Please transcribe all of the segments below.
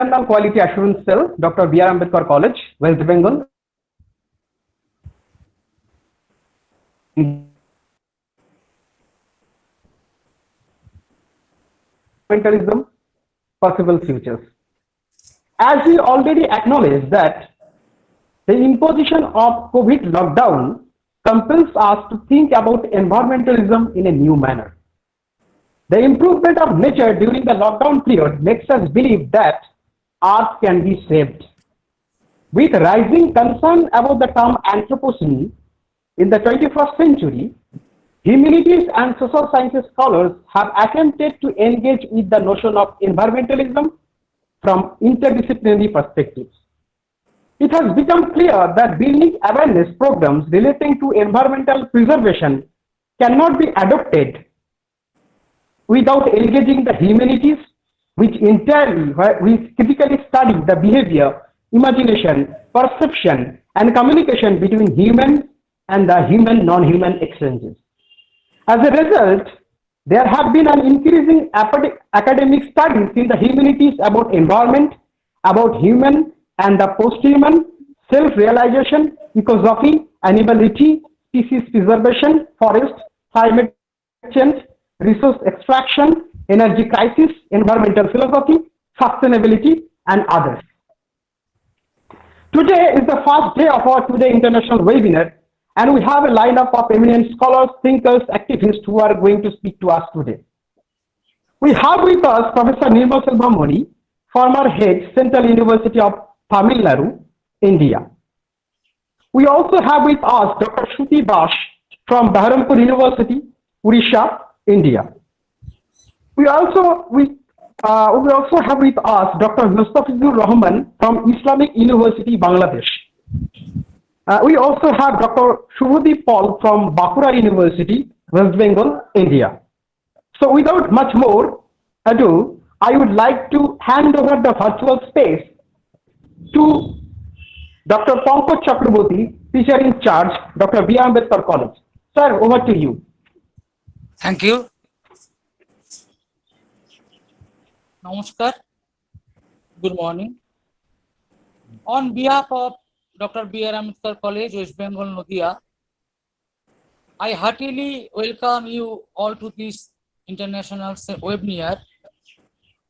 Internal Quality Assurance Cell, Dr. B.R. Ambedkar College, West Bengal. Environmentalism, possible futures. As we already acknowledged that the imposition of COVID lockdown compels us to think about environmentalism in a new manner. The improvement of nature during the lockdown period makes us believe that Earth can be saved. With rising concern about the term Anthropocene in the 21st century, humanities and social sciences scholars have attempted to engage with the notion of environmentalism from interdisciplinary perspectives. It has become clear that building awareness programs relating to environmental preservation cannot be adopted without engaging the humanities, which typically study the behavior, imagination, perception, and communication between human and the human-non-human exchanges. As a result, there have been an increasing academic studies in the humanities about environment, about human and the post-human, self-realization, ecosophy, animality, species preservation, forest, climate change, resource extraction, energy crisis, environmental philosophy, sustainability, and others. Today is the first day of our Today International webinar, and we have a lineup of eminent scholars, thinkers, activists who are going to speak to us today. We have with us Professor Nirmal Selvam, former head, Central University of Tamil Nadu, India. We also have with us Dr. Shruti from Barrett University, Odisha, India. We also have with us Dr. Mustafizur Rahman from Islamic University, Bangladesh. We also have Dr. Shruti Paul from Bankura University, West Bengal, India. So without much more ado, I would like to hand over the virtual space to Dr. Pankaj Chakraborty, teacher in charge, Dr. B. Ambedkar College. Sir, over to you. Thank you. Namaskar. Good morning. On behalf of Dr. B. Ambedkar College, West Bengal, Nadia, I heartily welcome you all to this international webinar,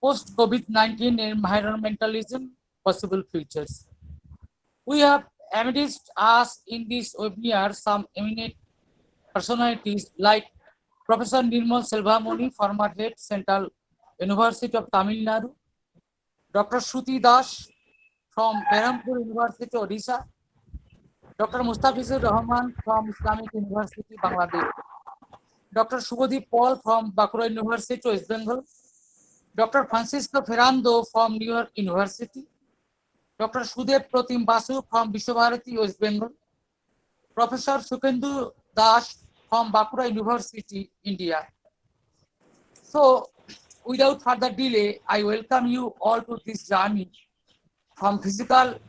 Post-COVID-19 Environmentalism, Possible Futures. We have amidst us in this webinar some eminent personalities like Professor Nirmal Selvam, former head, Central University of Tamil Nadu, Dr. Shruti Das from Barrett University, Odisha, Dr. Mustafizur Rahman from Islamic University, Bangladesh, Dr. Shubodhi Paul from Bankura University, West Bengal, Dr. Francisco Ferrando from New York University, Dr. Sudev Protim Basu from Vishwabharati, West Bengal, Professor Sukhendu Das from Bankura University, India. So, without further delay, I welcome you all to this journey from physical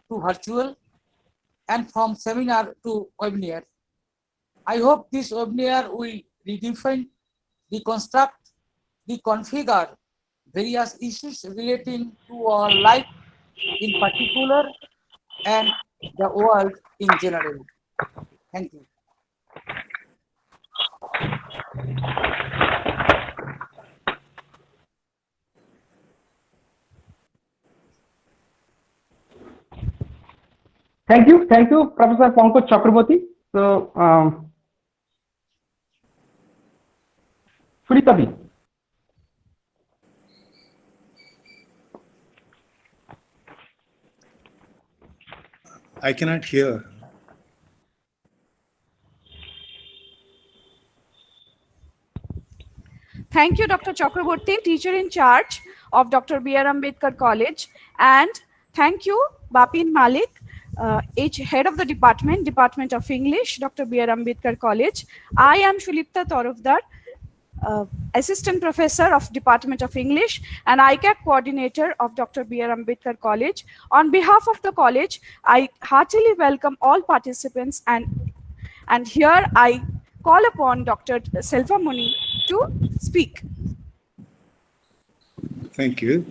to virtual and from seminar to webinar. I hope this webinar will redefine, deconstruct, deconfigure various issues relating to our life in particular and the world in general. Thank you. Thank you, Professor Pankaj Chakraborty. So, Shruti. I cannot hear. Thank you, Dr. Chakraborty, teacher in charge of Dr. B.R. Ambedkar College, and thank you, Bapin Malik, head of the Department of English, Dr. B.R. Ambedkar College. I am Shulipta Torofdar, Assistant Professor of Department of English and ICAC Coordinator of Dr. B.R. Ambedkar College. On behalf of the college, I heartily welcome all participants, and here I call upon Dr. Selvam to speak. Thank you.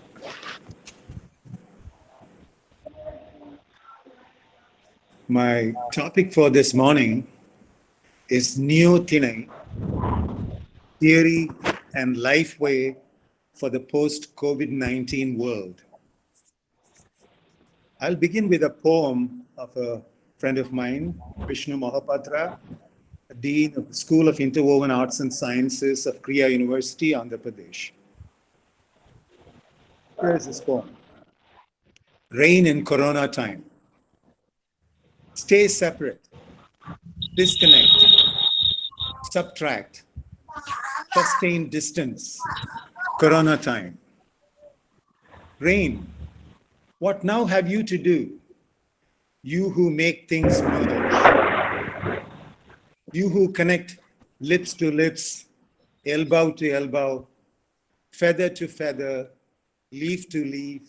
My topic for this morning is Neo-Tine, Theory and Lifeway for the Post-COVID-19 World. I'll begin with a poem of a friend of mine, Vishnu Mohapatra, Dean of the School of Interwoven Arts and Sciences of Kriya University, Andhra Pradesh. Here is this poem. Rain in Corona time. Stay separate, disconnect, subtract, sustain distance, Corona time. Rain, what now have you to do? You who make things merge. You who connect lips to lips, elbow to elbow, feather to feather, leaf to leaf,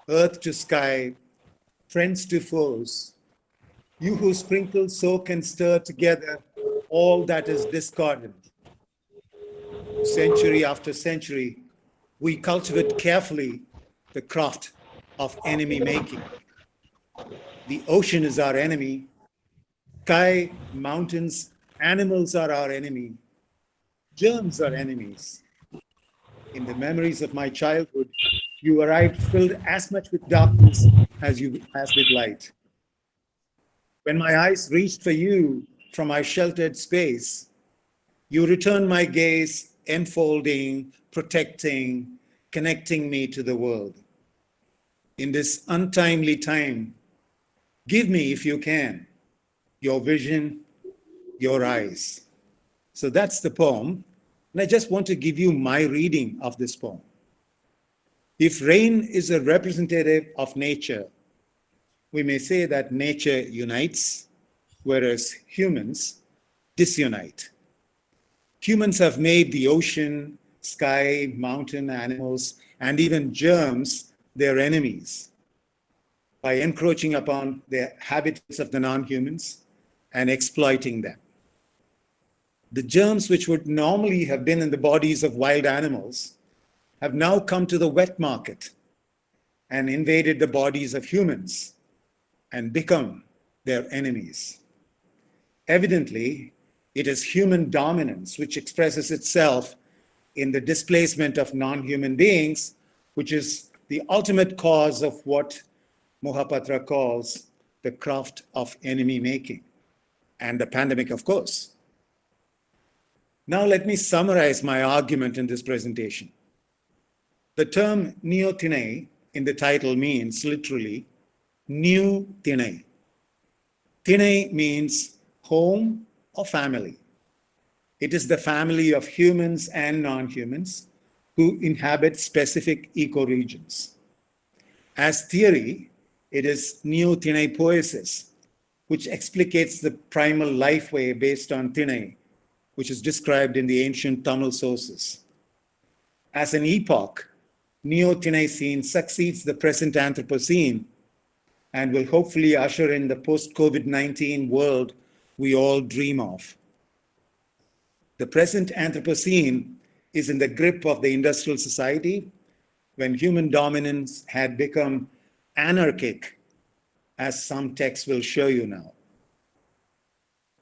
earth to sky, friends to foes. You who sprinkle, soak, and stir together all that is discordant. Century after century, we cultivate carefully the craft of enemy making. The ocean is our enemy. Sky, mountains, animals are our enemy. Germs are enemies. In the memories of my childhood, you arrived filled as much with darkness as with light. When my eyes reached for you from my sheltered space, you returned my gaze, enfolding, protecting, connecting me to the world. In this untimely time, give me, if you can, your vision, your eyes. So that's the poem. And I just want to give you my reading of this poem. If rain is a representative of nature, we may say that nature unites, whereas humans disunite. Humans have made the ocean, sky, mountain, animals, and even germs their enemies by encroaching upon the habitats of the non-humans and exploiting them. The germs which would normally have been in the bodies of wild animals have now come to the wet market and invaded the bodies of humans and become their enemies. Evidently, it is human dominance which expresses itself in the displacement of non-human beings, which is the ultimate cause of what Mohapatra calls the craft of enemy making, and the pandemic, of course. Now let me summarize my argument in this presentation. The term Neo-Tine in the title means literally new Tine. Tine means home or family. It is the family of humans and non-humans who inhabit specific ecoregions. As theory, it is Neo-Tine poiesis, which explicates the primal lifeway based on Tine, which is described in the ancient Tamil sources. As an epoch, Neo-Tinecene succeeds the present Anthropocene and will hopefully usher in the post-COVID-19 world we all dream of. The present Anthropocene is in the grip of the industrial society when human dominance had become anarchic, as some texts will show you now.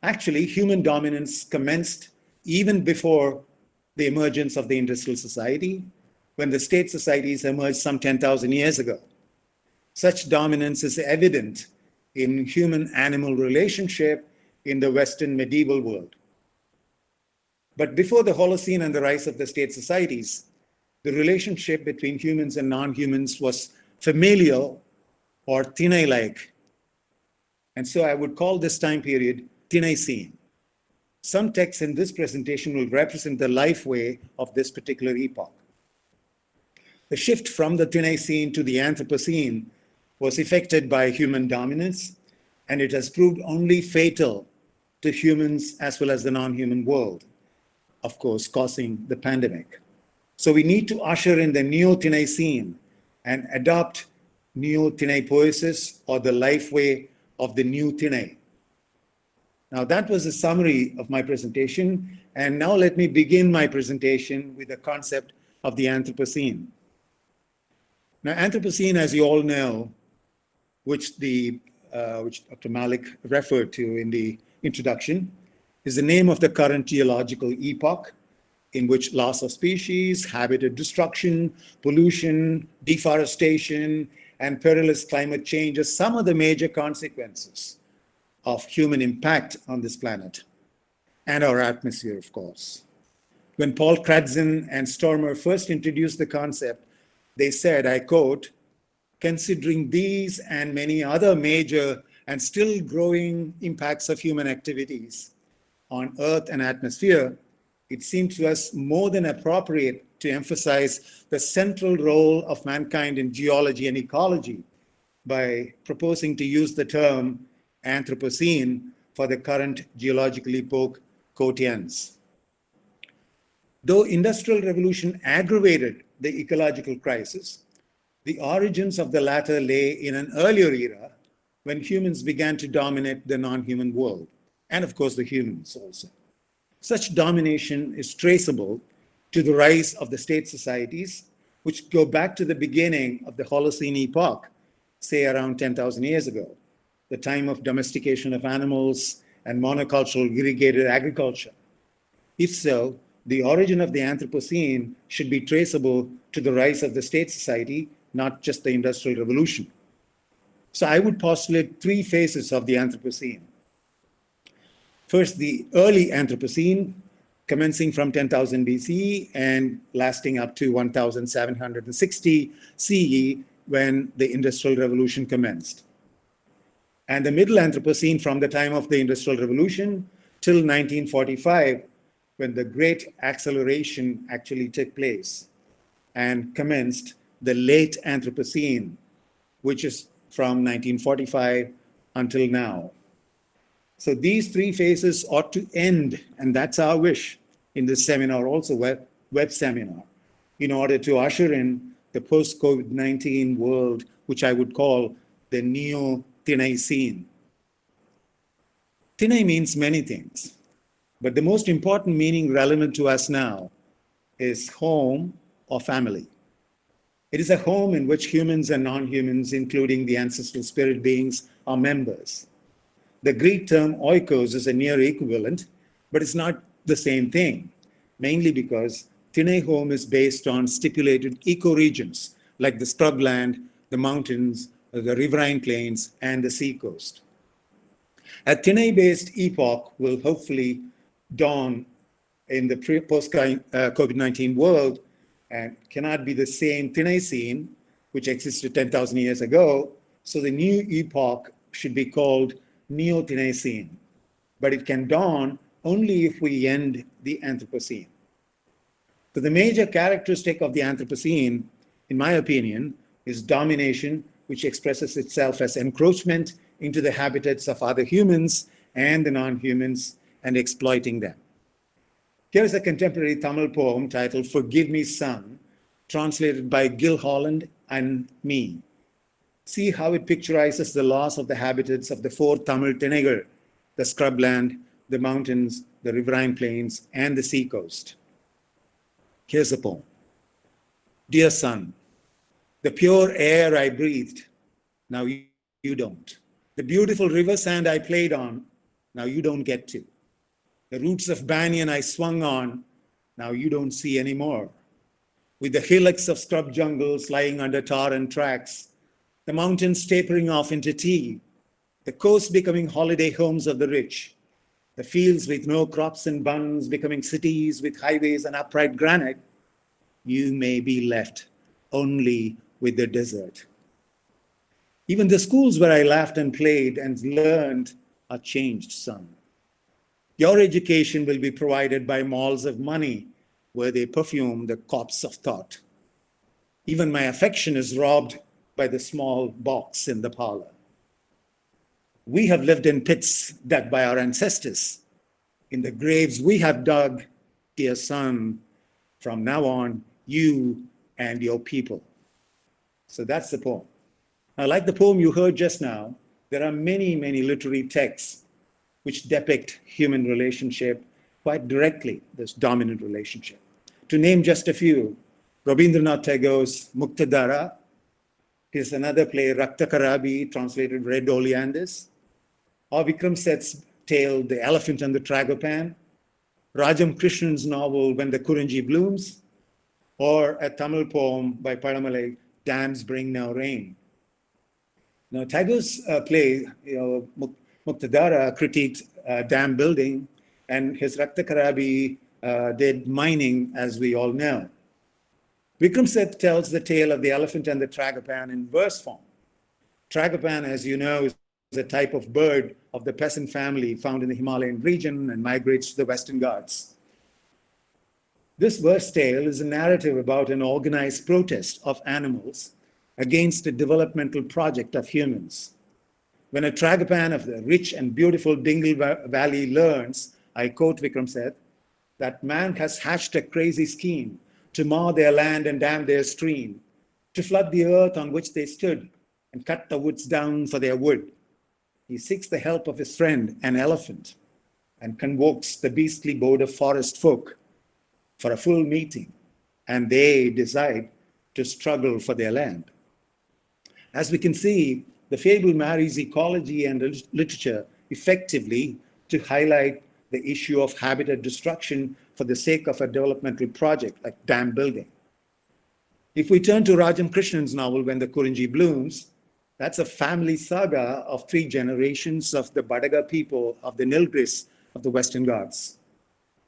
Actually, human dominance commenced even before the emergence of the industrial society, when the state societies emerged some 10,000 years ago. Such dominance is evident in human-animal relationship in the Western medieval world. But before the Holocene and the rise of the state societies, the relationship between humans and non-humans was familial or Tine-like. And so I would call this time period Tinecene. Some texts in this presentation will represent the lifeway of this particular epoch. The shift from the Tinecene to the Anthropocene was effected by human dominance, and it has proved only fatal to humans as well as the non-human world, of course, causing the pandemic. So we need to usher in the Neo-Tinecene and adopt Neo-Tine poiesis, or the lifeway of the new Tine. Now that was a summary of my presentation, and now let me begin my presentation with the concept of the Anthropocene. Now Anthropocene, as you all know, which the which Dr. Malik referred to in the introduction, is the name of the current geological epoch in which loss of species, habitat destruction, pollution, deforestation, and perilous climate change are some of the major consequences of human impact on this planet and our atmosphere, of course. When Paul Crutzen and Stormer first introduced the concept, they said, I quote, "Considering these and many other major and still growing impacts of human activities on Earth and atmosphere, it seemed to us more than appropriate to emphasize the central role of mankind in geology and ecology by proposing to use the term Anthropocene for the current geological epoch, quote ends." Though industrial revolution aggravated the ecological crisis, the origins of the latter lay in an earlier era when humans began to dominate the non-human world, and of course the humans also. Such domination is traceable to the rise of the state societies, which go back to the beginning of the Holocene epoch, say around 10,000 years ago, the time of domestication of animals and monocultural irrigated agriculture. If so, the origin of the Anthropocene should be traceable to the rise of the state society, not just the Industrial Revolution. So I would postulate three phases of the Anthropocene. First, the early Anthropocene, commencing from 10,000 BCE and lasting up to 1760 CE when the Industrial Revolution commenced. And the Middle Anthropocene from the time of the Industrial Revolution till 1945, when the great acceleration actually took place and commenced the late Anthropocene, which is from 1945 until now. So these three phases ought to end, and that's our wish in this seminar, also web seminar, in order to usher in the post-COVID-19 world, which I would call the neo-Thinacene. Thinai means many things, but the most important meaning relevant to us now is home or family. It is a home in which humans and non-humans, including the ancestral spirit beings, are members. The Greek term oikos is a near equivalent, but it's not the same thing, mainly because Thinai home is based on stipulated ecoregions like the scrubland, the mountains, the riverine plains, and the seacoast. A Thinai-based epoch will hopefully dawn in the post-COVID-19 world and cannot be the same Thinacene, which existed 10,000 years ago. So the new epoch should be called Neo-Thinacene, but it can dawn only if we end the Anthropocene. So the major characteristic of the Anthropocene, in my opinion, is domination, which expresses itself as encroachment into the habitats of other humans and the non-humans and exploiting them. Here is a contemporary Tamil poem titled "Forgive Me, Son," translated by Gil Holland and me. See how it picturizes the loss of the habitats of the four Tamil Thinaigal, the scrubland, the mountains, the riverine plains, and the seacoast. Here's the poem. Dear son, the pure air I breathed, now you don't. The beautiful river sand I played on, now you don't get to. The roots of banyan I swung on, now you don't see anymore. With the hillocks of scrub jungles lying under tar and tracks, the mountains tapering off into tea, the coast becoming holiday homes of the rich, the fields with no crops and buns becoming cities with highways and upright granite, you may be left only with the desert. Even the schools where I laughed and played and learned are changed, son. Your education will be provided by malls of money where they perfume the corpse of thought. Even my affection is robbed by the small box in the parlor. We have lived in pits dug by our ancestors. In the graves we have dug, dear son, from now on, you and your people. So that's the poem. Now, like the poem you heard just now, there are many, many literary texts which depict human relationship quite directly, this dominant relationship. To name just a few, Rabindranath Tagore's Muktadara, Here's another play, Rakta Karabi, translated Red Oleanders, or Vikram Seth's tale, The Elephant and the Tragopan, Rajam Krishnan's novel, When the Kuranji Blooms, or a Tamil poem by Padamalai, Dams Bring No Rain. Now, Tagore's play, Muktadara, critiqued dam building, and his Rakta Karabi did mining, as we all know. Vikram Seth tells the tale of the elephant and the tragopan in verse form. Tragopan, as you know, is a type of bird of the peasant family found in the Himalayan region and migrates to the Western Ghats. This verse tale is a narrative about an organized protest of animals against a developmental project of humans. When a tragopan of the rich and beautiful Dingle Valley learns, I quote Vikram Seth, that man has hatched a crazy scheme to mow their land and dam their stream, to flood the earth on which they stood and cut the woods down for their wood. He seeks the help of his friend, an elephant, and convokes the beastly board of forest folk for a full meeting, and they decide to struggle for their land. As we can see, the fable marries ecology and literature effectively to highlight the issue of habitat destruction for the sake of a developmental project like dam building. If we turn to Rajam Krishnan's novel, When the Kuranji Blooms, that's a family saga of 3 generations of the Badaga people of the Nilgiris of the Western Ghats.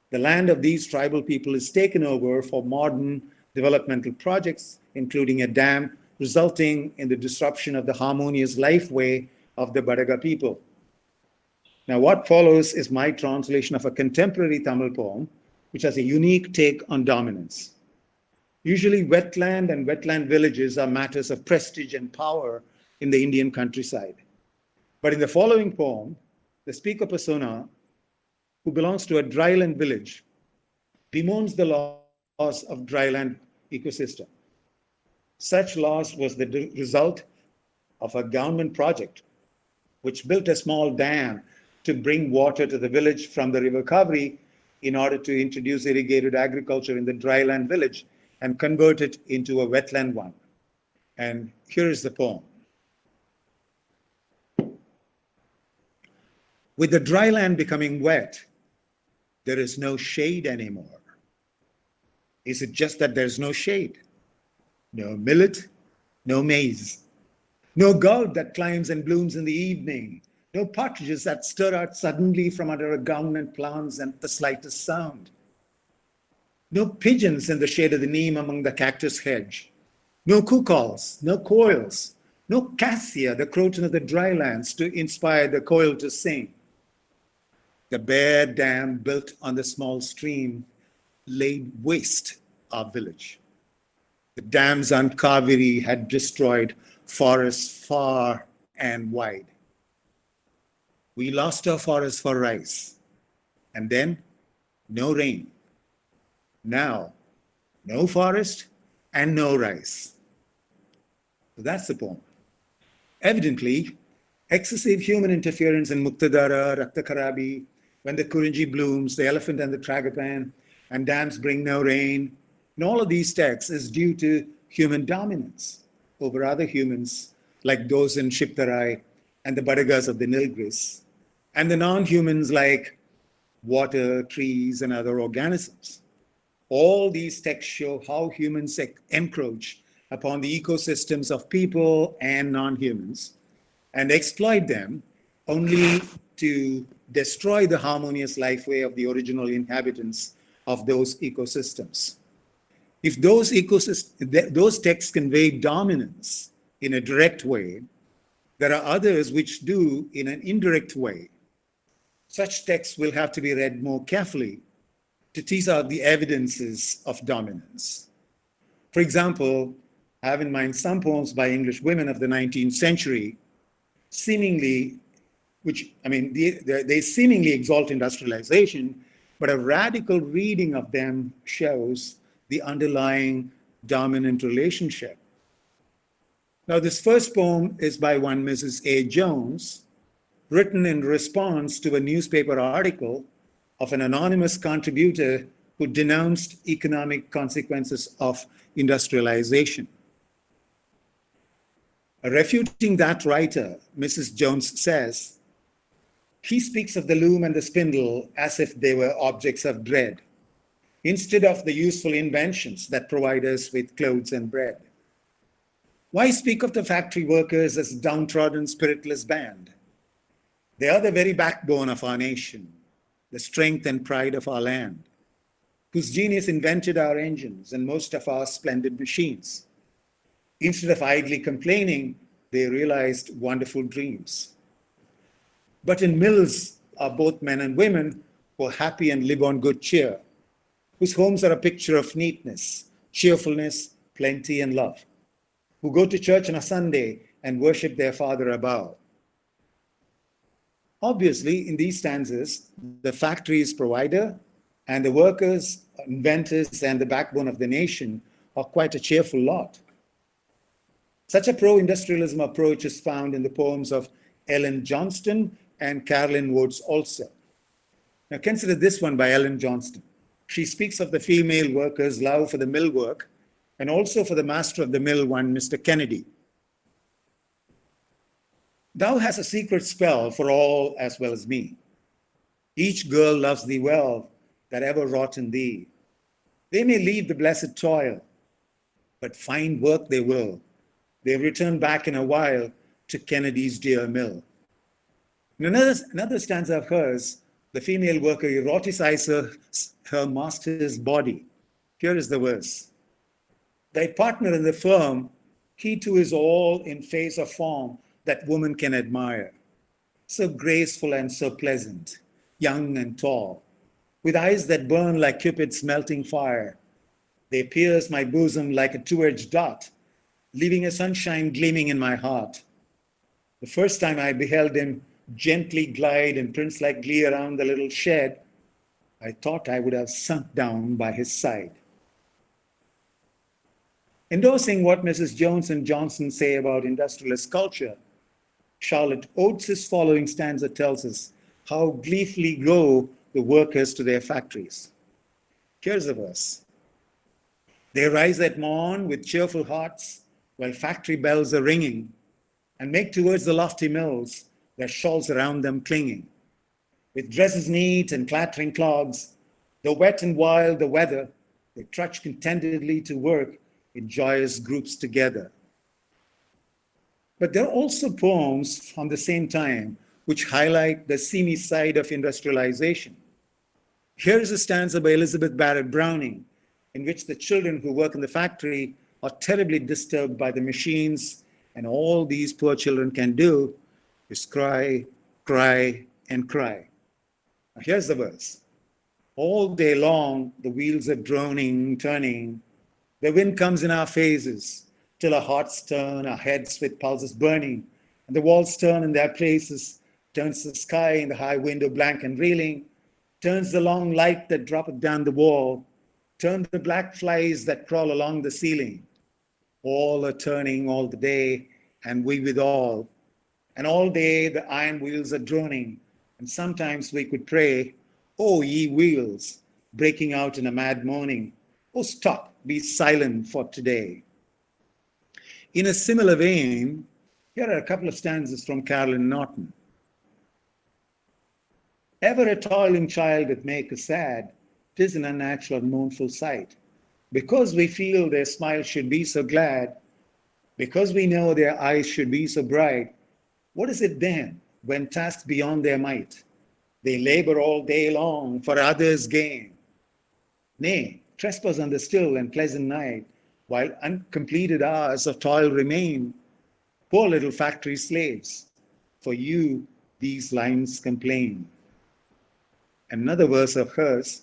The land of these tribal people is taken over for modern developmental projects, including a dam, resulting in the disruption of the harmonious lifeway of the Badaga people. Now, what follows is my translation of a contemporary Tamil poem, which has a unique take on dominance. Usually, wetland and wetland villages are matters of prestige and power in the Indian countryside. But in the following poem, the speaker persona, who belongs to a dryland village, bemoans the loss of dryland ecosystem. Such loss was the result of a government project which built a small dam to bring water to the village from the river Kaveri in order to introduce irrigated agriculture in the dryland village and convert it into a wetland one. And here is the poem. With the dry land becoming wet, there is no shade anymore. Is it just that there's no shade? No millet, no maize, no gourd that climbs and blooms in the evening, no partridges that stir out suddenly from under a gown and plants at the slightest sound, no pigeons in the shade of the neem among the cactus hedge, no cuckoos, no quails, no cassia, the croton of the drylands, to inspire the quail to sing. The bare dam built on the small stream laid waste our village. The dams on Kaveri had destroyed forests far and wide. We lost our forests for rice, and then no rain. Now, no forest and no rice. So that's the poem. Evidently, excessive human interference in Muktadara, Rakta Karabi, When the Kuranji Blooms, The Elephant and the Tragopan, and Dams Bring No Rain, in all of these texts is due to human dominance over other humans, like those in Shiptarai and the Badagas of the Nilgiris, and the non-humans like water, trees, and other organisms. All these texts show how humans encroach upon the ecosystems of people and non-humans and exploit them only to destroy the harmonious lifeway of the original inhabitants of those ecosystems. If those texts convey dominance in a direct way, there are others which do in an indirect way. Such texts will have to be read more carefully to tease out the evidences of dominance. For example, I have in mind some poems by English women of the 19th century, they seemingly exalt industrialization, but a radical reading of them shows the underlying dominant relationship. Now, this first poem is by one Mrs. A. Jones, written in response to a newspaper article of an anonymous contributor who denounced economic consequences of industrialization. Refuting that writer, Mrs. Jones says, he speaks of the loom and the spindle as if they were objects of dread, instead of the useful inventions that provide us with clothes and bread. Why speak of the factory workers as downtrodden, spiritless band? They are the very backbone of our nation, the strength and pride of our land, whose genius invented our engines and most of our splendid machines. Instead of idly complaining, they realized wonderful dreams. But in mills are both men and women who are happy and live on good cheer, whose homes are a picture of neatness, cheerfulness, plenty, and love, who go to church on a Sunday and worship their Father above. Obviously, in these stanzas, the factory is provider, and the workers, inventors, and the backbone of the nation are quite a cheerful lot. Such a pro-industrialism approach is found in the poems of Ellen Johnston and Carolyn Woods also. Now consider this one by Ellen Johnston. She speaks of the female workers' love for the mill work and also for the master of the mill, one Mr. Kennedy. Thou hast a secret spell for all as well as me. Each girl loves thee well that ever wrought in thee. They may leave the blessed toil, but find work they will. They return back in a while to Kennedy's dear mill. In another stanza of hers, the female worker eroticizes her master's body. Here is the verse. Thy partner in the firm, he too is all in face or form that woman can admire. So graceful and so pleasant, young and tall, with eyes that burn like Cupid's melting fire. They pierce my bosom like a two-edged dart, leaving a sunshine gleaming in my heart. The first time I beheld him gently glide in prince-like glee around the little shed, I thought I would have sunk down by his side. Endorsing what Mrs. Jones and Johnson say about industrialist culture, Charlotte Oates' following stanza tells us how gleefully go the workers to their factories. Here's the verse. They rise at morn with cheerful hearts, while factory bells are ringing, and make towards the lofty mills, their shawls around them clinging. With dresses neat and clattering clogs, though wet and wild the weather, they trudge contentedly to work in joyous groups together. But there are also poems from the same time which highlight the seamy side of industrialization. Here is a stanza by Elizabeth Barrett Browning, in which the children who work in the factory are terribly disturbed by the machines, and all these poor children can do is cry, cry, and cry. Now here's the verse. All day long, the wheels are droning, turning. The wind comes in our faces, till our hearts turn, our heads with pulses burning, and the walls turn in their places, turns the sky in the high window blank and reeling, turns the long light that droppeth down the wall, turns the black flies that crawl along the ceiling. All are turning all the day, and we with all. And all day the iron wheels are droning, and sometimes we could pray, O ye wheels, breaking out in a mad moaning, O stop, be silent for today. In a similar vein, here are a couple of stanzas from Caroline Norton. Ever a toiling child that make us sad, 'tis an unnatural and mournful sight. Because we feel their smile should be so glad, because we know their eyes should be so bright, what is it then when tasked beyond their might? They labor all day long for others' gain. Nay, trespass on the still and pleasant night, while uncompleted hours of toil remain. Poor little factory slaves, for you these lines complain. Another verse of hers,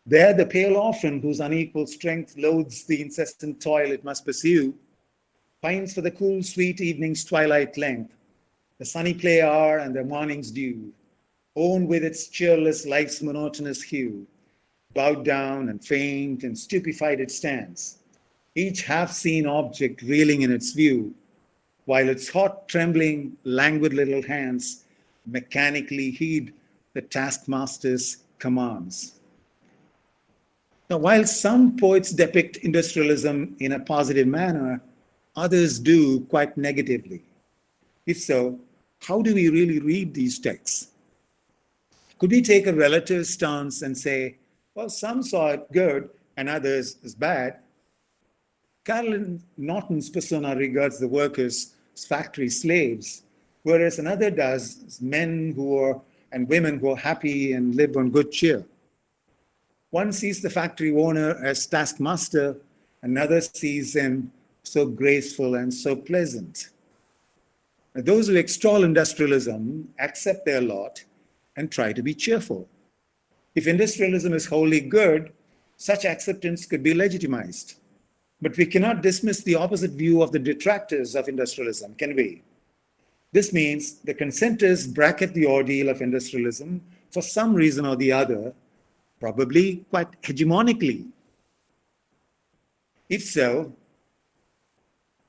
there the pale orphan whose unequal strength loads the incessant toil it must pursue, pines for the cool, sweet evening's twilight length, the sunny play hour and the morning's dew, owned with its cheerless life's monotonous hue. Bowed down and faint and stupefied it stands, each half-seen object reeling in its view, while its hot, trembling, languid little hands mechanically heed the taskmaster's commands. Now, while some poets depict industrialism in a positive manner, others do quite negatively. If so, how do we really read these texts? Could we take a relative stance and say, well, some saw it good and others as bad? Carolyn Norton's persona regards the workers as factory slaves, whereas another does as men who are and women who are happy and live on good cheer. One sees the factory owner as taskmaster, another sees him so graceful and so pleasant. Now, those who extol industrialism accept their lot and try to be cheerful. If industrialism is wholly good, such acceptance could be legitimized. But we cannot dismiss the opposite view of the detractors of industrialism, can we? This means the consenters bracket the ordeal of industrialism for some reason or the other, probably quite hegemonically. If so,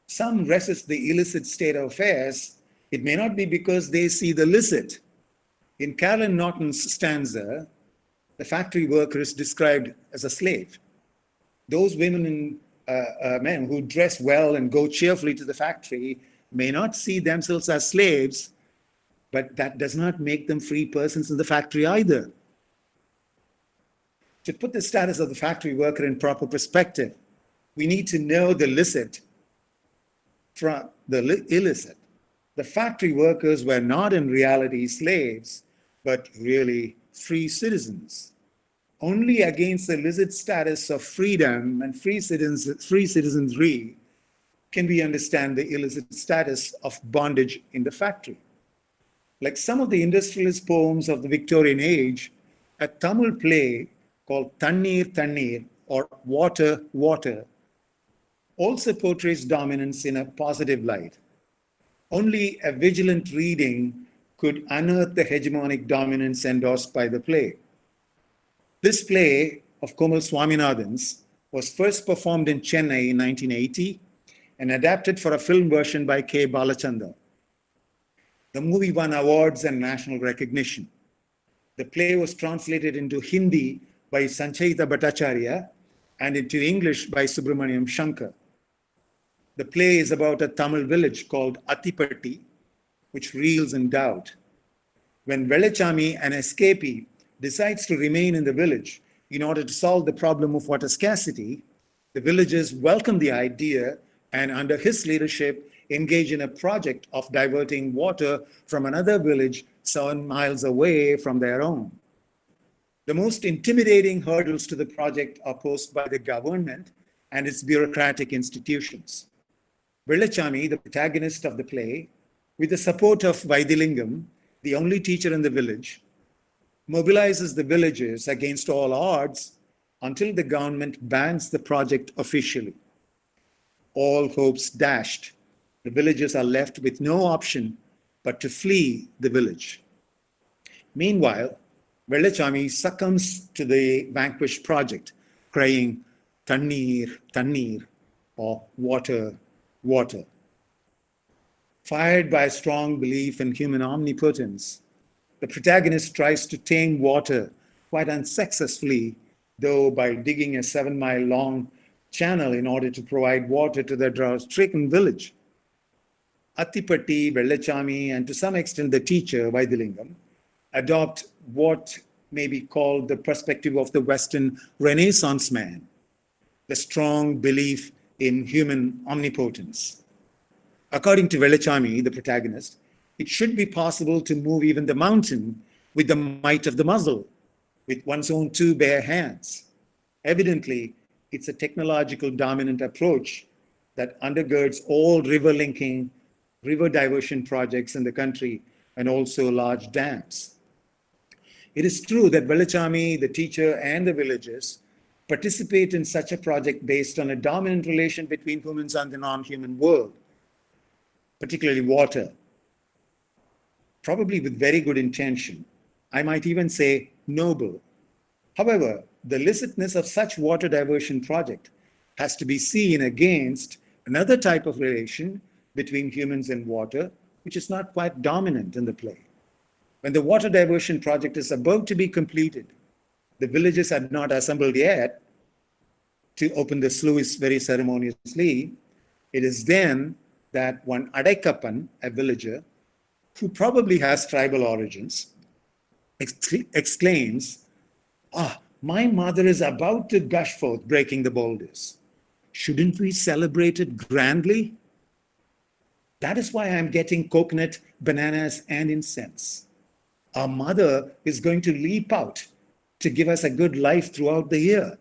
some resist the illicit state of affairs. It may not be because they see the licit. In Carolyn Norton's stanza, the factory worker is described as a slave. Those women and men who dress well and go cheerfully to the factory may not see themselves as slaves, but that does not make them free persons in the factory either. To put the status of the factory worker in proper perspective, we need to know the licit from the illicit. The factory workers were not in reality slaves, but really free citizens. Only against the illicit status of freedom and free citizenry can we understand the illicit status of bondage in the factory. Like some of the industrialist poems of the Victorian age, a Tamil play called Tannir Tannir, or Water Water, also portrays dominance in a positive light. Only a vigilant reading could unearth the hegemonic dominance endorsed by the play. This play of Komal Swaminathan's was first performed in Chennai in 1980 and adapted for a film version by K. Balachandra. The movie won awards and national recognition. The play was translated into Hindi by Sanchayita Bhattacharya and into English by Subramaniam Shankar. The play is about a Tamil village called Attipatti, which reels in doubt. When Velachami, an escapee, decides to remain in the village in order to solve the problem of water scarcity, the villagers welcome the idea and under his leadership engage in a project of diverting water from another village 7 miles away from their own. The most intimidating hurdles to the project are posed by the government and its bureaucratic institutions. Velachami, the protagonist of the play, with the support of Vaidilingam, the only teacher in the village, mobilizes the villagers against all odds until the government bans the project officially. All hopes dashed, the villagers are left with no option but to flee the village. Meanwhile, Velachami succumbs to the vanquished project, crying, Tannir, Tannir, or water, water. Fired by a strong belief in human omnipotence, the protagonist tries to tame water quite unsuccessfully, though by digging a 7-mile-long channel in order to provide water to the drought-stricken village. Attipatti, Velachami, and to some extent the teacher, Vaidilingam, adopt what may be called the perspective of the Western Renaissance man, the strong belief in human omnipotence. According to Velachami, the protagonist, it should be possible to move even the mountain with the might of the muzzle, with one's own 2 bare hands. Evidently, it's a technological dominant approach that undergirds all river linking, river diversion projects in the country and also large dams. It is true that Velachami, the teacher, and the villagers participate in such a project based on a dominant relation between humans and the non-human world, particularly water, probably with very good intention. I might even say noble. However, the licitness of such water diversion project has to be seen against another type of relation between humans and water, which is not quite dominant in the play. When the water diversion project is about to be completed, the villagers had not assembled yet to open the sluice very ceremoniously. It is then that one Adekapan, a villager, who probably has tribal origins, exclaims, "Ah, my mother is about to gush forth, breaking the boulders. Shouldn't we celebrate it grandly? That is why I'm getting coconut, bananas, and incense. Our mother is going to leap out to give us a good life throughout the year."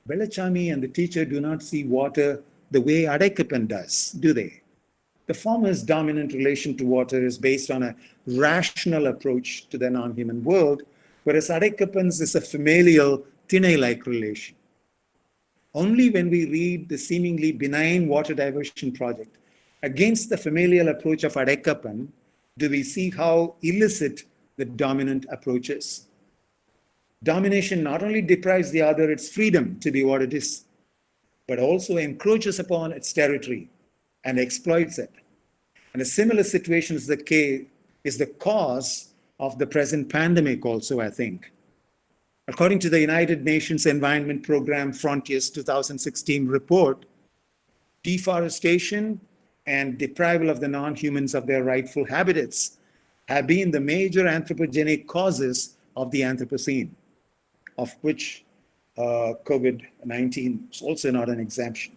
Belachami and the teacher do not see water the way Adekapan does, do they? The former's dominant relation to water is based on a rational approach to the non-human world, whereas Adekapan's is a familial, Tinay-like relation. Only when we read the seemingly benign water diversion project against the familial approach of Adekapan do we see how illicit the dominant approach is. Domination not only deprives the other its freedom to be what it is, but also encroaches upon its territory and exploits it. And a similar situation is the cause of the present pandemic also, I think. According to the United Nations Environment Program Frontiers 2016 report, deforestation and deprival of the non-humans of their rightful habitats have been the major anthropogenic causes of the Anthropocene, of which COVID-19 is also not an exemption.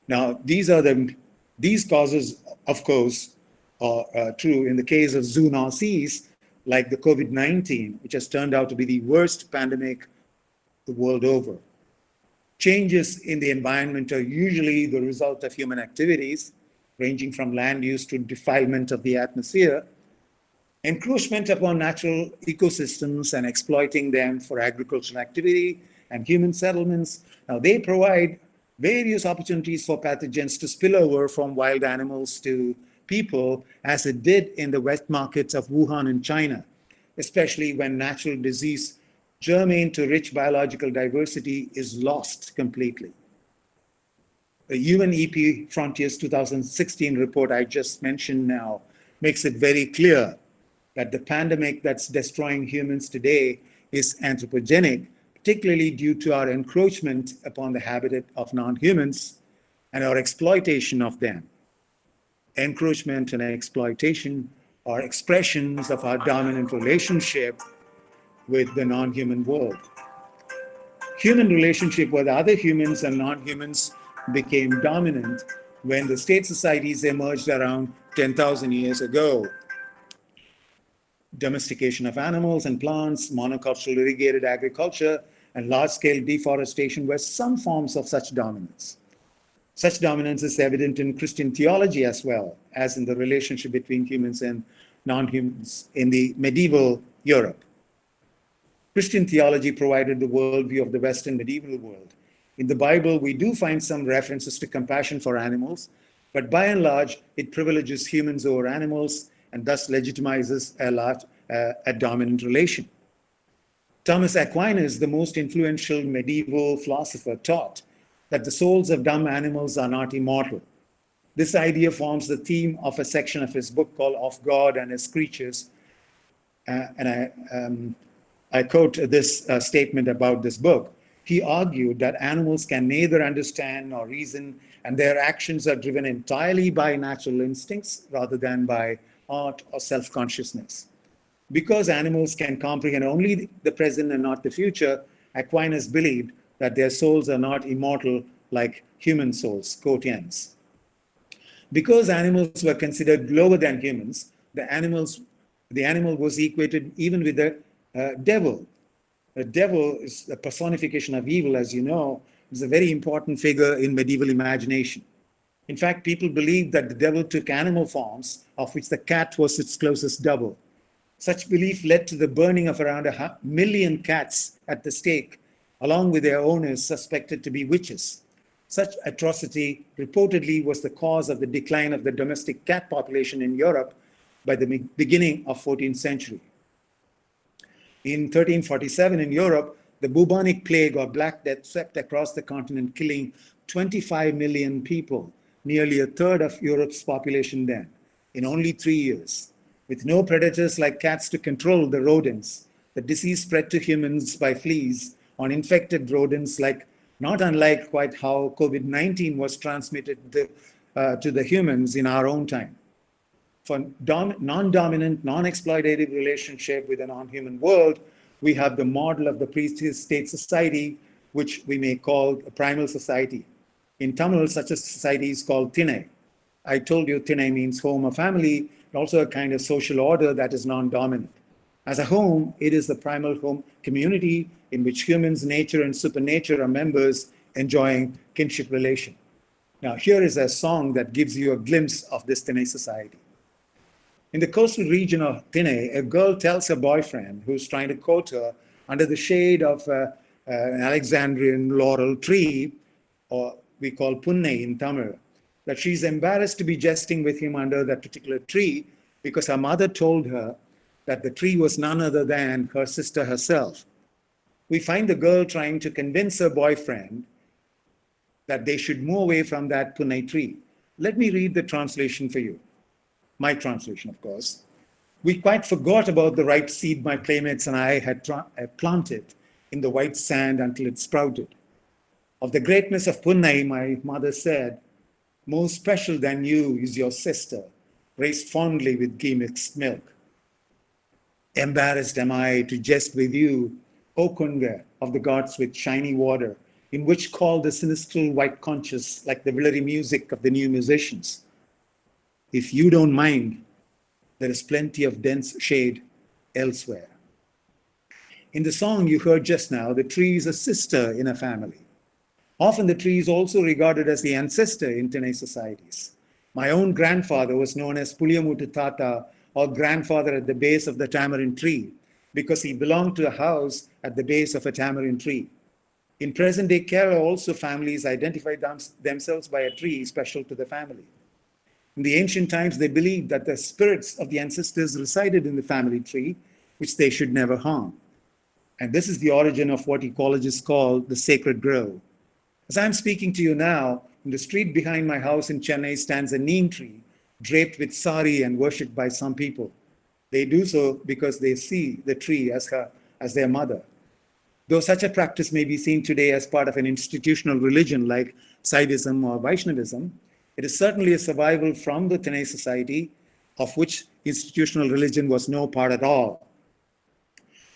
Now, these causes, of course, are true in the case of zoonoses, like the COVID-19, which has turned out to be the worst pandemic the world over. Changes in the environment are usually the result of human activities, ranging from land use to defilement of the atmosphere, encroachment upon natural ecosystems and exploiting them for agricultural activity and human settlements. Now, they provide various opportunities for pathogens to spill over from wild animals to people, as it did in the wet markets of Wuhan in China, especially when natural disease germane to rich biological diversity is lost completely. The UNEP Frontiers 2016 report I just mentioned now makes it very clear that the pandemic that's destroying humans today is anthropogenic, particularly due to our encroachment upon the habitat of non-humans and our exploitation of them. Encroachment and exploitation are expressions of our dominant relationship with the non-human world. Human relationship with other humans and non-humans became dominant when the state societies emerged around 10,000 years ago. Domestication of animals and plants, monocultural irrigated agriculture, and large-scale deforestation were some forms of such dominance. Such dominance is evident in Christian theology as well as in the relationship between humans and non-humans in the medieval Europe. Christian theology provided the worldview of the Western medieval world. In the Bible, we do find some references to compassion for animals, but by and large, it privileges humans over animals and thus legitimizes a dominant relation. Thomas Aquinas, the most influential medieval philosopher, taught that the souls of dumb animals are not immortal. This idea forms the theme of a section of his book called Of God and His Creatures. And I quote this statement about this book. He argued that animals can neither understand nor reason, and their actions are driven entirely by natural instincts rather than by art or self-consciousness. Because animals can comprehend only the present and not the future, Aquinas believed that their souls are not immortal like human souls, quote ends. Because animals were considered lower than humans, the animal was equated even with the devil. The devil is the personification of evil, as you know, is a very important figure in medieval imagination. In fact, people believed that the devil took animal forms, of which the cat was its closest double. Such belief led to the burning of around 1 million cats at the stake, along with their owners suspected to be witches. Such atrocity reportedly was the cause of the decline of the domestic cat population in Europe by the beginning of 14th century. In 1347 in Europe, the bubonic plague or Black Death swept across the continent, killing 25 million people, nearly a third of Europe's population then, in only 3 years. With no predators like cats to control the rodents, the disease spread to humans by fleas on infected rodents like not unlike quite how COVID-19 was transmitted to the humans in our own time. For non-dominant, non-exploitative relationship with a non-human world, we have the model of the pre-state society, which we may call a primal society. In Tamil, such a society is called Tinai. I told you Tinai means home or family, also a kind of social order that is non-dominant. As a home, it is the primal home community in which humans, nature, and supernature are members enjoying kinship relation. Now, here is a song that gives you a glimpse of this Tinai society. In the coastal region of Tinai, a girl tells her boyfriend, who's trying to court her, under the shade of an Alexandrian laurel tree, or we call Punnai in Tamil, that she's embarrassed to be jesting with him under that particular tree because her mother told her that the tree was none other than her sister herself. We find the girl trying to convince her boyfriend that they should move away from that Punnai tree. Let me read the translation for you. My translation, of course. We quite forgot about the right seed my playmates and I had planted in the white sand until it sprouted. Of the greatness of Punnai, my mother said, more special than you is your sister, raised fondly with ghee mixed milk. Embarrassed am I to jest with you, O Kunga of the gods with shiny water, in which call the sinistral white conches like the willowy music of the new musicians. If you don't mind, there is plenty of dense shade elsewhere. In the song you heard just now, the tree is a sister in a family. Often the tree is also regarded as the ancestor in Tinai societies. My own grandfather was known as Puliyamutu Tata, or grandfather at the base of the tamarind tree, because he belonged to a house at the base of a tamarind tree. In present-day Kerala, also families identified themselves by a tree special to the family. In the ancient times, they believed that the spirits of the ancestors resided in the family tree, which they should never harm. And this is the origin of what ecologists call the sacred grove. As I'm speaking to you now, in the street behind my house in Chennai stands a neem tree, draped with sari and worshipped by some people. They do so because they see the tree as their mother. Though such a practice may be seen today as part of an institutional religion like Saivism or Vaishnavism, it is certainly a survival from the Tinai society, of which institutional religion was no part at all.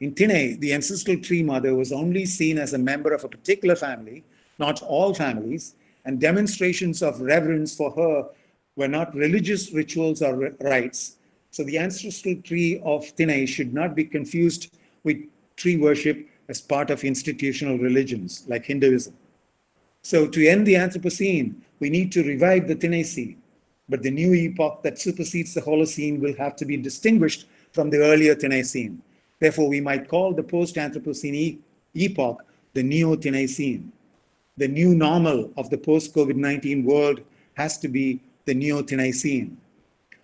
In Tinai, the ancestral tree mother was only seen as a member of a particular family, not all families, and demonstrations of reverence for her were not religious rituals or rites. So the ancestral tree of Tinai should not be confused with tree worship as part of institutional religions like Hinduism. So to end the Anthropocene, we need to revive the Tinai scene. But the new epoch that supersedes the Holocene will have to be distinguished from the earlier Tinai scene. Therefore, we might call the post-Anthropocene epoch the Neo-Tinai scene. The new normal of the post-COVID-19 world has to be the Neo-Tinai scene.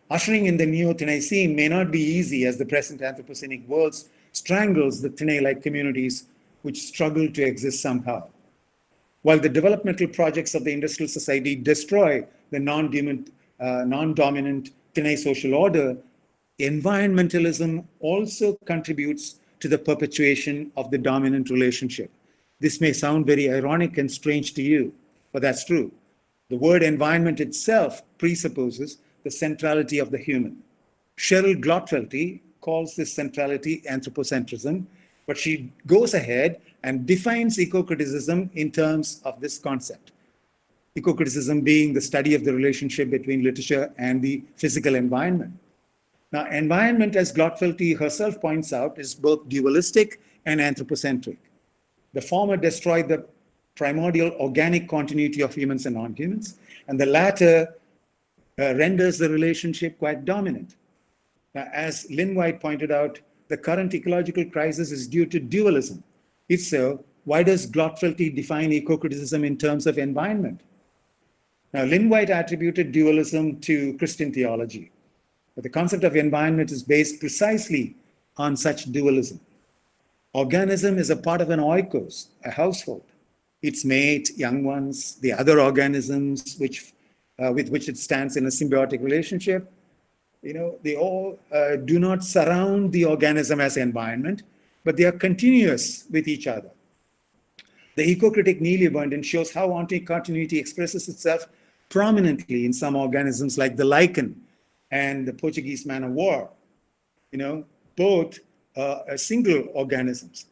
Ushering in the Neo-Tinai scene may not be easy as the present Anthropocenic world strangles the Tinai-like communities which struggle to exist somehow. While the developmental projects of the industrial society destroy the non-dominant Tinai social order, environmentalism also contributes to the perpetuation of the dominant relationship. This may sound very ironic and strange to you, but that's true. The word environment itself presupposes the centrality of the human. Cheryl Glotfelty calls this centrality anthropocentrism, but she goes ahead and defines eco-criticism in terms of this concept. Eco-criticism being the study of the relationship between literature and the physical environment. Now, environment, as Glotfelty herself points out, is both dualistic and anthropocentric. The former destroyed the primordial organic continuity of humans and non-humans, and the latter renders the relationship quite dominant. Now, as Lynn White pointed out, the current ecological crisis is due to dualism. If so, why does Glotfelty define eco-criticism in terms of environment? Now, Lynn White attributed dualism to Christian theology, but the concept of environment is based precisely on such dualism. Organism is a part of an oikos, a household. Its mate, young ones, the other organisms with which it stands in a symbiotic relationship, they all do not surround the organism as environment, but they are continuous with each other. The eco-critic Neil Abundant shows how anti-continuity expresses itself prominently in some organisms like the lichen and the Portuguese man of war. Both are single organisms,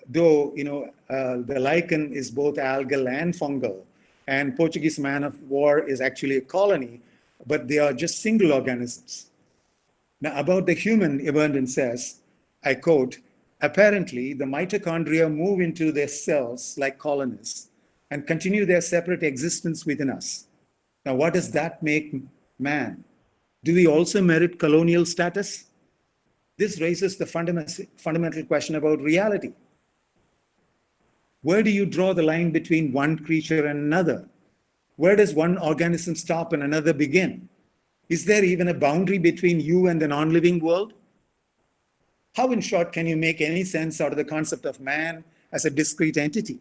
though, the lichen is both algal and fungal, and Portuguese man of war is actually a colony, but they are just single organisms. Now, about the human, Abundant says, I quote, apparently, the mitochondria move into their cells like colonists and continue their separate existence within us. Now, what does that make man? Do we also merit colonial status? This raises the fundamental question about reality. Where do you draw the line between one creature and another? Where does one organism stop and another begin? Is there even a boundary between you and the non-living world? How, in short, can you make any sense out of the concept of man as a discrete entity?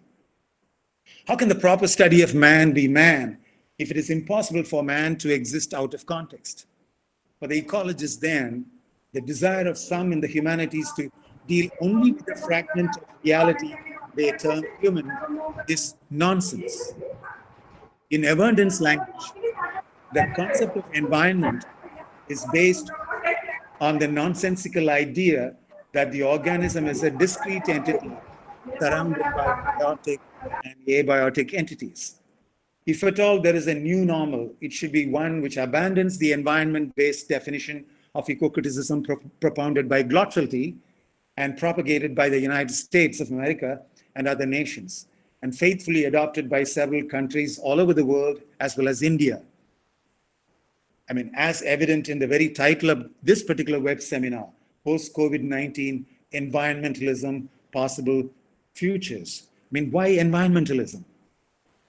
How can the proper study of man be man if it is impossible for man to exist out of context? For the ecologists, then, the desire of some in the humanities to deal only with a fragment of reality they term human is nonsense. In Abundant's language, the concept of environment is based on the nonsensical idea that the organism is a discrete entity surrounded by biotic and abiotic entities. If at all there is a new normal, it should be one which abandons the environment-based definition of eco-criticism propounded by Glotfelty and propagated by the United States of America and other nations, and faithfully adopted by several countries all over the world, as well as India. As evident in the very title of this particular web seminar, Post-COVID-19 Environmentalism, Possible Futures. Why environmentalism?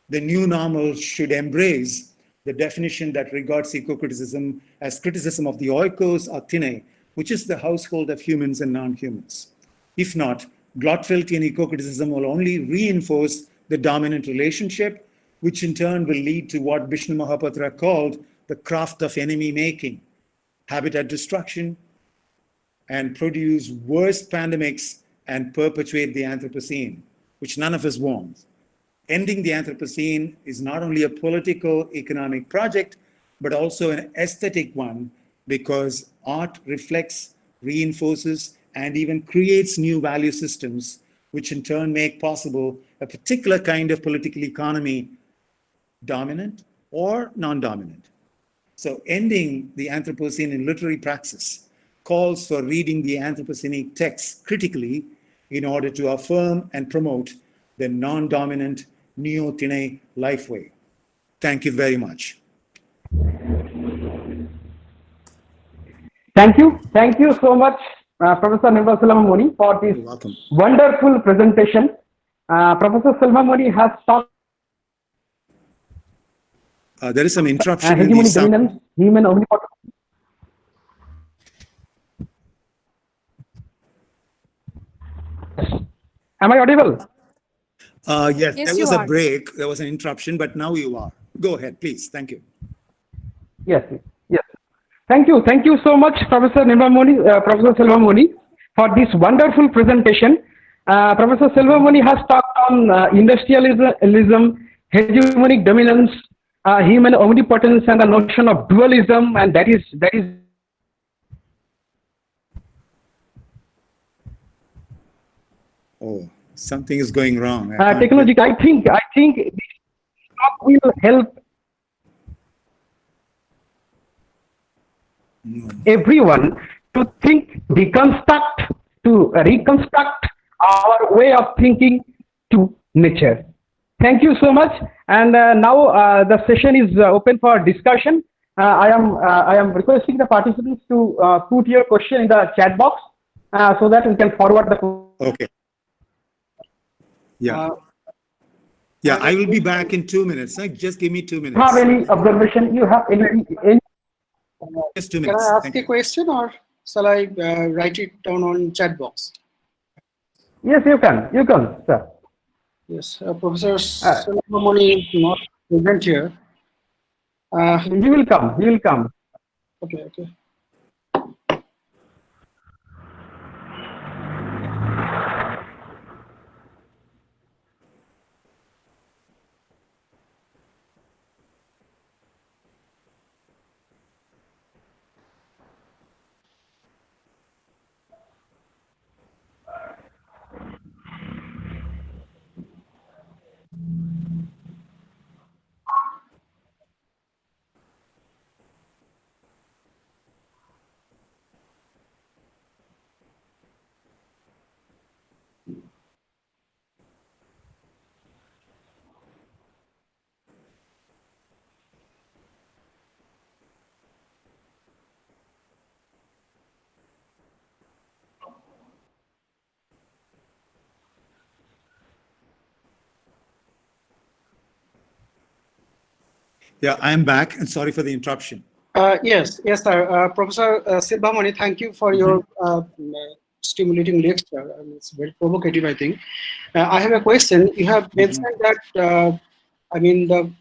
The new normal should embrace the definition that regards eco-criticism as criticism of the oikos aktine, which is the household of humans and non-humans. If not, Glotfeltian eco-criticism will only reinforce the dominant relationship, which in turn will lead to what Vishnu Mahapatra called the craft of enemy making, habitat destruction, and produce worse pandemics and perpetuate the Anthropocene, which none of us want. Ending the Anthropocene is not only a political, economic project, but also an aesthetic one, because art reflects, reinforces, and even creates new value systems, which in turn make possible a particular kind of political economy, dominant or non-dominant. So ending the Anthropocene in literary praxis calls for reading the Anthropocenic texts critically in order to affirm and promote the non-dominant Neo-Tine lifeway. Thank you very much. Thank you. Thank you so much, Professor Nirmal Salwaman for this wonderful presentation. Professor Salwaman has talked. There is some interruption in hegemonic the sound. dominance, human omnipotence. Am I audible? Yes, Yes, there you was a are. break. There was an interruption, but now you are. Go ahead, please. Thank you. Yes. Thank you so much, Professor Salwaman, for this wonderful presentation. Professor Salwaman has talked on industrialism, hegemonic dominance, human omnipotence, and the notion of dualism, and that is. Oh, something is going wrong. Technology. I think this talk will help everyone to think, to reconstruct our way of thinking to nature. Thank you so much. And now the session is open for discussion. I am requesting the participants to put your question in the chat box so that we can forward the. Okay. Yeah. I will be back in 2 minutes. Just give me 2 minutes. Have any observation? You have any Just 2 Can minutes. I ask Thank a you. question, or shall I write it down on chat box? Yes, you can, sir. Yes, Professor Salwaman is not present here. He will come. Okay. Yeah, I'm back, and sorry for the interruption. Yes, sir. Professor Salwaman, thank you for your stimulating lecture. It's very provocative, I think. I have a question. You have mentioned that, the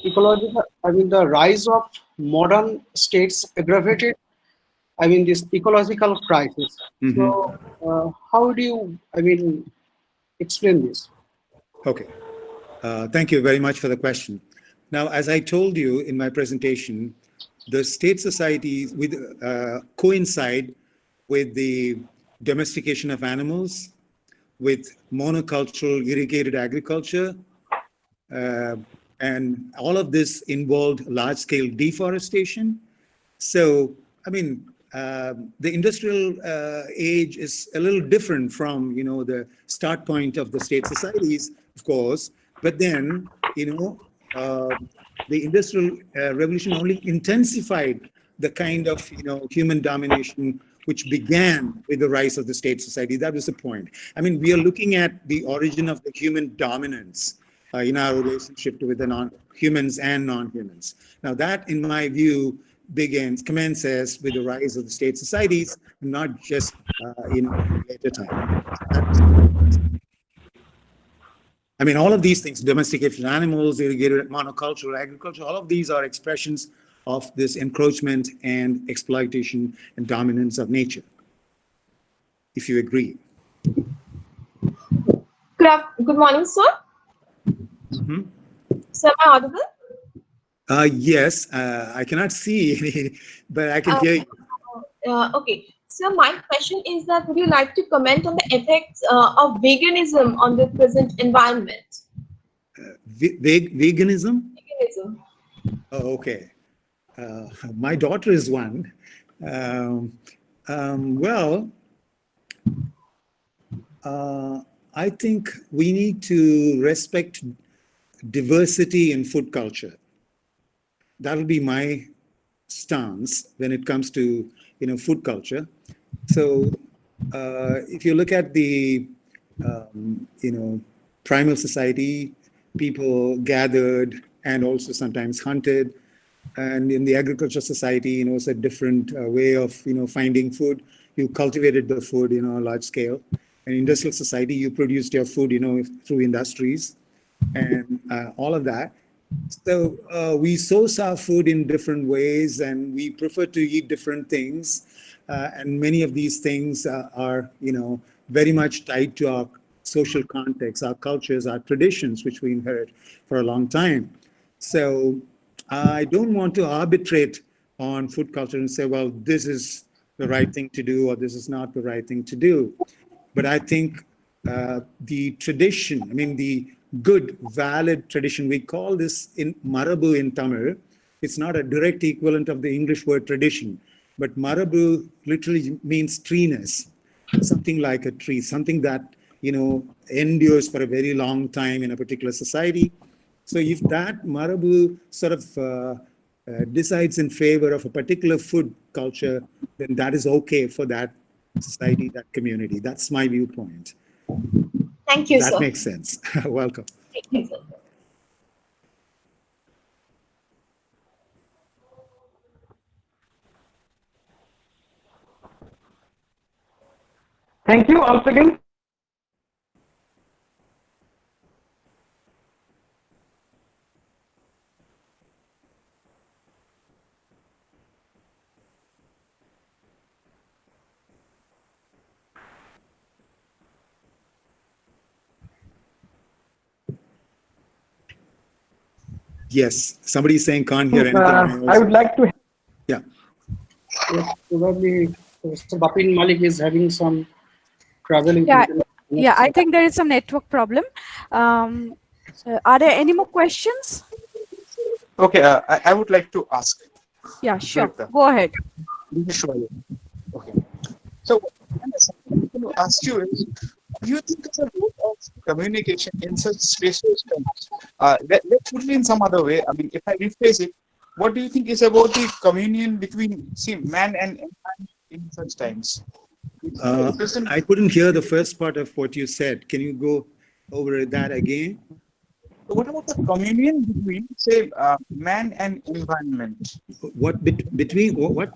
ecological, the rise of modern states aggravated, this ecological crisis. So, how do you, explain this? Okay. Thank you very much for the question. Now, as I told you in my presentation, the state societies coincide with the domestication of animals, with monocultural irrigated agriculture, and all of this involved large-scale deforestation. So, the industrial age is a little different from, the start point of the state societies, of course. But then, the industrial revolution only intensified the kind of, human domination which began with the rise of the state society. That was the point. We are looking at the origin of the human dominance in our relationship with the humans and non-humans. Now, that, in my view, commences with the rise of the state societies, not just in later time. All of these things, domestication of animals, irrigated monocultural agriculture, all of these are expressions of this encroachment and exploitation and dominance of nature, if you agree. Good morning, sir. Sir, am I audible? Yes, I cannot see any, but I can hear you. Okay. So my question is that would you like to comment on the effects of veganism on the present environment? Veganism? Veganism. Oh, okay. My daughter is one. I think we need to respect diversity in food culture. That'll be my stance when it comes to food culture. So if you look at the primal society, people gathered and also sometimes hunted, and in the agriculture society, it's a different way of finding food. You cultivated the food on a large scale. And industrial society, you produced your food through industries and all of that. So we source our food in different ways, and we prefer to eat different things. And many of these things are, very much tied to our social context, our cultures, our traditions, which we inherit for a long time. So I don't want to arbitrate on food culture and say, well, this is the right thing to do, or this is not the right thing to do. But I think the tradition, the good, valid tradition, we call this in Marabu in Tamil. It's not a direct equivalent of the English word tradition, but Marabu literally means treeness, something like a tree, something that, endures for a very long time in a particular society. So if that Marabu sort of decides in favor of a particular food culture, then that is okay for that society, that community. That's my viewpoint. Thank you, sir. That makes sense. Welcome. Thank you, sir. Thank you once again. Yes, somebody is saying can't hear anything. I would like to. Yeah. Yes, probably Mr. Bapin Malik is having some traveling. Yeah, I think there is some network problem. Are there any more questions? Okay, I would like to ask. Yeah, sure. Go ahead. Okay. So, what I want to ask you is, do you think it's a role of communication in such spaces? Let's put it in some other way. If I rephrase it, what do you think is about the communion between, man and man in such times? I couldn't hear the first part of what you said. Can you go over that again? So what about the communion between, say, man and environment? What between what?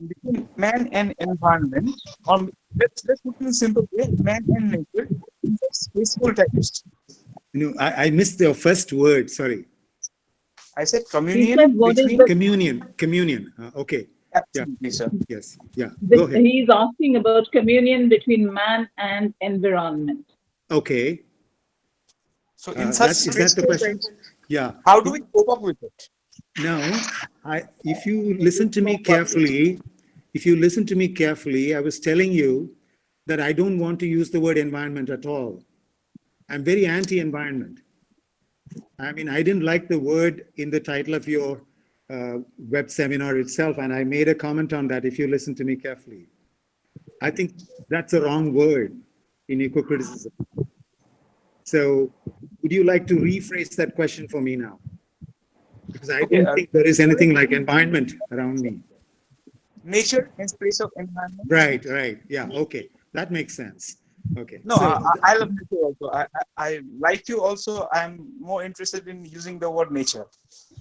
Between man and environment, or let's put it in a simple way, man and nature, in spaceful types. I missed your first word. Sorry. I said He communion said, what is between. the Communion. Okay. Absolutely, sir. Yes. Yeah. Go ahead. he's asking about communion between man and environment. Okay. So in such Is that the question? Yeah. how do we cope up with it? Now, if you listen to me carefully, I was telling you that I don't want to use the word environment at all. I'm very anti-environment. I mean, I didn't like the word in the title of your web seminar itself, and I made a comment on that if you listen to me carefully. I think that's a wrong word in eco-criticism. So would you like to rephrase that question for me now? Because I don't think there is anything like environment around me. Nature in space of environment. Right. Yeah. Okay. That makes sense. Okay. No, so, I love nature also. I like you also. I'm more interested in using the word nature.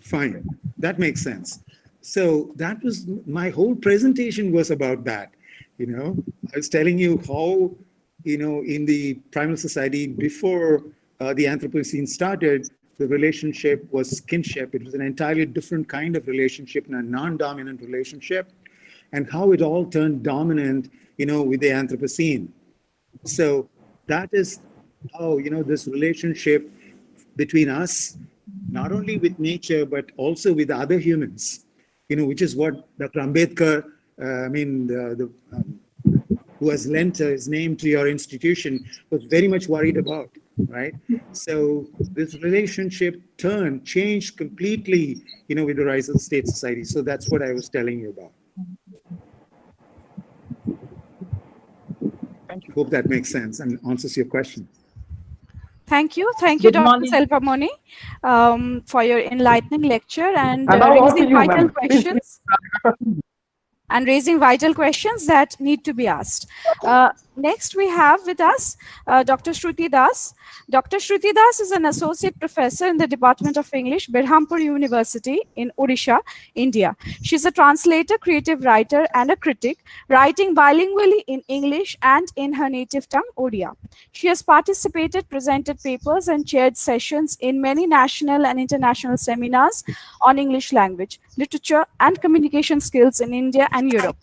Fine. That makes sense. So that was my whole presentation was about that. I was telling you how, in the primal society before the Anthropocene started, the relationship was kinship. It was an entirely different kind of relationship and a non-dominant relationship, and how it all turned dominant, with the Anthropocene. So that is how, this relationship between us, not only with nature, but also with other humans, which is what Dr. Ambedkar, who has lent his name to your institution, was very much worried about, right? So this relationship changed completely, with the rise of the state society. So that's what I was telling you about. Thank you. Hope that makes sense and answers your question. Thank you, Good Dr. morning. Salwamani, for your enlightening lecture and And now on to raising you, vital ma'am. Please. questions. And raising vital questions that need to be asked. Next, we have with us Dr. Shruti Das. Dr. Shruti Das is an associate professor in the Department of English, Berhampur University in Odisha, India. She's a translator, creative writer, and a critic, writing bilingually in English and in her native tongue, Odia. She has participated, presented papers, and chaired sessions in many national and international seminars on English language, literature, and communication skills in India and Europe.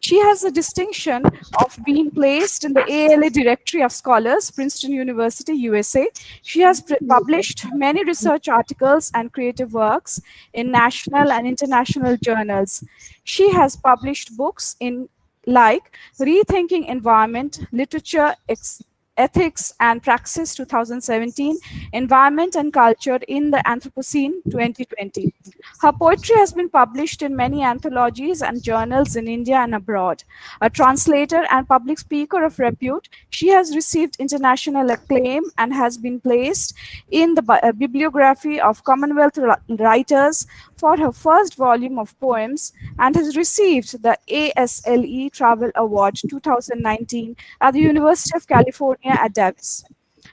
She has the distinction of being placed in the ALA Directory of Scholars, Princeton University, USA. She has published many research articles and creative works in national and international journals. She has published books like Rethinking Environment, Literature, Ethics and Praxis 2017, Environment and Culture in the Anthropocene 2020. Her poetry has been published in many anthologies and journals in India and abroad. A translator and public speaker of repute, she has received international acclaim and has been placed in the bibliography of Commonwealth writers for her first volume of poems and has received the ASLE Travel Award 2019 at the University of California at Davis.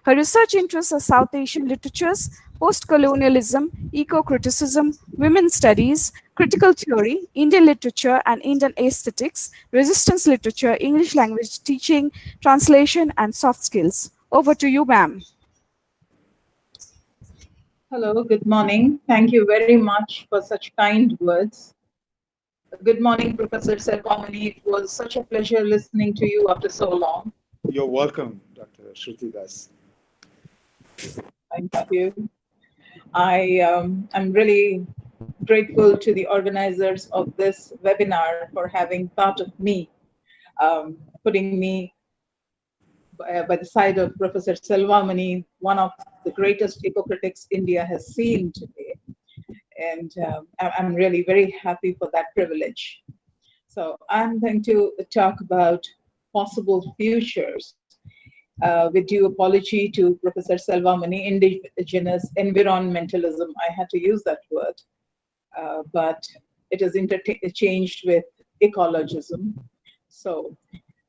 Her research interests are South Asian literatures, post-colonialism, eco-criticism, women's studies, critical theory, Indian literature and Indian aesthetics, resistance literature, English language teaching, translation, and soft skills. Over to you, ma'am. Hello, good morning. Thank you very much for such kind words. Good morning, Professor Salwaman. It was such a pleasure listening to you after so long. You're welcome, Dr. Shruti Das. Thank you. I'm really grateful to the organizers of this webinar for having thought of me, putting me by the side of Professor Salwaman, one of the greatest eco-critics India has seen today. And I'm really very happy for that privilege. So I'm going to talk about possible futures. With due apology to Professor Salwaman, indigenous environmentalism, I had to use that word, but it is interchanged with ecologism. So,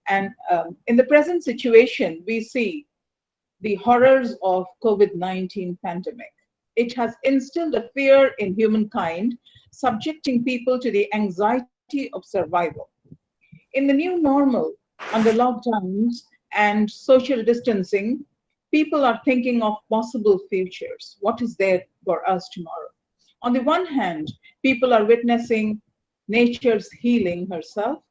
and in the present situation, we see the horrors of COVID-19 pandemic. It has instilled a fear in humankind, subjecting people to the anxiety of survival. In the new normal, under lockdowns and social distancing, people are thinking of possible futures. What is there for us tomorrow? On the one hand, people are witnessing nature's healing herself,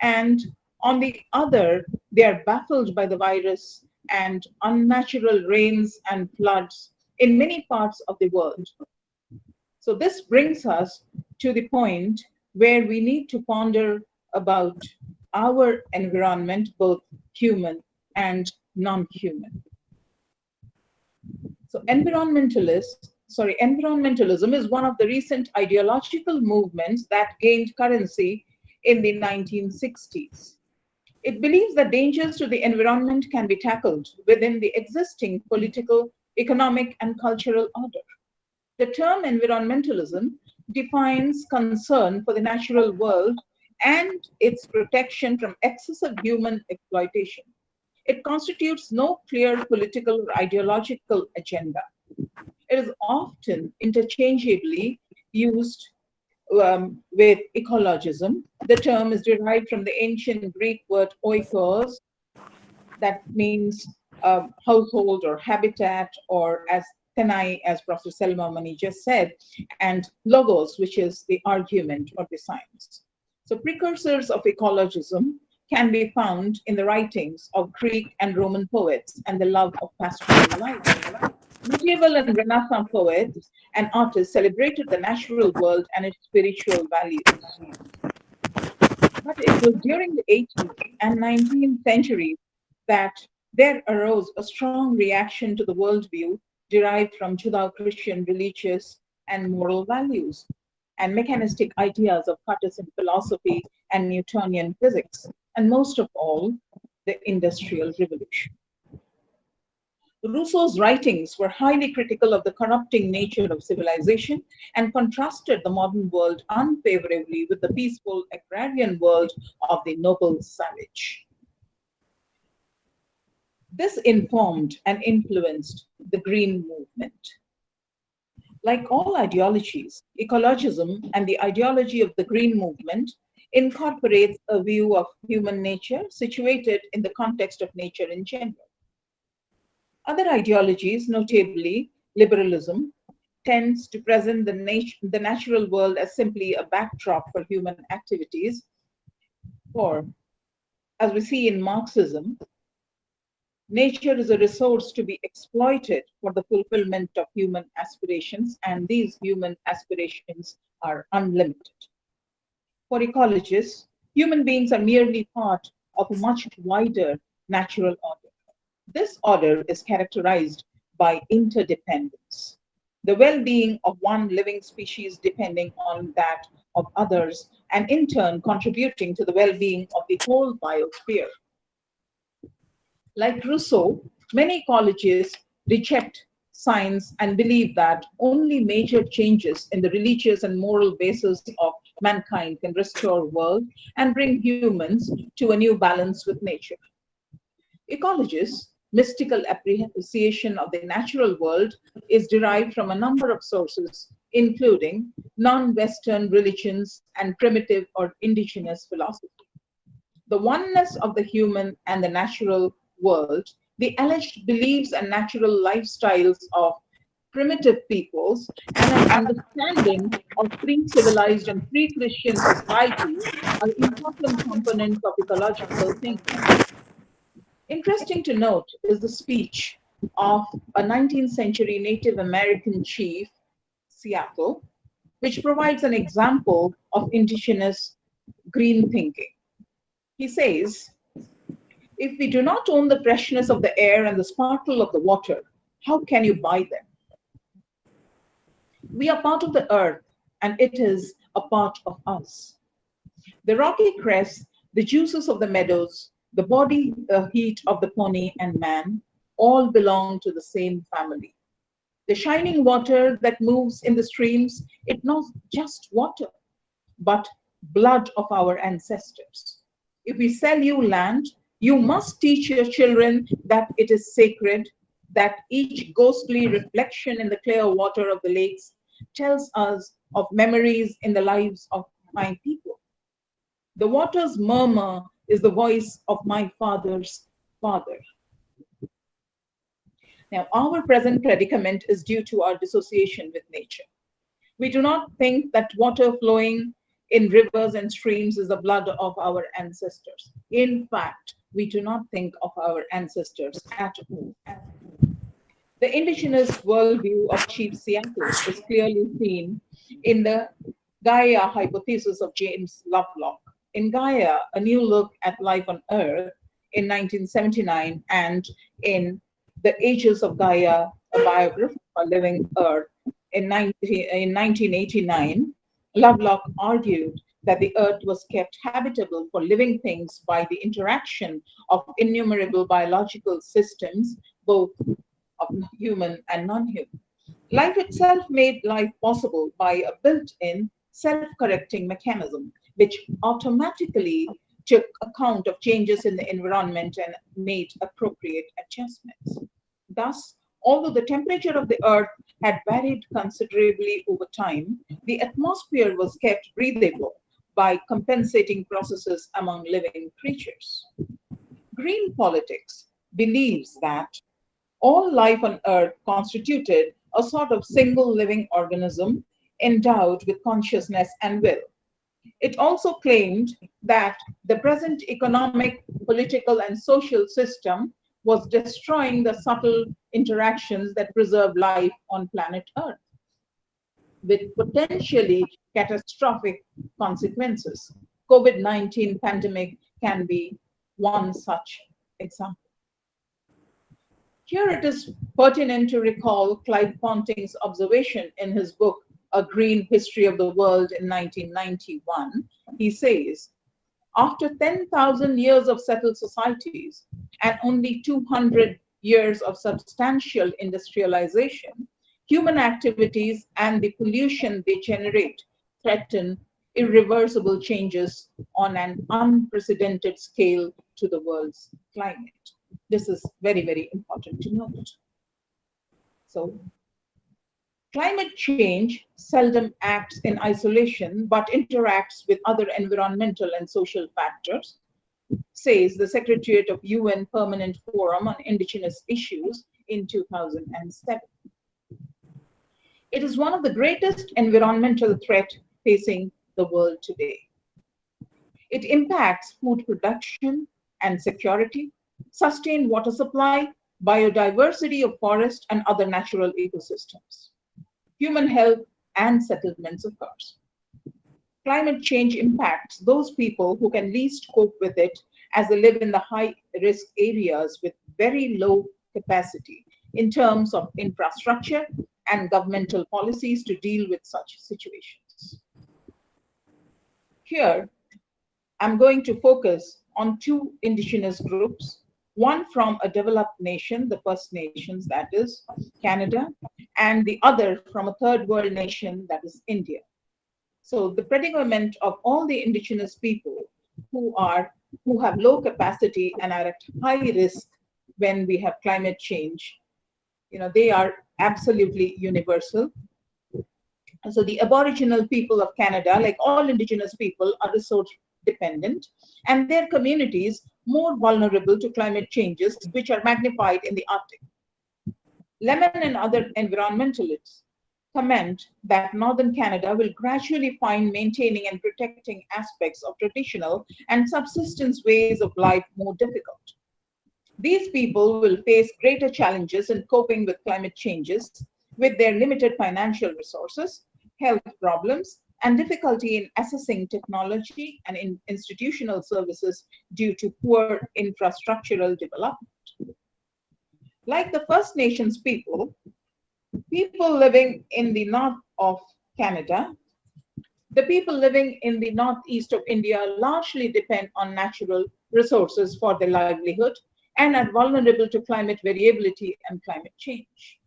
and on the other, they are baffled by the virus and unnatural rains and floods in many parts of the world. So this brings us to the point where we need to ponder about our environment, both human and non-human. So environmentalism is one of the recent ideological movements that gained currency in the 1960s. It believes that dangers to the environment can be tackled within the existing political, economic, and cultural order. The term environmentalism defines concern for the natural world and its protection from excessive human exploitation. It constitutes no clear political or ideological agenda. It is often interchangeably used with ecologism. The term is derived from the ancient Greek word oikos, that means household or habitat, or as Tenai, as Professor Salwaman just said, and logos, which is the argument or the science. So precursors of ecologism can be found in the writings of Greek and Roman poets and the love of pastoral life. Medieval and Renaissance poets and artists celebrated the natural world and its spiritual values. But it was during the 18th and 19th centuries that there arose a strong reaction to the worldview derived from Judeo-Christian religious and moral values and mechanistic ideas of Cartesian philosophy and Newtonian physics, and most of all, the Industrial Revolution. Rousseau's writings were highly critical of the corrupting nature of civilization and contrasted the modern world unfavorably with the peaceful agrarian world of the noble savage. This informed and influenced the Green Movement. Like all ideologies, ecologism and the ideology of the Green Movement incorporates a view of human nature situated in the context of nature in general. Other ideologies, notably liberalism, tends to present the natural world as simply a backdrop for human activities, or, as we see in Marxism, nature is a resource to be exploited for the fulfillment of human aspirations, and these human aspirations are unlimited. For ecologists, human beings are merely part of a much wider natural order. This order is characterized by interdependence, the well-being of one living species depending on that of others, and in turn contributing to the well-being of the whole biosphere. Like Rousseau, many ecologists reject science and believe that only major changes in the religious and moral basis of mankind can restore the world and bring humans to a new balance with nature. Ecologists' mystical appreciation of the natural world is derived from a number of sources, including non-Western religions and primitive or indigenous philosophy. The oneness of the human and the natural world, the alleged beliefs and natural lifestyles of primitive peoples, and an understanding of pre-civilized and pre-Christian societies are important components of ecological thinking. Interesting to note is the speech of a 19th century Native American chief, Seattle, which provides an example of indigenous green thinking. He says, "If we do not own the freshness of the air and the sparkle of the water, how can you buy them? We are part of the earth, and it is a part of us. The rocky crests, the juices of the meadows, the body heat of the pony and man, all belong to the same family. The shining water that moves in the streams, it's not just water, but blood of our ancestors. If we sell you land, you must teach your children that it is sacred, that each ghostly reflection in the clear water of the lakes tells us of memories in the lives of my people. The water's murmur is the voice of my father's father. Now, our present predicament is due to our dissociation with nature. We do not think that water flowing in rivers and streams is the blood of our ancestors. In fact, we do not think of our ancestors at all. The indigenous worldview of Chief Seattle is clearly seen in the Gaia hypothesis of James Lovelock. In Gaia, A New Look at Life on Earth in 1979, and in The Ages of Gaia, a biography of a living Earth in 1989, Lovelock argued that the Earth was kept habitable for living things by the interaction of innumerable biological systems, both of human and non-human. Life itself made life possible by a built-in self-correcting mechanism, which automatically took account of changes in the environment and made appropriate adjustments. Thus, although the temperature of the Earth had varied considerably over time, the atmosphere was kept breathable by compensating processes among living creatures. Green politics believes that all life on Earth constituted a sort of single living organism endowed with consciousness and will. It also claimed that the present economic, political, and social system was destroying the subtle interactions that preserve life on planet Earth, with potentially catastrophic consequences. COVID-19 pandemic can be one such example. Here it is pertinent to recall Clive Ponting's observation in his book, A Green History of the World in 1991. He says, after 10,000 years of settled societies and only 200 years of substantial industrialization, human activities and the pollution they generate threaten irreversible changes on an unprecedented scale to the world's climate. This is very, very important to note. So, climate change seldom acts in isolation, but interacts with other environmental and social factors, says the Secretariat of UN Permanent Forum on Indigenous Issues in 2007. It is one of the greatest environmental threats facing the world today. It impacts food production and security, sustained water supply, biodiversity of forest and other natural ecosystems, human health, and settlements, of course. Climate change impacts those people who can least cope with it, as they live in the high-risk areas with very low capacity in terms of infrastructure and governmental policies to deal with such situations. Here, I'm going to focus on two indigenous groups, one from a developed nation, the First Nations, that is Canada, and the other from a third world nation, that is India. So the predicament of all the indigenous people who have low capacity and are at high risk when we have climate change, they are absolutely universal. And so the Aboriginal people of Canada, like all indigenous people, are resource dependent, and their communities more vulnerable to climate changes, which are magnified in the Arctic. Lemon and other environmentalists comment that Northern Canada will gradually find maintaining and protecting aspects of traditional and subsistence ways of life more difficult. These people will face greater challenges in coping with climate changes with their limited financial resources, health problems, and difficulty in assessing technology and in institutional services due to poor infrastructural development. Like the First Nations people living in the north of Canada, the people living in the northeast of India largely depend on natural resources for their livelihood and are vulnerable to climate variability and climate change.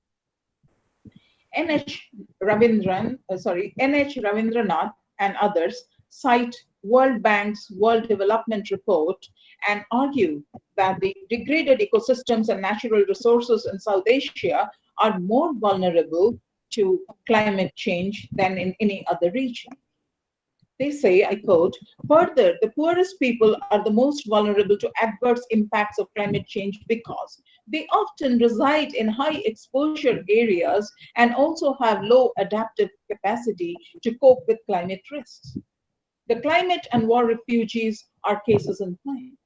N.H. Ravindranath and others cite World Bank's World Development Report and argue that the degraded ecosystems and natural resources in South Asia are more vulnerable to climate change than in any other region. They say, I quote, further, the poorest people are the most vulnerable to adverse impacts of climate change because they often reside in high exposure areas and also have low adaptive capacity to cope with climate risks. The climate and war refugees are cases in point.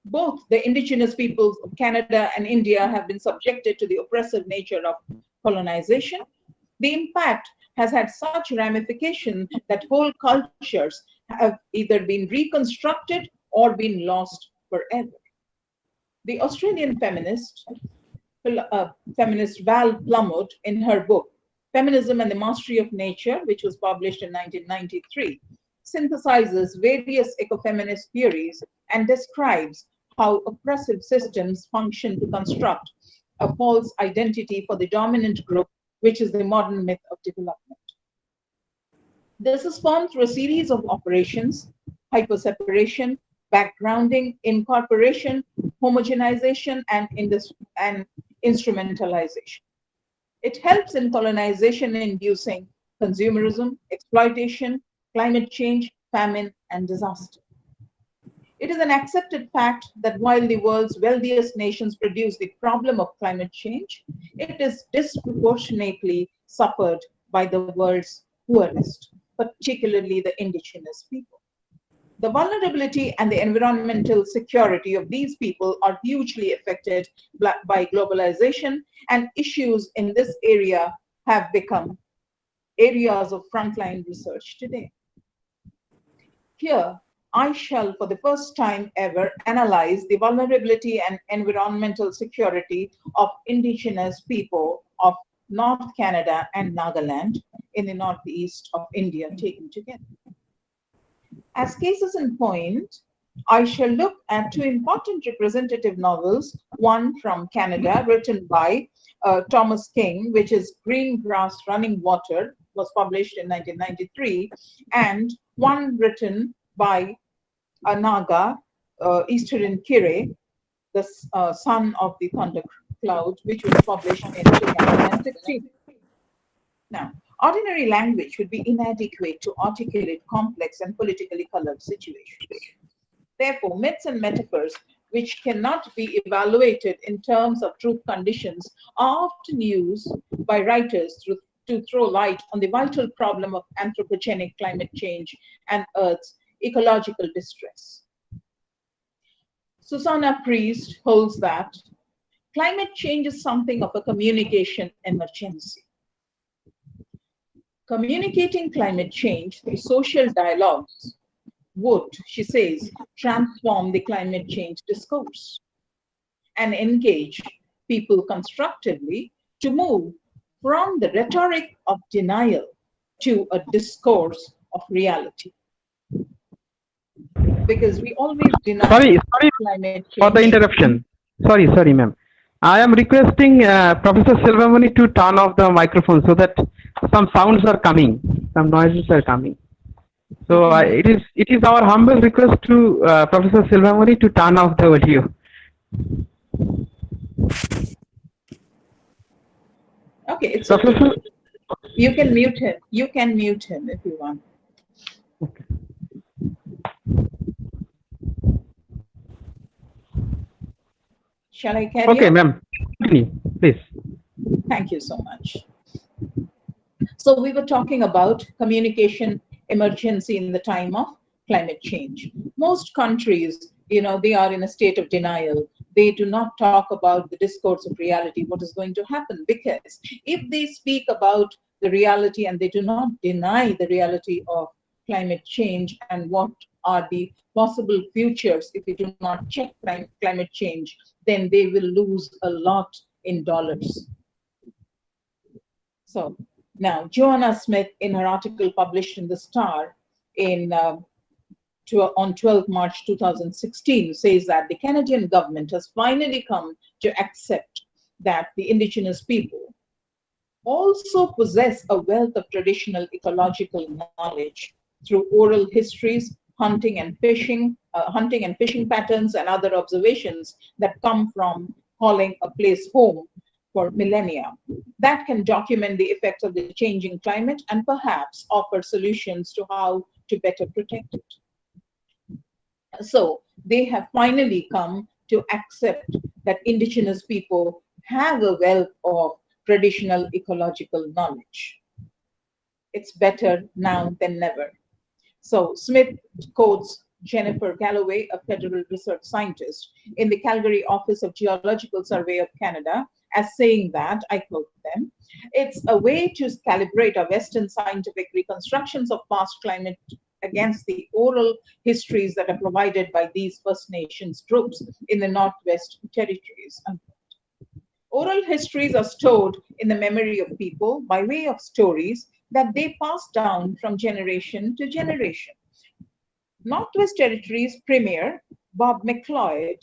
Both the indigenous peoples of Canada and India have been subjected to the oppressive nature of colonization. The impact has had such ramification that whole cultures have either been reconstructed or been lost forever. The Australian feminist Val Plumwood, in her book, Feminism and the Mastery of Nature, which was published in 1993, synthesizes various ecofeminist theories and describes how oppressive systems function to construct a false identity for the dominant group, which is the modern myth of development. This is formed through a series of operations: hyperseparation, backgrounding, incorporation, homogenization, and instrumentalization. It helps in colonization-inducing consumerism, exploitation, climate change, famine, and disaster. It is an accepted fact that while the world's wealthiest nations produce the problem of climate change, it is disproportionately suffered by the world's poorest, particularly the indigenous people. The vulnerability and the environmental security of these people are hugely affected by globalization, and issues in this area have become areas of frontline research today. Here, I shall, for the first time ever, analyze the vulnerability and environmental security of indigenous people of North Canada and Nagaland in the northeast of India taken together. As cases in point, I shall look at two important representative novels, one from Canada written by Thomas King, which is Green Grass Running Water, was published in 1993, and one written by a Naga, Eastern Kire, the son of the thunder cloud, which was published in 2016. Now, ordinary language would be inadequate to articulate complex and politically colored situations. Therefore, myths and metaphors which cannot be evaluated in terms of truth conditions are often used by writers to throw light on the vital problem of anthropogenic climate change and Earth's ecological distress. Susanna Priest holds that climate change is something of a communication emergency. Communicating climate change through social dialogues would, she says, transform the climate change discourse and engage people constructively to move from the rhetoric of denial to a discourse of reality. Because we always deny Sorry climate change. for the interruption. Sorry, ma'am. I am requesting Professor Salwaman to turn off the microphone so that some sounds are coming, some noises are coming. So it is our humble request to Professor Salwaman to turn off the audio. Okay, it's Professor. okay. You can mute him. You can mute him if you want. Okay. Shall I carry Okay, on? ma'am. Please. Thank you so much. So we were talking about communication emergency in the time of climate change. Most countries, they are in a state of denial. They do not talk about the discourse of reality, what is going to happen, because if they speak about the reality and they do not deny the reality of climate change and what are the possible futures if we do not check climate change, then they will lose a lot in dollars. So now, Joanna Smith, in her article published in The Star on 12 March 2016, says that the Canadian government has finally come to accept that the indigenous people also possess a wealth of traditional ecological knowledge through oral histories, hunting and fishing patterns and other observations that come from calling a place home for millennia, that can document the effects of the changing climate and perhaps offer solutions to how to better protect it. So they have finally come to accept that indigenous people have a wealth of traditional ecological knowledge. It's better now than never. So Smith quotes Jennifer Galloway, a federal research scientist in the Calgary Office of Geological Survey of Canada, as saying that, I quote them, "It's a way to calibrate our Western scientific reconstructions of past climate against the oral histories that are provided by these First Nations groups in the Northwest Territories." Oral histories are stored in the memory of people by way of stories that they pass down from generation to generation. Northwest Territories Premier Bob McLeod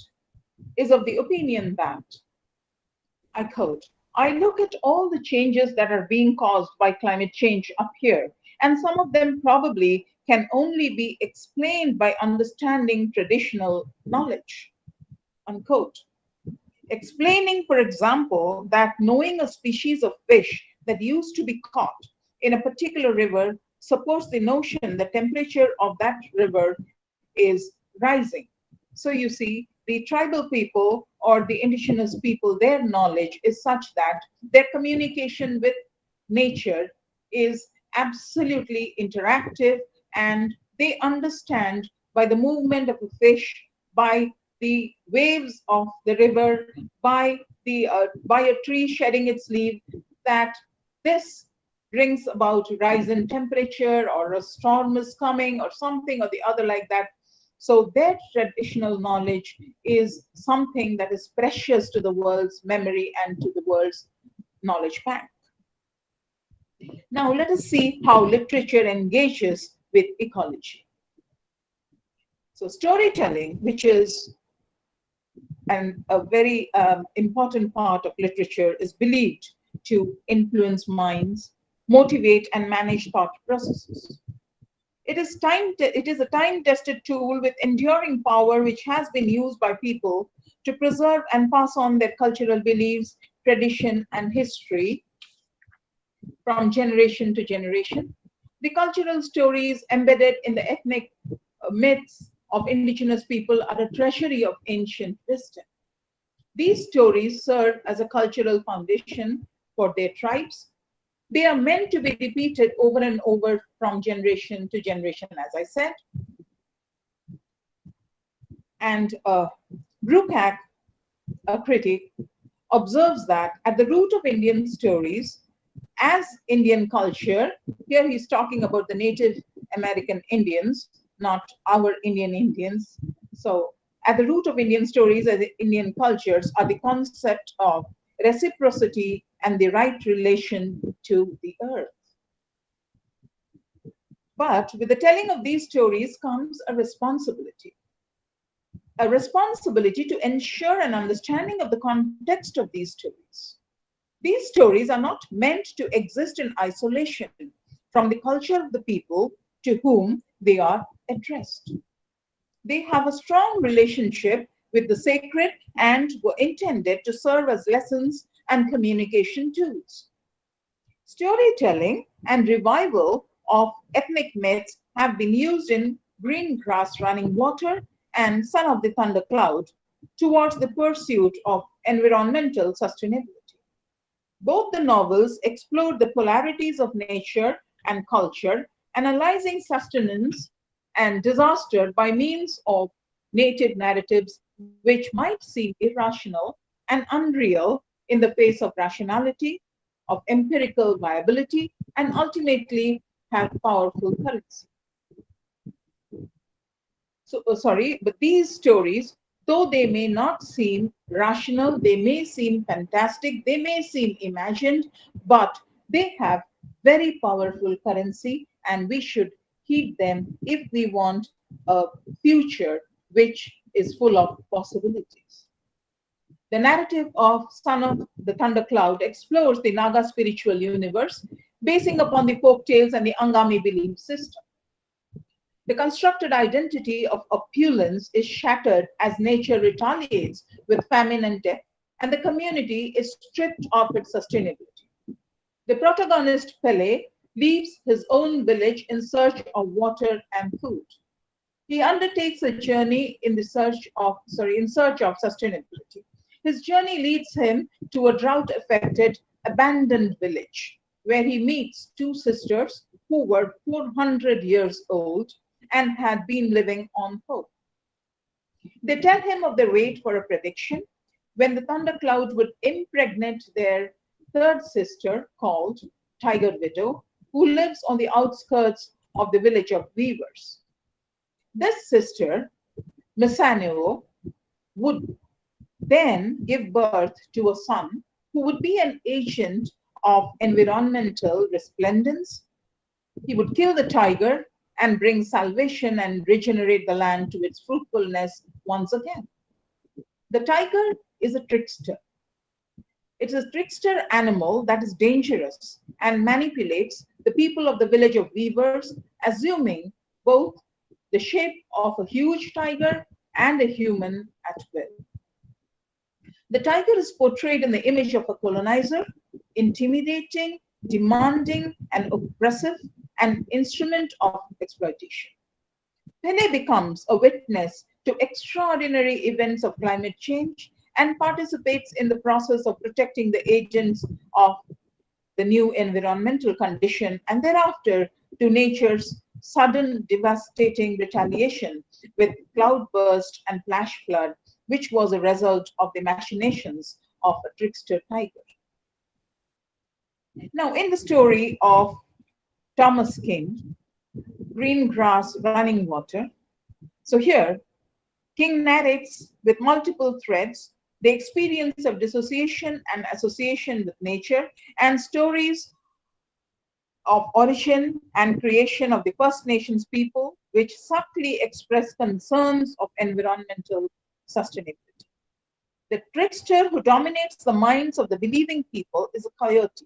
is of the opinion that, I quote, "I look at all the changes that are being caused by climate change up here, and some of them probably can only be explained by understanding traditional knowledge," unquote. Explaining, for example, that knowing a species of fish that used to be caught in a particular river supports the notion the temperature of that river is rising. So you see, the tribal people or the indigenous people, their knowledge is such that their communication with nature is absolutely interactive, and they understand by the movement of a fish, by the waves of the river, by a tree shedding its leaf, that this brings about a rise in temperature or a storm is coming or something or the other like that. So their traditional knowledge is something that is precious to the world's memory and to the world's knowledge bank. Now let us see how literature engages with ecology. So storytelling, which is a very important part of literature, is believed to influence minds, motivate and manage thought processes. It is a time-tested tool with enduring power, which has been used by people to preserve and pass on their cultural beliefs, tradition, and history from generation to generation. The cultural stories embedded in the ethnic myths of indigenous people are a treasury of ancient wisdom. These stories serve as a cultural foundation for their tribes. They are meant to be repeated over and over from generation to generation, as I said. And Bruckach, a critic, observes that at the root of Indian stories, as Indian culture, here he's talking about the Native American Indians, not our Indian Indians. So at the root of Indian stories as Indian cultures are the concept of reciprocity and the right relation to the earth. But with the telling of these stories comes a responsibility to ensure an understanding of the context of these stories. These stories are not meant to exist in isolation from the culture of the people to whom they are addressed. They have a strong relationship with the sacred and were intended to serve as lessons and communication tools. Storytelling and revival of ethnic myths have been used in Green Grass Running Water and Son of the Thunder Cloud towards the pursuit of environmental sustainability. Both the novels explored the polarities of nature and culture, analyzing sustenance and disaster by means of native narratives which might seem irrational and unreal in the face of rationality, of empirical viability, and ultimately have powerful currency. So, but these stories, though they may not seem rational, they may seem fantastic, they may seem imagined, but they have very powerful currency, and we should heed them if we want a future which is full of possibilities. The narrative of Son of the Thunder Cloud explores the Naga spiritual universe, basing upon the folk tales and the Angami belief system. The constructed identity of opulence is shattered as nature retaliates with famine and death, and the community is stripped of its sustainability. The protagonist, Pele, leaves his own village in search of water and food. He undertakes a journey in search of sustainability. His journey leads him to a drought-affected, abandoned village, where he meets two sisters who were 400 years old and had been living on hope. They tell him of their wait for a prediction when the thundercloud would impregnate their third sister, called Tiger Widow, who lives on the outskirts of the village of weavers. This sister, Misaneo, would then give birth to a son who would be an agent of environmental resplendence. He would kill the tiger and bring salvation and regenerate the land to its fruitfulness once again. The tiger is a trickster. It's a trickster animal that is dangerous and manipulates the people of the village of weavers, assuming both the shape of a huge tiger and a human at will. The tiger is portrayed in the image of a colonizer, intimidating, demanding, and oppressive, an instrument of exploitation. Pele becomes a witness to extraordinary events of climate change and participates in the process of protecting the agents of the new environmental condition, and thereafter to nature's sudden devastating retaliation with cloudburst and flash flood, which was a result of the machinations of a trickster tiger. Now, in the story of Thomas King, Green Grass, Running Water, so here, King narrates with multiple threads the experience of dissociation and association with nature and stories of origin and creation of the First Nations people, which subtly express concerns of environmental sustainability. The trickster who dominates the minds of the believing people is a coyote.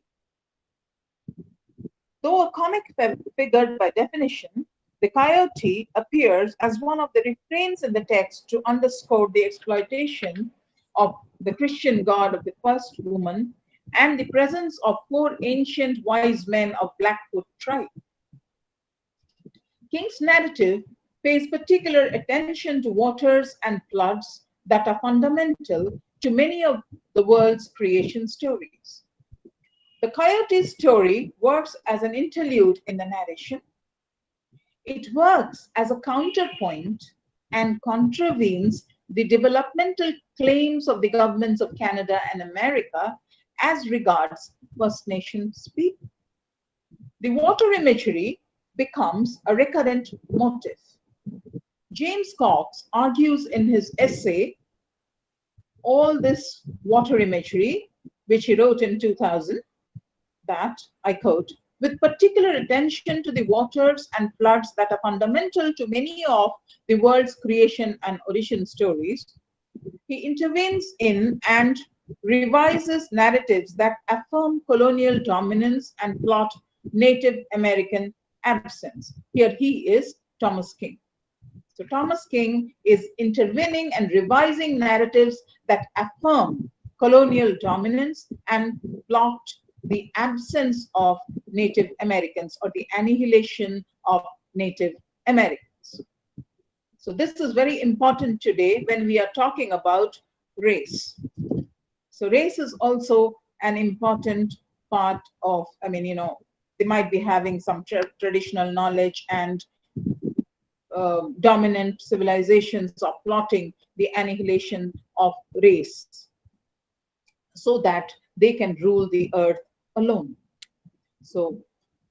Though a comic figure by definition, the coyote appears as one of the refrains in the text to underscore the exploitation of the Christian god of the first woman and the presence of 4 ancient wise men of Blackfoot tribe. King's narrative pays particular attention to waters and floods that are fundamental to many of the world's creation stories. The coyote's story works as an interlude in the narration. It works as a counterpoint and contravenes the developmental claims of the governments of Canada and America as regards First Nations people. The water imagery becomes a recurrent motif. James Cox argues in his essay, All This Water Imagery, which he wrote in 2000, that, I quote, with particular attention to the waters and floods that are fundamental to many of the world's creation and origin stories, he intervenes in and revises narratives that affirm colonial dominance and plot Native American absence. Here he is, Thomas King. So Thomas King is intervening and revising narratives that affirm colonial dominance and plot the absence of Native Americans or the annihilation of Native Americans. So this is very important today when we are talking about race. So race is also an important part of, they might be having some traditional knowledge and dominant civilizations are plotting the annihilation of race so that they can rule the earth alone. So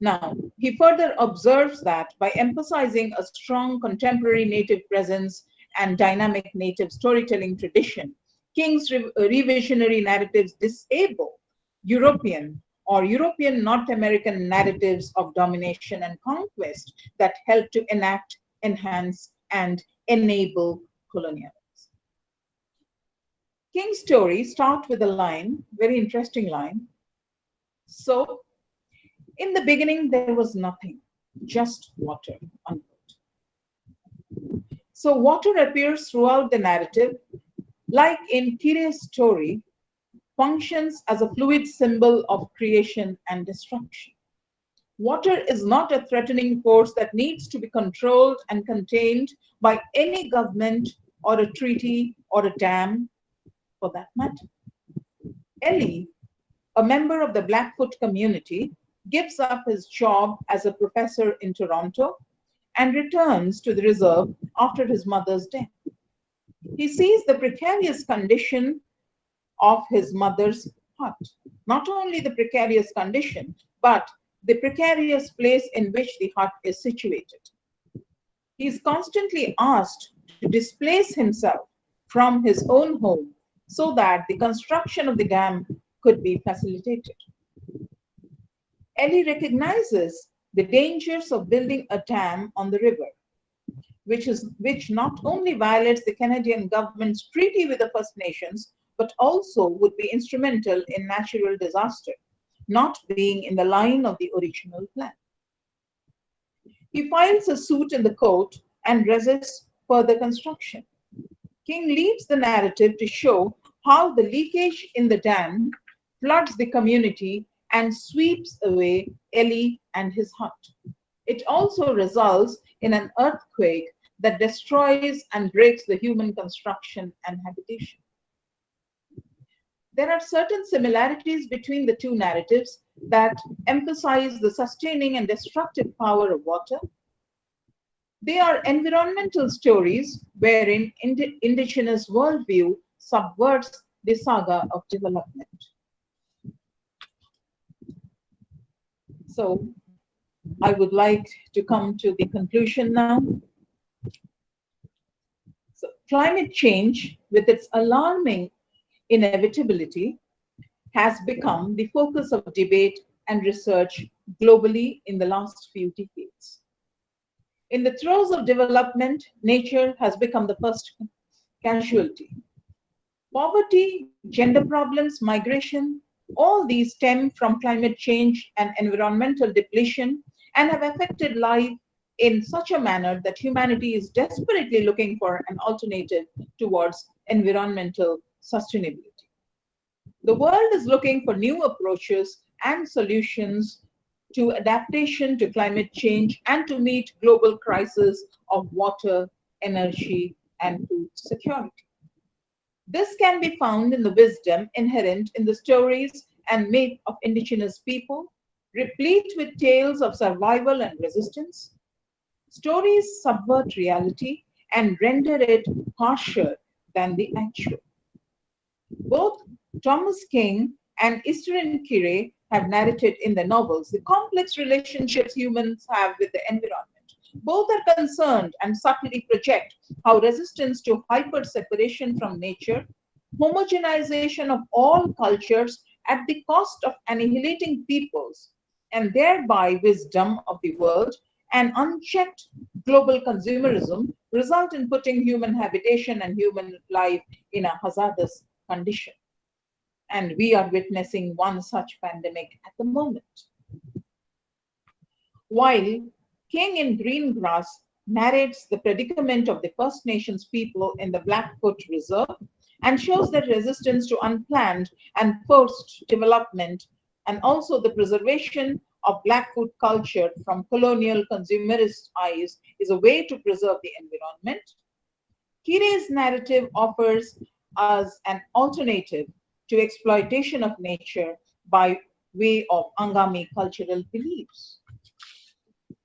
now he further observes that by emphasizing a strong contemporary Native presence and dynamic Native storytelling tradition, King's revisionary narratives disable European or European North American narratives of domination and conquest that help to enact, enhance, and enable colonialism. King's story starts with a line, very interesting line. So, in the beginning, there was nothing, just water, unquote. So water appears throughout the narrative, like in Kire's story, functions as a fluid symbol of creation and destruction. Water is not a threatening force that needs to be controlled and contained by any government or a treaty or a dam for that matter. Eli, a member of the Blackfoot community, gives up his job as a professor in Toronto and returns to the reserve after his mother's death. He sees the precarious condition of his mother's hut. Not only the precarious condition, but the precarious place in which the hut is situated. He is constantly asked to displace himself from his own home so that the construction of the dam could be facilitated. Eli recognizes the dangers of building a dam on the river, which not only violates the Canadian government's treaty with the First Nations, but also would be instrumental in natural disaster, not being in the line of the original plan. He files a suit in the court and resists further construction. King leaves the narrative to show how the leakage in the dam floods the community and sweeps away Eli and his hut. It also results in an earthquake that destroys and breaks the human construction and habitation. There are certain similarities between the two narratives that emphasize the sustaining and destructive power of water. They are environmental stories wherein indigenous worldview subverts the saga of development. So I would like to come to the conclusion now. So climate change, with its alarming inevitability, has become the focus of debate and research globally in the last few decades. In the throes of development, nature has become the first casualty. Poverty, gender problems, migration, all these stem from climate change and environmental depletion and have affected life in such a manner that humanity is desperately looking for an alternative towards environmental sustainability. The world is looking for new approaches and solutions to adaptation to climate change and to meet global crises of water, energy, and food security. This can be found in the wisdom inherent in the stories and myth of indigenous people, replete with tales of survival and resistance. Stories subvert reality and render it harsher than the actual. Both Thomas King and Eastern Kire have narrated in their novels the complex relationships humans have with the environment. Both are concerned and subtly project how resistance to hyper-separation from nature, homogenization of all cultures at the cost of annihilating peoples, and thereby wisdom of the world, and unchecked global consumerism result in putting human habitation and human life in a hazardous condition. And we are witnessing one such pandemic at the moment. While King in Greengrass narrates the predicament of the First Nations people in the Blackfoot Reserve and shows that resistance to unplanned and forced development and also the preservation of Blackfoot culture from colonial consumerist eyes is a way to preserve the environment, Kire's narrative offers us an alternative to exploitation of nature by way of Angami cultural beliefs.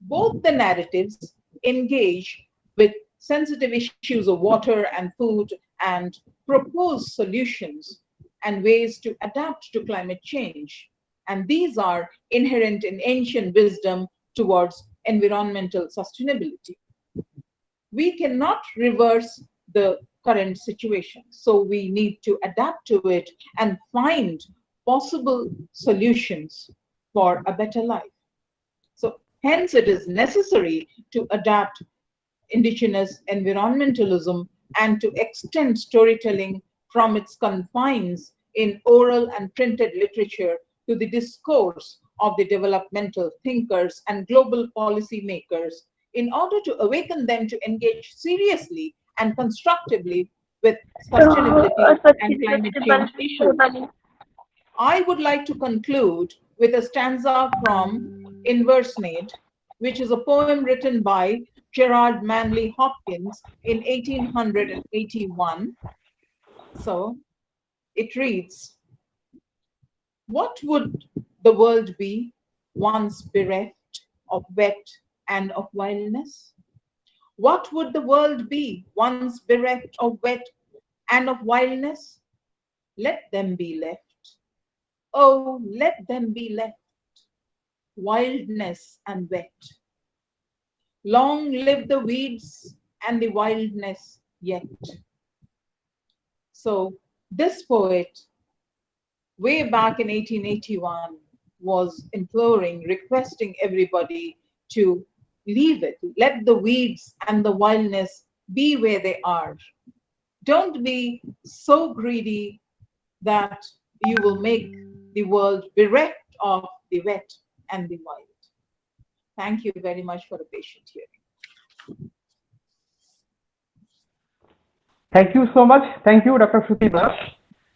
Both the narratives engage with sensitive issues of water and food and propose solutions and ways to adapt to climate change. And these are inherent in ancient wisdom towards environmental sustainability. We cannot reverse the current situation, so we need to adapt to it and find possible solutions for a better life. So hence it is necessary to adapt indigenous environmentalism and to extend storytelling from its confines in oral and printed literature to the discourse of the developmental thinkers and global policy makers in order to awaken them to engage seriously and constructively with sustainability and climate change issues. I would like to conclude with a stanza from Inversnade, which is a poem written by Gerard Manley Hopkins in 1881. So it reads, "What would the world be once bereft of wet and of wildness? What would the world be once bereft of wet and of wildness? Let them be left. Oh, let them be left. Wildness and wet. Long live the weeds and the wildness yet." So this poet, way back in 1881, was imploring, requesting everybody to leave it. Let the weeds and the wildness be where they are. Don't be so greedy that you will make the world bereft of the wet and the wild. Thank you very much for the patient hearing. Thank you so much. Thank you, Dr. Shruti Das.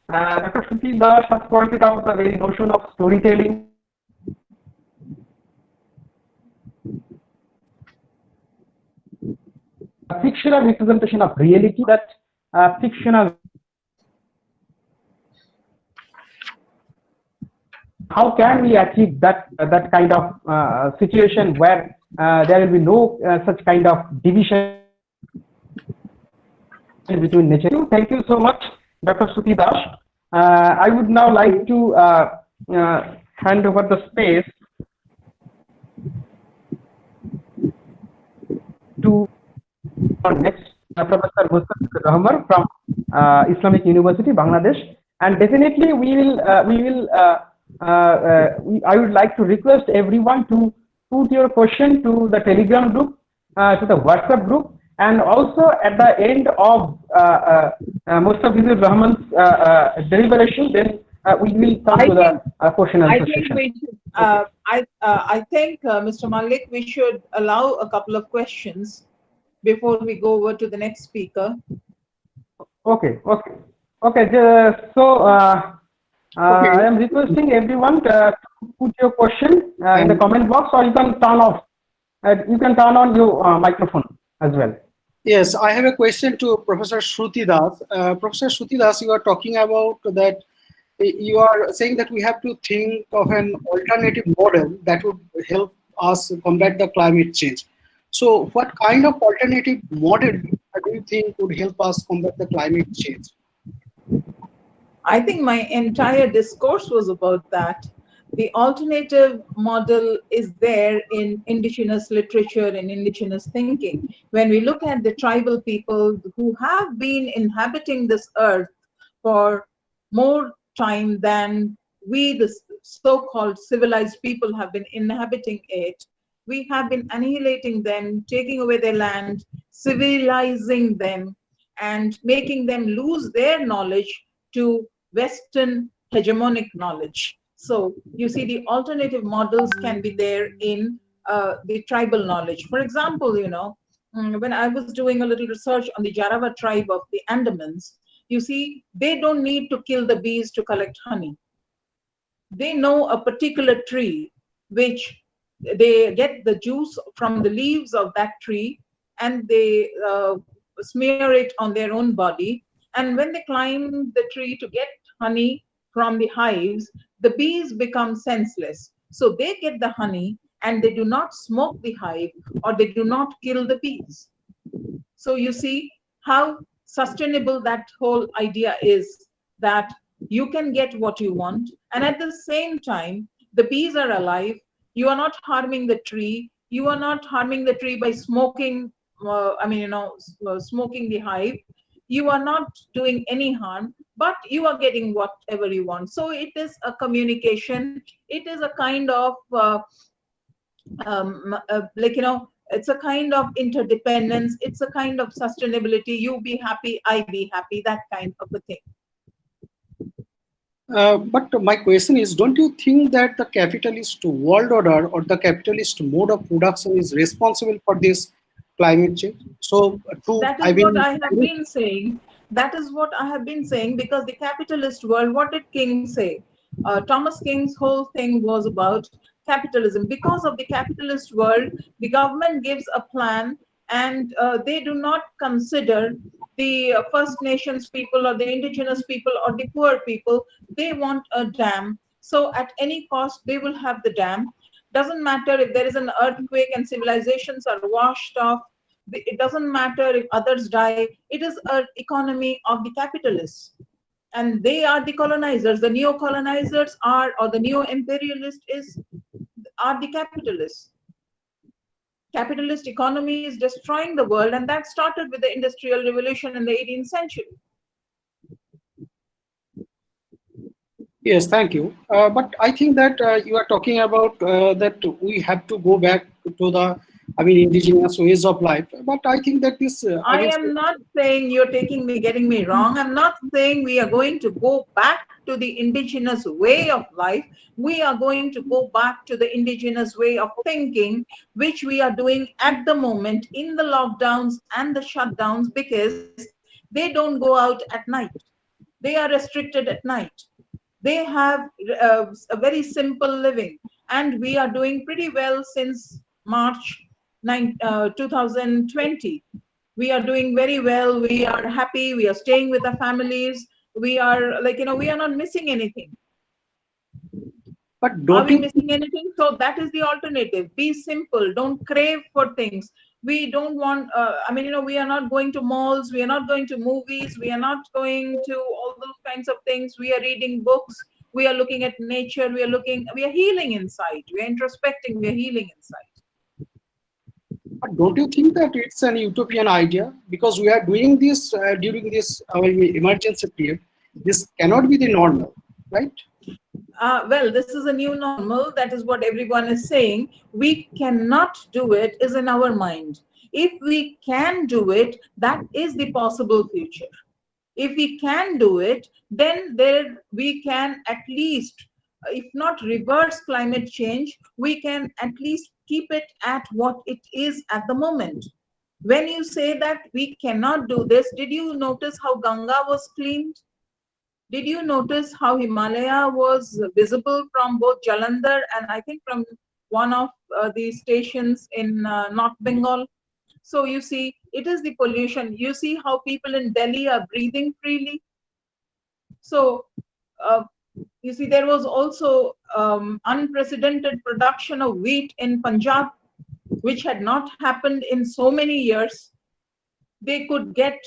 Dr. Shruti Das has pointed out the very notion of storytelling. A fictional representation of reality, that fictional. How can we achieve that kind of situation where there will be no such kind of division between nature? Thank you so much, Dr. Shruti Das. I would now like to hand over the space to our next Professor Mustaq Rahmar from Islamic University, Bangladesh, and definitely I would like to request everyone to put your question to the Telegram group, to the WhatsApp group, and also at the end of Mustaq Rahman's deliberation, then we will come to the question and answer session. I think, Mr. Malik, we should allow a couple of questions before we go over to the next speaker. Okay. I am requesting everyone to put your question in the comment box, or you can turn off. You can turn on your microphone as well. Yes, I have a question to Professor Shruti Das. Professor Shruti Das, you are talking about that you are saying that we have to think of an alternative model that would help us combat the climate change. So what kind of alternative model do you think would help us combat the climate change? I think my entire discourse was about that. The alternative model is there in indigenous literature and indigenous thinking. When we look at the tribal people who have been inhabiting this earth for more time than we, the so-called civilized people, have been inhabiting it, we have been annihilating them, taking away their land, civilizing them, and making them lose their knowledge to Western hegemonic knowledge. So you see, the alternative models can be there in the tribal knowledge. For example, when I was doing a little research on the Jarawa tribe of the Andamans, you see, they don't need to kill the bees to collect honey. They know a particular tree, which they get the juice from the leaves of that tree, and they smear it on their own body. And when they climb the tree to get honey from the hives, the bees become senseless. So they get the honey and they do not smoke the hive, or they do not kill the bees. So you see how sustainable that whole idea is, that you can get what you want, and at the same time, the bees are alive. You are not harming the tree. You are not harming the tree by smoking, smoking the hive. You are not doing any harm, but you are getting whatever you want. So it is a communication. It is a kind of, it's a kind of interdependence. It's a kind of sustainability. You be happy, I be happy, that kind of a thing. But my question is, don't you think that the capitalist world order or the capitalist mode of production is responsible for this climate change? So, That is what I have been saying. That is what I have been saying, because the capitalist world, what did King say? Thomas King's whole thing was about capitalism. Because of the capitalist world, the government gives a plan, and they do not consider the First Nations people or the indigenous people or the poor people. They want a dam. So at any cost, they will have the dam. Doesn't matter if there is an earthquake and civilizations are washed off. It doesn't matter if others die. It is an economy of the capitalists. And they are the colonizers. The neo-colonizers are, or the neo-imperialist are the capitalists. Capitalist economy is destroying the world, and that started with the Industrial Revolution in the 18th century. Yes, thank you. But I think that you are talking about that we have to go back to the, indigenous ways of life. But I think that this. I am not saying you're getting me wrong. I'm not saying we are going to go back to the indigenous way of life. We are going to go back to the indigenous way of thinking, which we are doing at the moment in the lockdowns and the shutdowns, because they don't go out at night. They are restricted at night. They have a very simple living, and we are doing pretty well since March 2020. We are doing very well. We are happy. We are staying with our families. We are we are not missing anything. But are we missing anything? So that is the alternative. Be simple. Don't crave for things. We don't want, we are not going to malls. We are not going to movies. We are not going to all those kinds of things. We are reading books. We are looking at nature. We are healing inside. We are introspecting. We are healing inside. But don't you think that it's an utopian idea? Because we are doing this during this emergency period. This cannot be the normal, right? Well, this is a new normal. That is what everyone is saying. We cannot do it is in our mind. If we can do it, that is the possible future. If we can do it, then we can at least, if not reverse climate change, we can at least keep it at what it is at the moment. When you say that we cannot do this, did you notice how Ganga was cleaned? Did you notice how Himalaya was visible from both Jalandhar and I think from one of the stations in North Bengal? So you see, it is the pollution. You see how people in Delhi are breathing freely. So you see, there was also unprecedented production of wheat in Punjab, which had not happened in so many years. They could get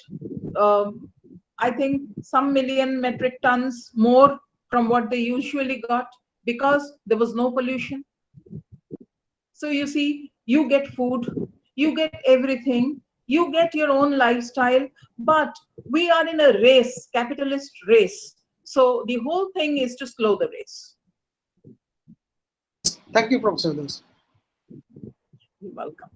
I think some million metric tons more from what they usually got because there was no pollution. So you see, you get food, you get everything, you get your own lifestyle, but we are in a race, capitalist race. So the whole thing is to slow the race. Thank you, Professor. You're welcome.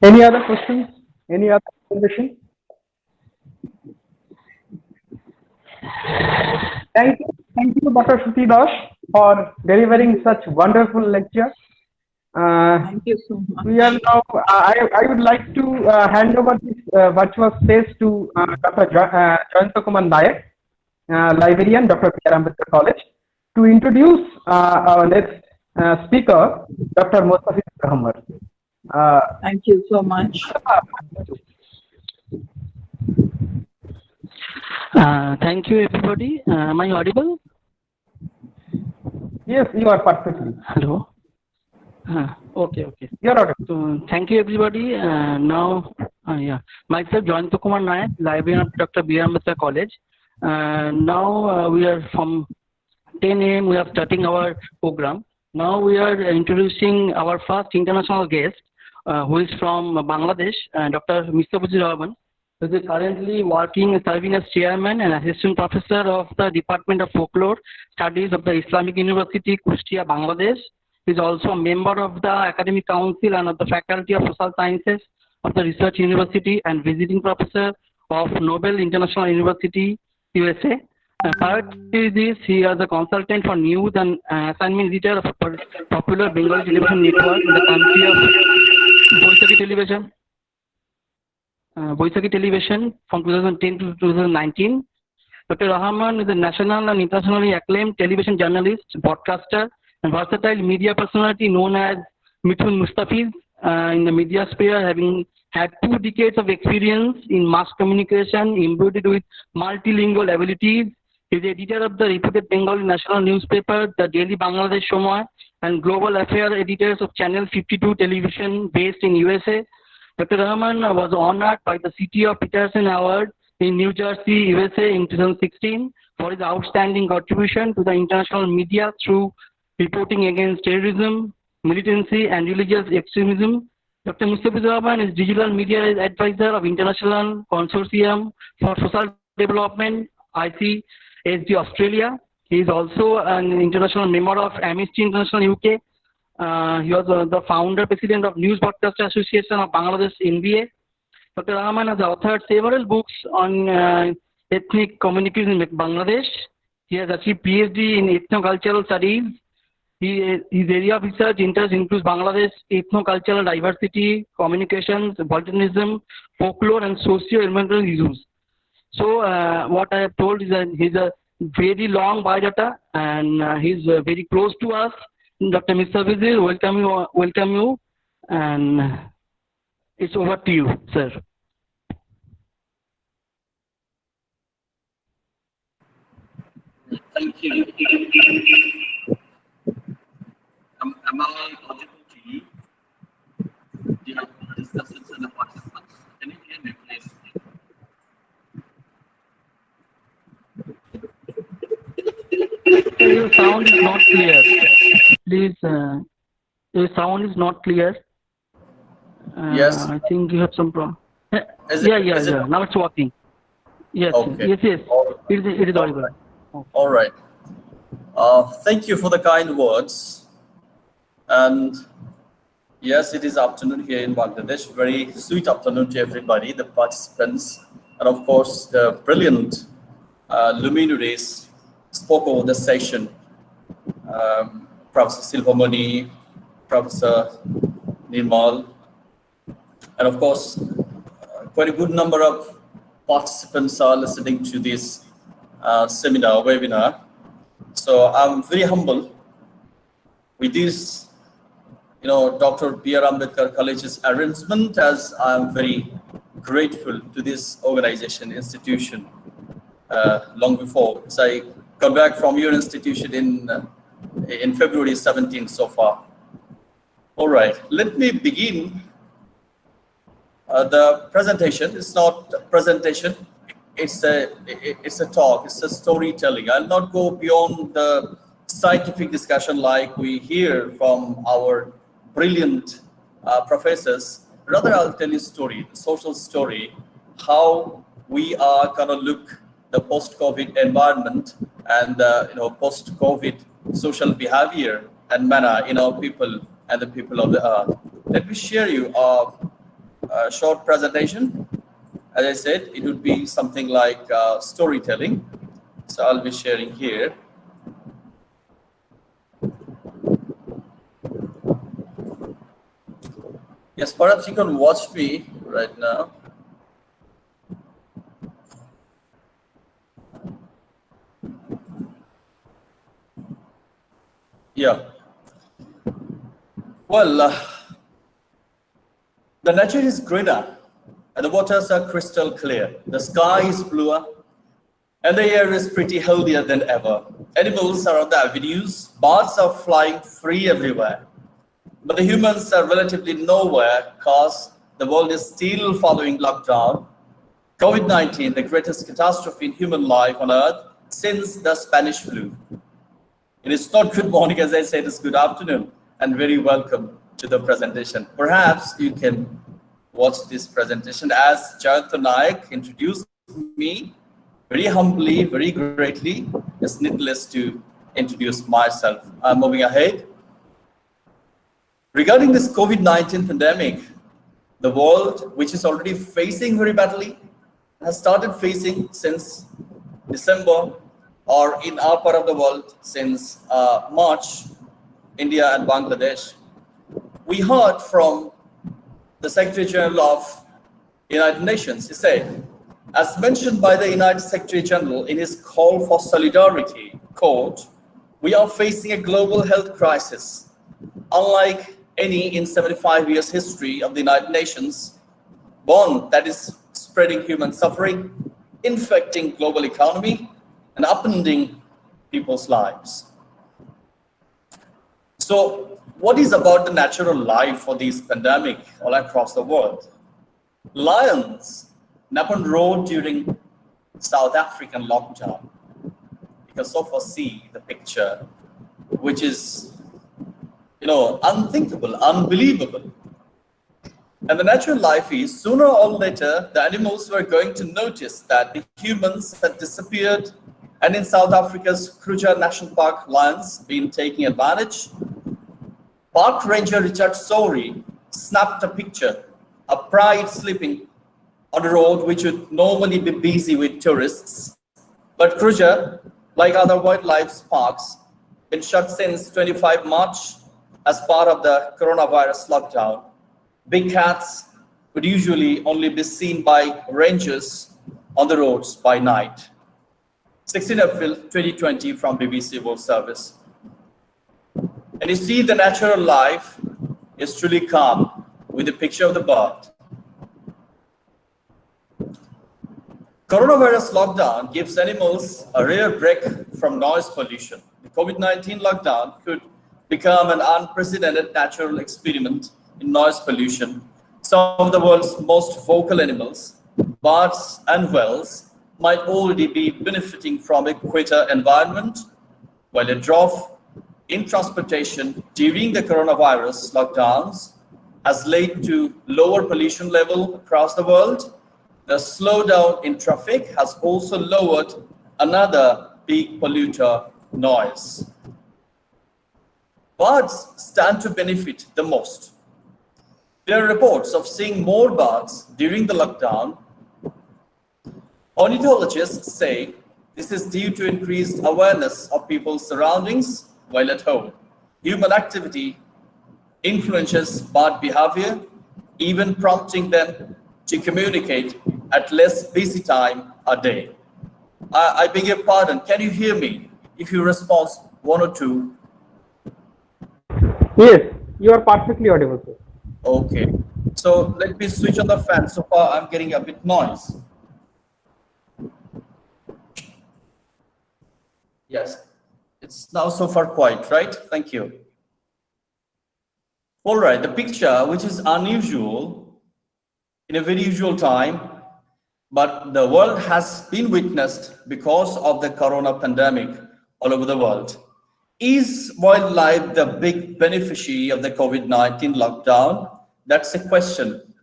Any other questions? Any other question? Thank you, Dr. Shruti Das, for delivering such wonderful lecture. Thank you so much. We are now. I would like to hand over this virtual space to Dr. Joyantakumar Nayak, librarian, Dr. B.R. Ambedkar College, to introduce our next speaker, Dr. Mostafizur Ahmad. Thank you so much. Thank you, everybody. Am I audible? Yes, you are perfectly. Hello. Okay. You are audible. So, thank you, everybody. Now, myself, Joyantakumar Nayak, librarian of Dr. B.R. Ambedkar College. Now we are from 10 a.m. We are starting our program. Now we are introducing our first international guest, who is from Bangladesh, Dr. Mustafizur Rahman, who is currently serving as chairman and assistant professor of the Department of Folklore Studies of the Islamic University, Kushtia, Bangladesh. He is also a member of the Academic Council and of the Faculty of Social Sciences of the Research University and visiting professor of Nobel International University, USA. Prior to this, he was a consultant for news and assignment editor of a popular Bengali television network in the country of Boisakhi Television. Boisakhi Television from 2010 to 2019. Dr. Rahman is a national and internationally acclaimed television journalist, broadcaster, and versatile media personality known as Mithun Mustafiz in the media sphere, having had 2 decades of experience in mass communication, embodied with multilingual abilities. He is editor of the reputed Bengali national newspaper, the Daily Bangladesh Shomoy, and global affairs editors of Channel 52 television based in USA. Dr. Rahman was honored by the City of Peterson Award in New Jersey, USA in 2016 for his outstanding contribution to the international media through reporting against terrorism, militancy, and religious extremism. Dr. Mustafiz Rahman is Digital Media Advisor of International Consortium for Social Development, ICSD Australia. He is also an international member of Amnesty International UK. He was the founder president of News Broadcaster Association of Bangladesh, NBA. Dr. Rahman has authored several books on ethnic communities in Bangladesh. He has achieved PhD in ethnocultural studies. His area of research interest includes Bangladesh ethnocultural diversity, communications, volcanism, folklore, and socio-environmental issues. So what I have told is that he's a very long biodata, and he's very close to us. Dr. Mustafiz, welcome you, and it's over to you, sir. Thank you. Am I audible to you? Do you have discussions and the participants? Can you hear me, please? Your sound is not clear. Please, your sound is not clear. Yes. I think you have some problem. Yeah. Now it's working. Yes. Okay. Yes. It is audible. All right. Thank you for the kind words. And yes, it is afternoon here in Bangladesh. Very sweet afternoon to everybody, the participants, and of course the brilliant luminaries spoke over the session. Professor Salwaman, Professor Nirmal, and of course quite a good number of participants are listening to this webinar. So I'm very humble with this, Dr. B.R. Ambedkar College's arrangement, as I'm very grateful to this organization, institution, long before. So I come back from your institution in February 17 so far. All right, let me begin the presentation. It's not a presentation. It's a talk, it's a storytelling. I'll not go beyond the scientific discussion like we hear from our brilliant professors. Rather, I'll tell you a story, the social story, how we are gonna look the post-COVID environment and post-COVID social behavior and manner in our people and the people of the earth. Let me share you a short presentation. As I said, it would be something like storytelling. So I'll be sharing here. Yes, perhaps you can watch me right now. Yeah. Well, the nature is greener and the waters are crystal clear. The sky is bluer and the air is pretty healthier than ever. Animals are on the avenues, birds are flying free everywhere. But the humans are relatively nowhere because the world is still following lockdown. COVID-19, the greatest catastrophe in human life on earth since the Spanish flu. It is not good morning, as I said, it's good afternoon, and very welcome to the presentation. Perhaps you can watch this presentation as Jayanta Nayak introduced me very humbly, very greatly. It's needless to introduce myself. I'm moving ahead. Regarding this COVID-19 pandemic, the world, which is already facing very badly, has started facing since December, or in our part of the world since March, India and Bangladesh. We heard from the Secretary General of United Nations. He said, as mentioned by the United Secretary General in his call for solidarity, quote, "We are facing a global health crisis, unlike any in 75 years history of the United Nations, one that is spreading human suffering, infecting global economy, and upending people's lives." So what is about the natural life for this pandemic all across the world? Lions napped road during South African lockdown. You can so far see the picture, which is, unthinkable, unbelievable. And the natural life is, sooner or later, the animals were going to notice that the humans had disappeared, and in South Africa's Kruger National Park, lions been taking advantage. Park Ranger Richard Sowry snapped a picture, a pride sleeping on a road which would normally be busy with tourists. But Kruger, like other wildlife parks, been shut since 25 March as part of the coronavirus lockdown. Big cats would usually only be seen by rangers on the roads by night. 16 April 2020 from BBC World Service. And you see the natural life is truly calm with a picture of the bird. Coronavirus lockdown gives animals a rare break from noise pollution. The COVID-19 lockdown could become an unprecedented natural experiment in noise pollution. Some of the world's most vocal animals, birds and whales, might already be benefiting from a quieter environment, while a drop in transportation during the coronavirus lockdowns has led to lower pollution level across the world. The slowdown in traffic has also lowered another big polluter, noise. Birds stand to benefit the most. There are reports of seeing more birds during the lockdown. Ornithologists say this is due to increased awareness of people's surroundings while at home. Human activity influences bird behavior, even prompting them to communicate at less busy time a day. I beg your pardon, can you hear me? If you respond one or two. Yes, you are perfectly audible, sir. Okay, so let me switch on the fan. So far I'm getting a bit noise. Yes, it's now so far quiet, right? Thank you. All right, the picture, which is unusual in a very usual time, but the world has been witnessed because of the corona pandemic all over the world. Is wildlife the big beneficiary of the COVID-19 lockdown? That's a question.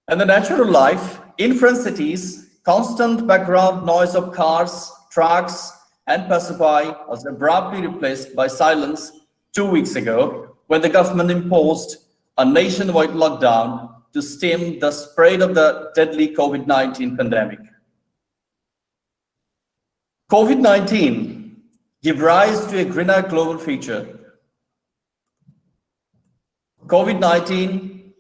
And the natural life in French cities, constant background noise of cars, trucks, and passerby was abruptly replaced by silence 2 weeks ago when the government imposed a nationwide lockdown to stem the spread of the deadly COVID-19 pandemic. COVID-19 gave rise to a greener global future. COVID-19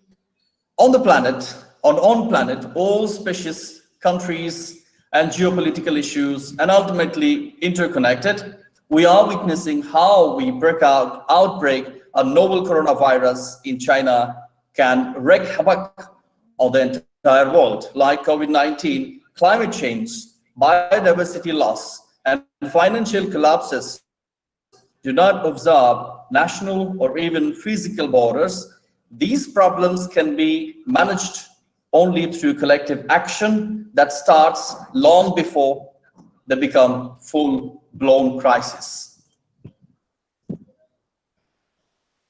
on the planet, on planet, all species, countries, and geopolitical issues, and ultimately interconnected, we are witnessing how we outbreak a novel coronavirus in China can wreak havoc on the entire world, like COVID-19, climate change, biodiversity loss, and financial collapses do not observe national or even physical borders. These problems can be managed only through collective action that starts long before they become full-blown crisis.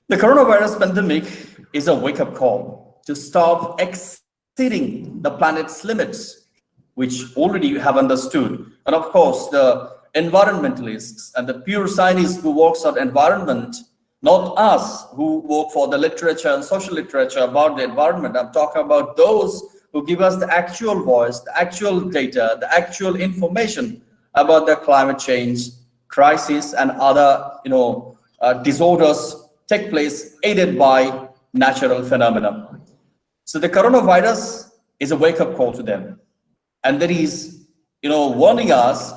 The coronavirus pandemic is a wake-up call to stop exceeding the planet's limits, which already you have understood. And of course, the environmentalists and the pure scientists who works on environment Not us who work for the literature and social literature about the environment. I'm talking about those who give us the actual voice, the actual data, the actual information about the climate change crisis and other disorders take place aided by natural phenomena. So the coronavirus is a wake-up call to them, and that is warning us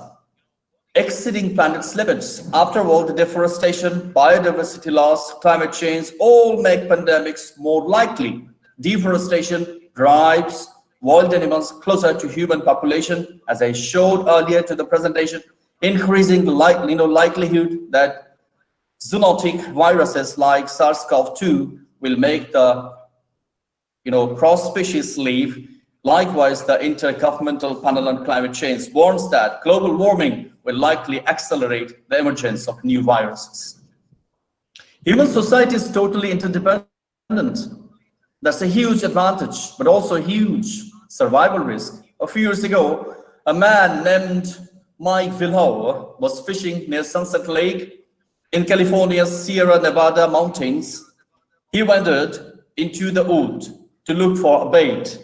exceeding planet's limits. After all, the deforestation, biodiversity loss, climate change all make pandemics more likely. Deforestation drives wild animals closer to human population, as I showed earlier to the presentation, increasing likelihood that zoonotic viruses like SARS-CoV-2 will make the cross-species leave. Likewise, the Intergovernmental Panel on Climate Change warns that global warming will likely accelerate the emergence of new viruses. Human society is totally interdependent. That's a huge advantage, but also a huge survival risk. A few years ago, a man named Mike Vilhauer was fishing near Sunset Lake in California's Sierra Nevada mountains. He wandered into the wood to look for a bait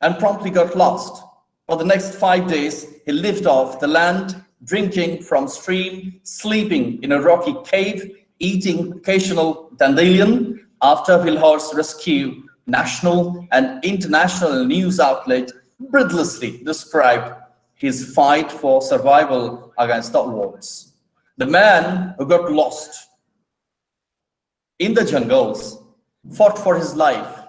and promptly got lost. For the next 5 days, he lived off the land, drinking from stream, sleeping in a rocky cave, eating occasional dandelion. After Vilhauer's rescue, national and international news outlet breathlessly described his fight for survival against the odds. The man who got lost in the jungles fought for his life,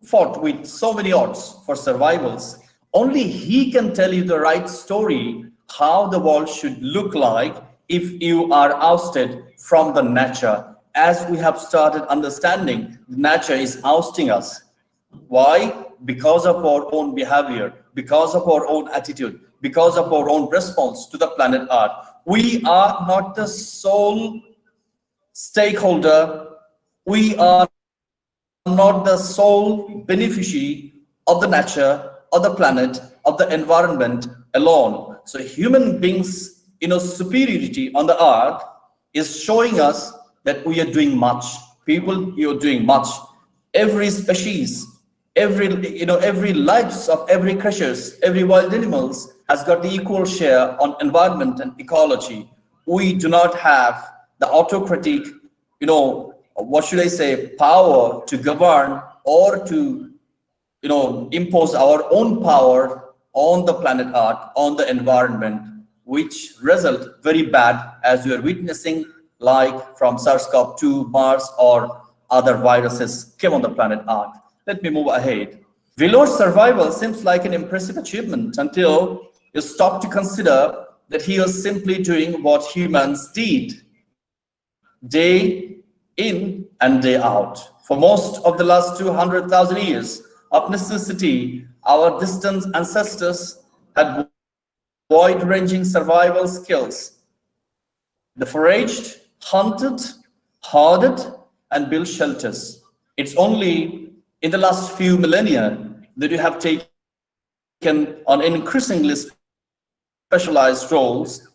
fought with so many odds for survivals. Only he can tell you the right story, how the world should look like if you are ousted from the nature. As we have started understanding, nature is ousting us. Why? Because of our own behavior, because of our own attitude, because of our own response to the planet Earth. We are not the sole stakeholder. We are not the sole beneficiary of the nature, of the planet, of the environment alone. So human beings, superiority on the earth is showing us that we are doing much. People, you are doing much. Every species, every lives of every creatures, every wild animals has got the equal share on environment and ecology. We do not have the autocratic, power to govern or to impose our own power on the planet Earth, on the environment, which result very bad, as we are witnessing, like from SARS-CoV-2, MERS, or other viruses came on the planet Earth. Let me move ahead. Vilhauer's survival seems like an impressive achievement until you stop to consider that he was simply doing what humans did, day in and day out. For most of the last 200,000 years of necessity, our distant ancestors had wide-ranging survival skills. They foraged, hunted, hoarded, and built shelters. It's only in the last few millennia that you have taken on increasingly specialized roles.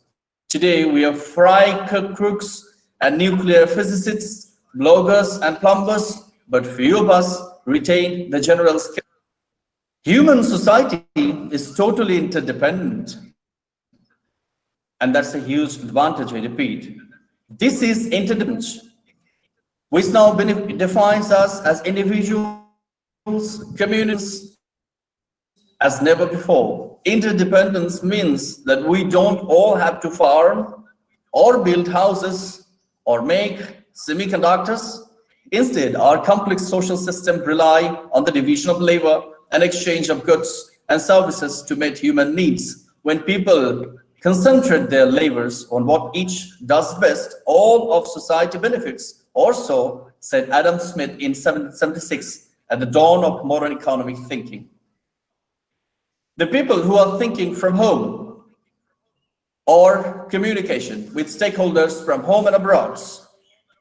Today, we have fry cooks and nuclear physicists, bloggers and plumbers, but few of us retain the general skill. Human society is totally interdependent, and that's a huge advantage, I repeat. This is interdependence, which now defines us as individuals, communities, as never before. Interdependence means that we don't all have to farm or build houses or make semiconductors. Instead, our complex social system rely on the division of labor and exchange of goods and services to meet human needs. When people concentrate their labors on what each does best, all of society benefits. Or so said Adam Smith in 1776 at the dawn of modern economic thinking. The people who are thinking from home or communication with stakeholders from home and abroad,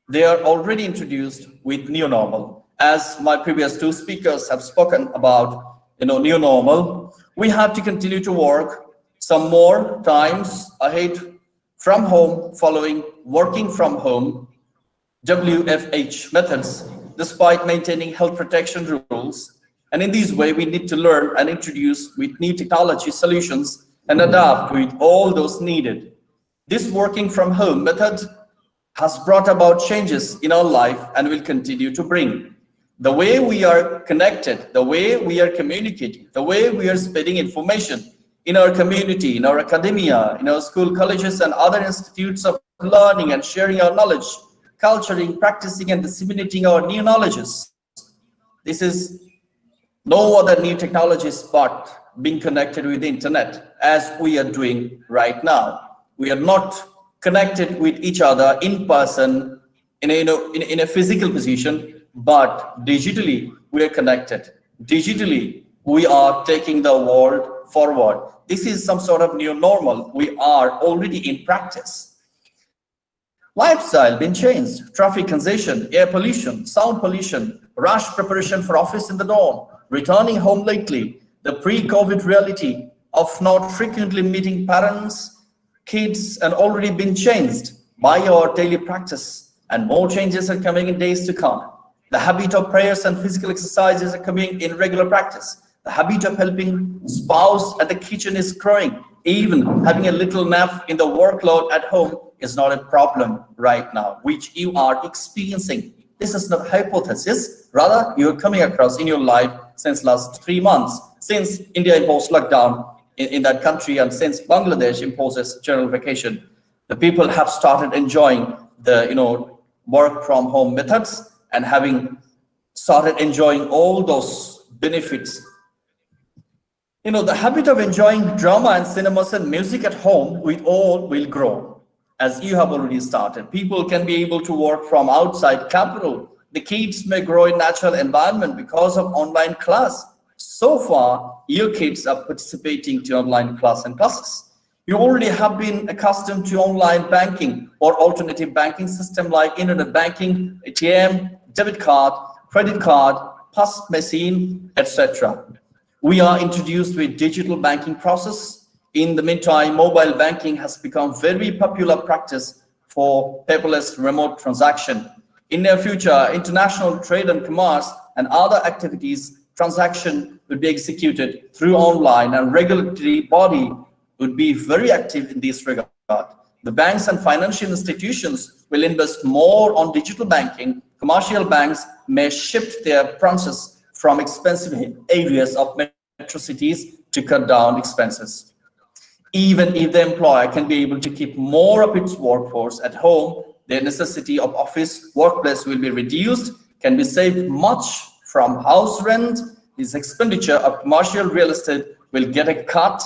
they are already introduced with new normal. As my previous two speakers have spoken about, new normal, we have to continue to work some more times ahead from home, following working from home. WFH methods, despite maintaining health protection rules. And in this way, we need to learn and introduce with new technology solutions and adapt with all those needed. This working from home method has brought about changes in our life and will continue to bring. The way we are connected, the way we are communicating, the way we are spreading information in our community, in our academia, in our school, colleges, and other institutes of learning and sharing our knowledge, culturing, practicing, and disseminating our new knowledges. This is no other new technologies but being connected with the internet, as we are doing right now. We are not connected with each other in person, in a physical position, but digitally we are connected. Digitally, we are taking the world forward. This is some sort of new normal. We are already in practice. Lifestyle been changed. Traffic congestion, air pollution, sound pollution, rush preparation for office in the dawn, returning home lately, the pre-COVID reality of not frequently meeting parents, kids, and already been changed by our daily practice, and more changes are coming in days to come. The habit of prayers and physical exercises are coming in regular practice. The habit of helping spouse at the kitchen is growing. Even having a little nap in the workload at home is not a problem right now, which you are experiencing. This is not hypothesis, rather you are coming across in your life since last 3 months, since India imposed lockdown in that country, and since Bangladesh imposes general vacation. The people have started enjoying the work from home methods and having started enjoying all those benefits. The habit of enjoying drama and cinemas and music at home will grow, as you have already started. People can be able to work from outside capital. The kids may grow in natural environment because of online class. So far, your kids are participating to online class and classes. You already have been accustomed to online banking or alternative banking system like internet banking, ATM, debit card, credit card, POS machine, etc. We are introduced with digital banking process. In the meantime, mobile banking has become very popular practice for paperless remote transaction. In the future, international trade and commerce and other activities, transaction will be executed through online, and regulatory body would be very active in this regard. The banks and financial institutions will invest more on digital banking. Commercial banks may shift their branches from expensive areas of metro cities to cut down expenses. Even if the employer can be able to keep more of its workforce at home, their necessity of office workplace will be reduced, can be saved much from house rent. His expenditure of commercial real estate will get a cut,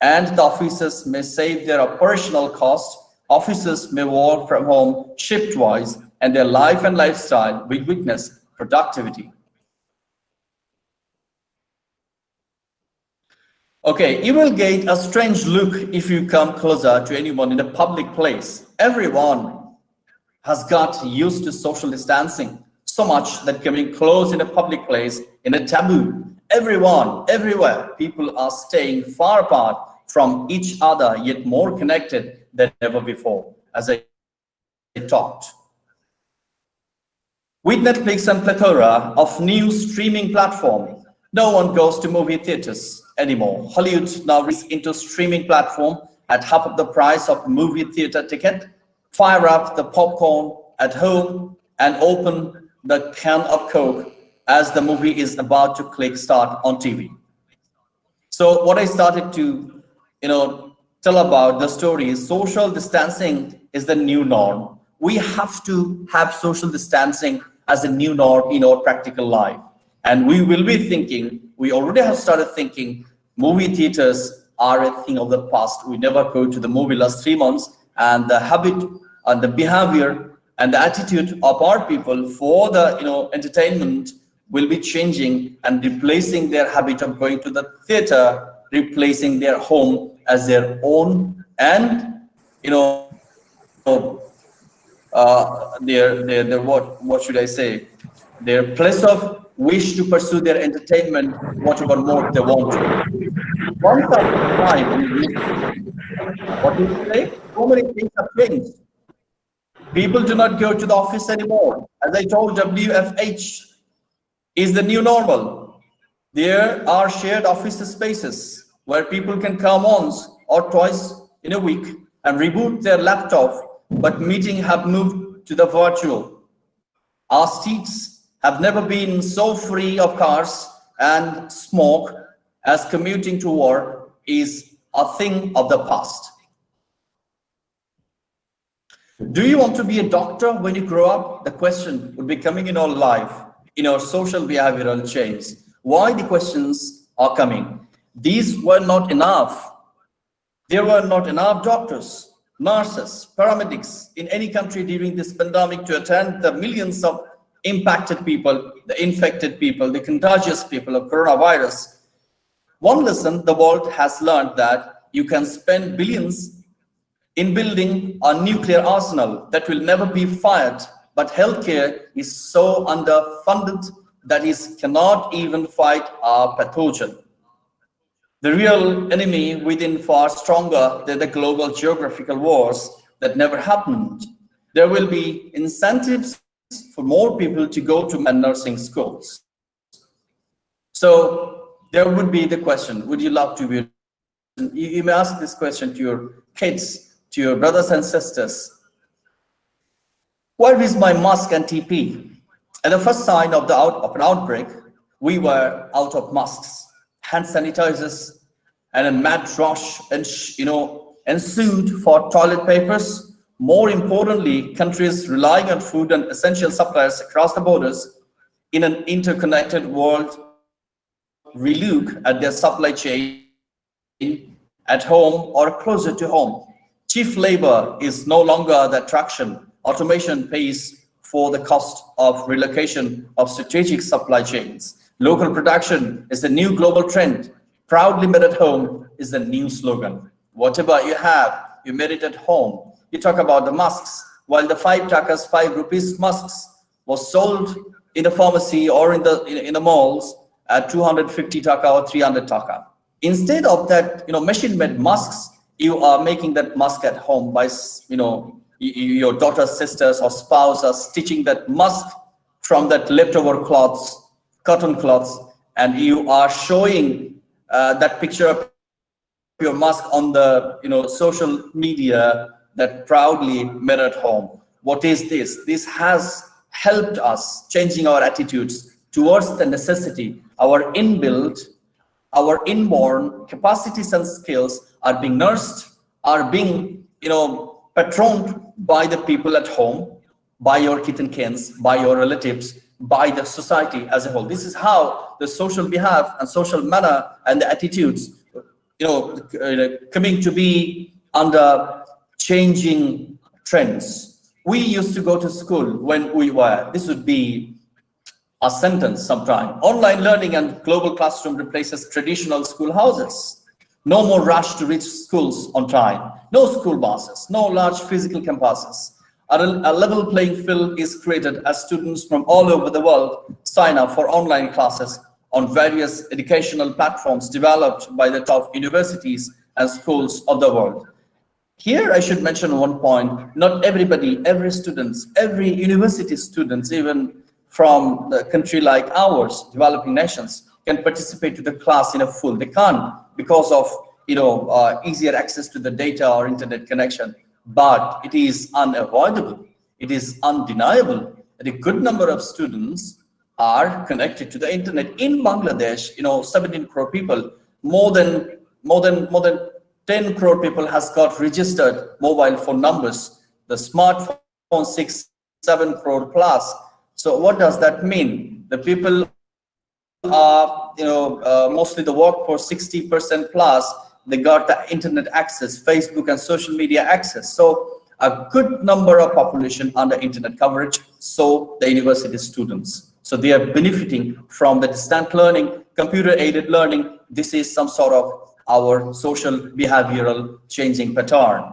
and the officers may save their operational costs. Officers may work from home shift-wise, and their life and lifestyle will witness productivity. Okay, you will get a strange look if you come closer to anyone in a public place. Everyone has got used to social distancing so much that coming close in a public place in a taboo. Everyone, everywhere, people are staying far apart from each other, yet more connected than ever before, as I talked. With Netflix and plethora of new streaming platforms, no one goes to movie theaters anymore. Hollywood now is into streaming platform at half of the price of movie theater ticket. Fire up the popcorn at home and open the can of Coke as the movie is about to click start on TV. So what I started to tell about the story is social distancing is the new norm. We have to have social distancing as a new norm in our practical life. And we will be thinking, we already have started thinking, movie theaters are a thing of the past. We never go to the movie last 3 months, and the habit and the behavior and the attitude of our people for the entertainment will be changing and replacing their habit of going to the theater, replacing their home as their own, and their what should I say, their place of wish to pursue their entertainment, whatever more they want to. Once upon a time, what do you say? So many things have changed. People do not go to the office anymore. As I told, WFH is the new normal. There are shared office spaces where people can come once or twice in a week and reboot their laptop, but meetings have moved to the virtual. Our streets have never been so free of cars and smoke as commuting to work is a thing of the past. Do you want to be a doctor when you grow up? The question would be coming in our life, in our social behavioral change. Why the questions are coming? These were not enough. There were not enough doctors, nurses, paramedics in any country during this pandemic to attend the millions of impacted people, the infected people, the contagious people of coronavirus. One lesson the world has learned that you can spend billions in building a nuclear arsenal that will never be fired, but healthcare is so underfunded that it cannot even fight a pathogen. The real enemy within far stronger than the global geographical wars that never happened. There will be incentives for more people to go to nursing schools. So there would be the question, would you love to be, you may ask this question to your kids, to your brothers and sisters. Where is my mask and TP? At the first sign of an outbreak, we were out of masks, hand sanitizers, and a mad rush ensued for toilet papers. More importantly, countries relying on food and essential supplies across the borders in an interconnected world relook at their supply chain at home or closer to home. Chief labor is no longer the attraction. Automation pays for the cost of relocation of strategic supply chains. Local production is the new global trend. Proudly made at home is the new slogan. Whatever you have, you made it at home. You talk about the masks. While the 5 rupees masks was sold in a pharmacy or in the malls at 250 taka or 300 taka. Instead of that, machine-made masks, you are making that mask at home by, your daughter's sisters or spouse are stitching that mask from that leftover cloths, cotton cloths, and you are showing that picture of your mask on the social media that proudly made at home. What is this? This has helped us changing our attitudes towards the necessity. Our inbuilt, our inborn capacities and skills are being nursed, are being patroned by the people at home, by your kith and kins, by your relatives, by the society as a whole. This is how the social behavior and social manner and the attitudes coming to be under changing trends. We used to go to school when we were, this would be a sentence sometime. Online learning and global classroom replaces traditional schoolhouses. No more rush to reach schools on time. No school buses, no large physical campuses. A level playing field is created as students from all over the world sign up for online classes on various educational platforms developed by the top universities and schools of the world. Here I should mention one point. Not everybody, every students, every university students, even from the country like ours, developing nations, can participate to the class in a full. They can't because of easier access to the data or internet connection. But it is unavoidable. It is undeniable that a good number of students are connected to the internet in Bangladesh. 17 crore people, more than 10 crore people has got registered mobile phone numbers. The smartphone 6-7 crore plus. So what does that mean? The people are, mostly the workforce, 60% plus, they got the internet access, Facebook and social media access. So a good number of population under internet coverage, so the university students. So they are benefiting from the distant learning, computer-aided learning. This is some sort of our social behavioral changing pattern.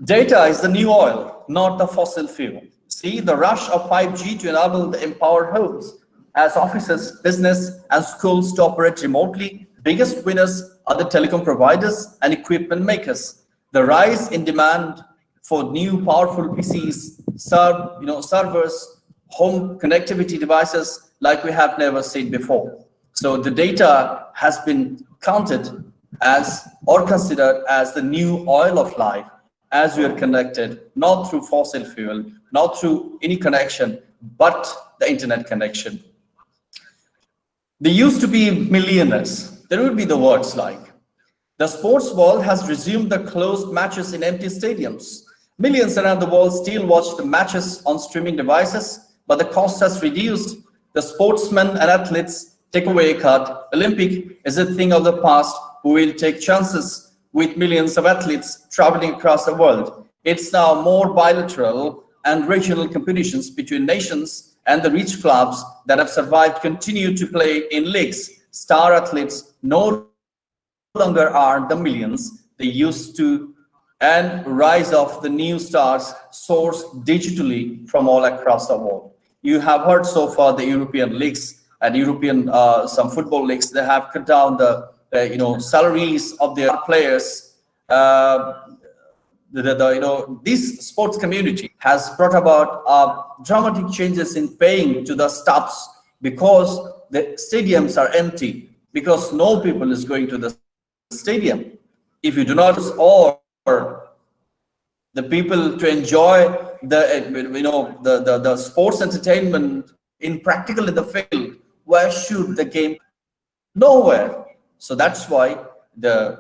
Data is the new oil, not the fossil fuel. See, the rush of 5G to enable the empowered homes as offices, business, and schools to operate remotely. Biggest winners are the telecom providers and equipment makers. The rise in demand for new powerful PCs, servers, home connectivity devices like we have never seen before. So the data has been counted as or considered as the new oil of life, as we are connected, not through fossil fuel, not through any connection, but the internet connection. They used to be millionaires. There would be the words like, the sports world has resumed the closed matches in empty stadiums. Millions around the world still watch the matches on streaming devices, but the cost has reduced. The sportsmen and athletes take away a cut. Olympic is a thing of the past. We will take chances with millions of athletes traveling across the world. It's now more bilateral and regional competitions between nations, and the rich clubs that have survived continue to play in leagues. Star athletes no longer are the millions they used to, and rise of the new stars sourced digitally from all across the world. You have heard so far the European leagues and European some football leagues, they have cut down the salaries of their players. This sports community has brought about dramatic changes in paying to the staffs, because the stadiums are empty, because no people is going to the stadium. If you do not, or the people to enjoy the sports entertainment in practical in the field, where should the game? Nowhere. So that's why the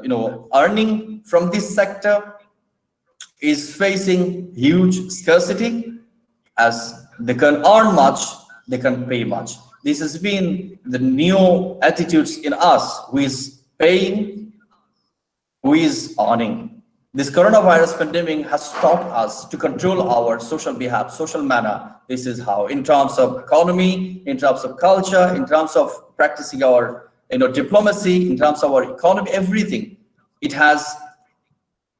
earning from this sector is facing huge scarcity. As they can earn much, they can pay much. This has been the new attitudes in us, who is paying, who is earning. This coronavirus pandemic has taught us to control our social behavior, social manner. This is how, in terms of economy, in terms of culture, in terms of practicing our diplomacy, in terms of our economy, everything. It has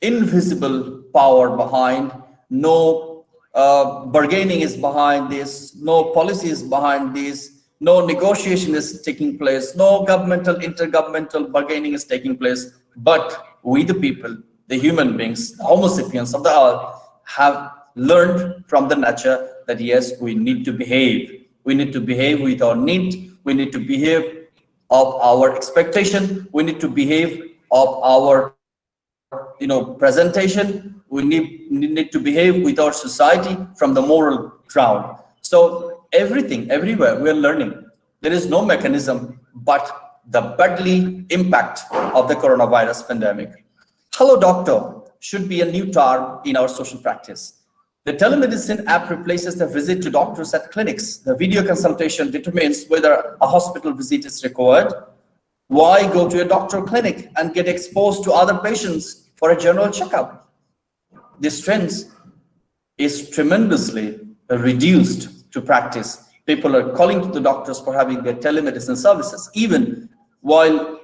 invisible power behind. No bargaining is behind this. No policy is behind this. No negotiation is taking place. No governmental, intergovernmental bargaining is taking place. But we, the people, the human beings, the Homo sapiens of the earth, have learned from the nature that yes, we need to behave. We need to behave with our need. We need to behave of our expectation. We need to behave of our presentation. We need to behave with our society from the moral ground. So everything, everywhere, we are learning. There is no mechanism but the badly impact of the coronavirus pandemic. Hello Doctor should be a new term in our social practice. The telemedicine app replaces the visit to doctors at clinics. The video consultation determines whether a hospital visit is required. Why go to a doctor clinic and get exposed to other patients for a general checkup? This trend is tremendously reduced to practice. People are calling to the doctors for having their telemedicine services. Even while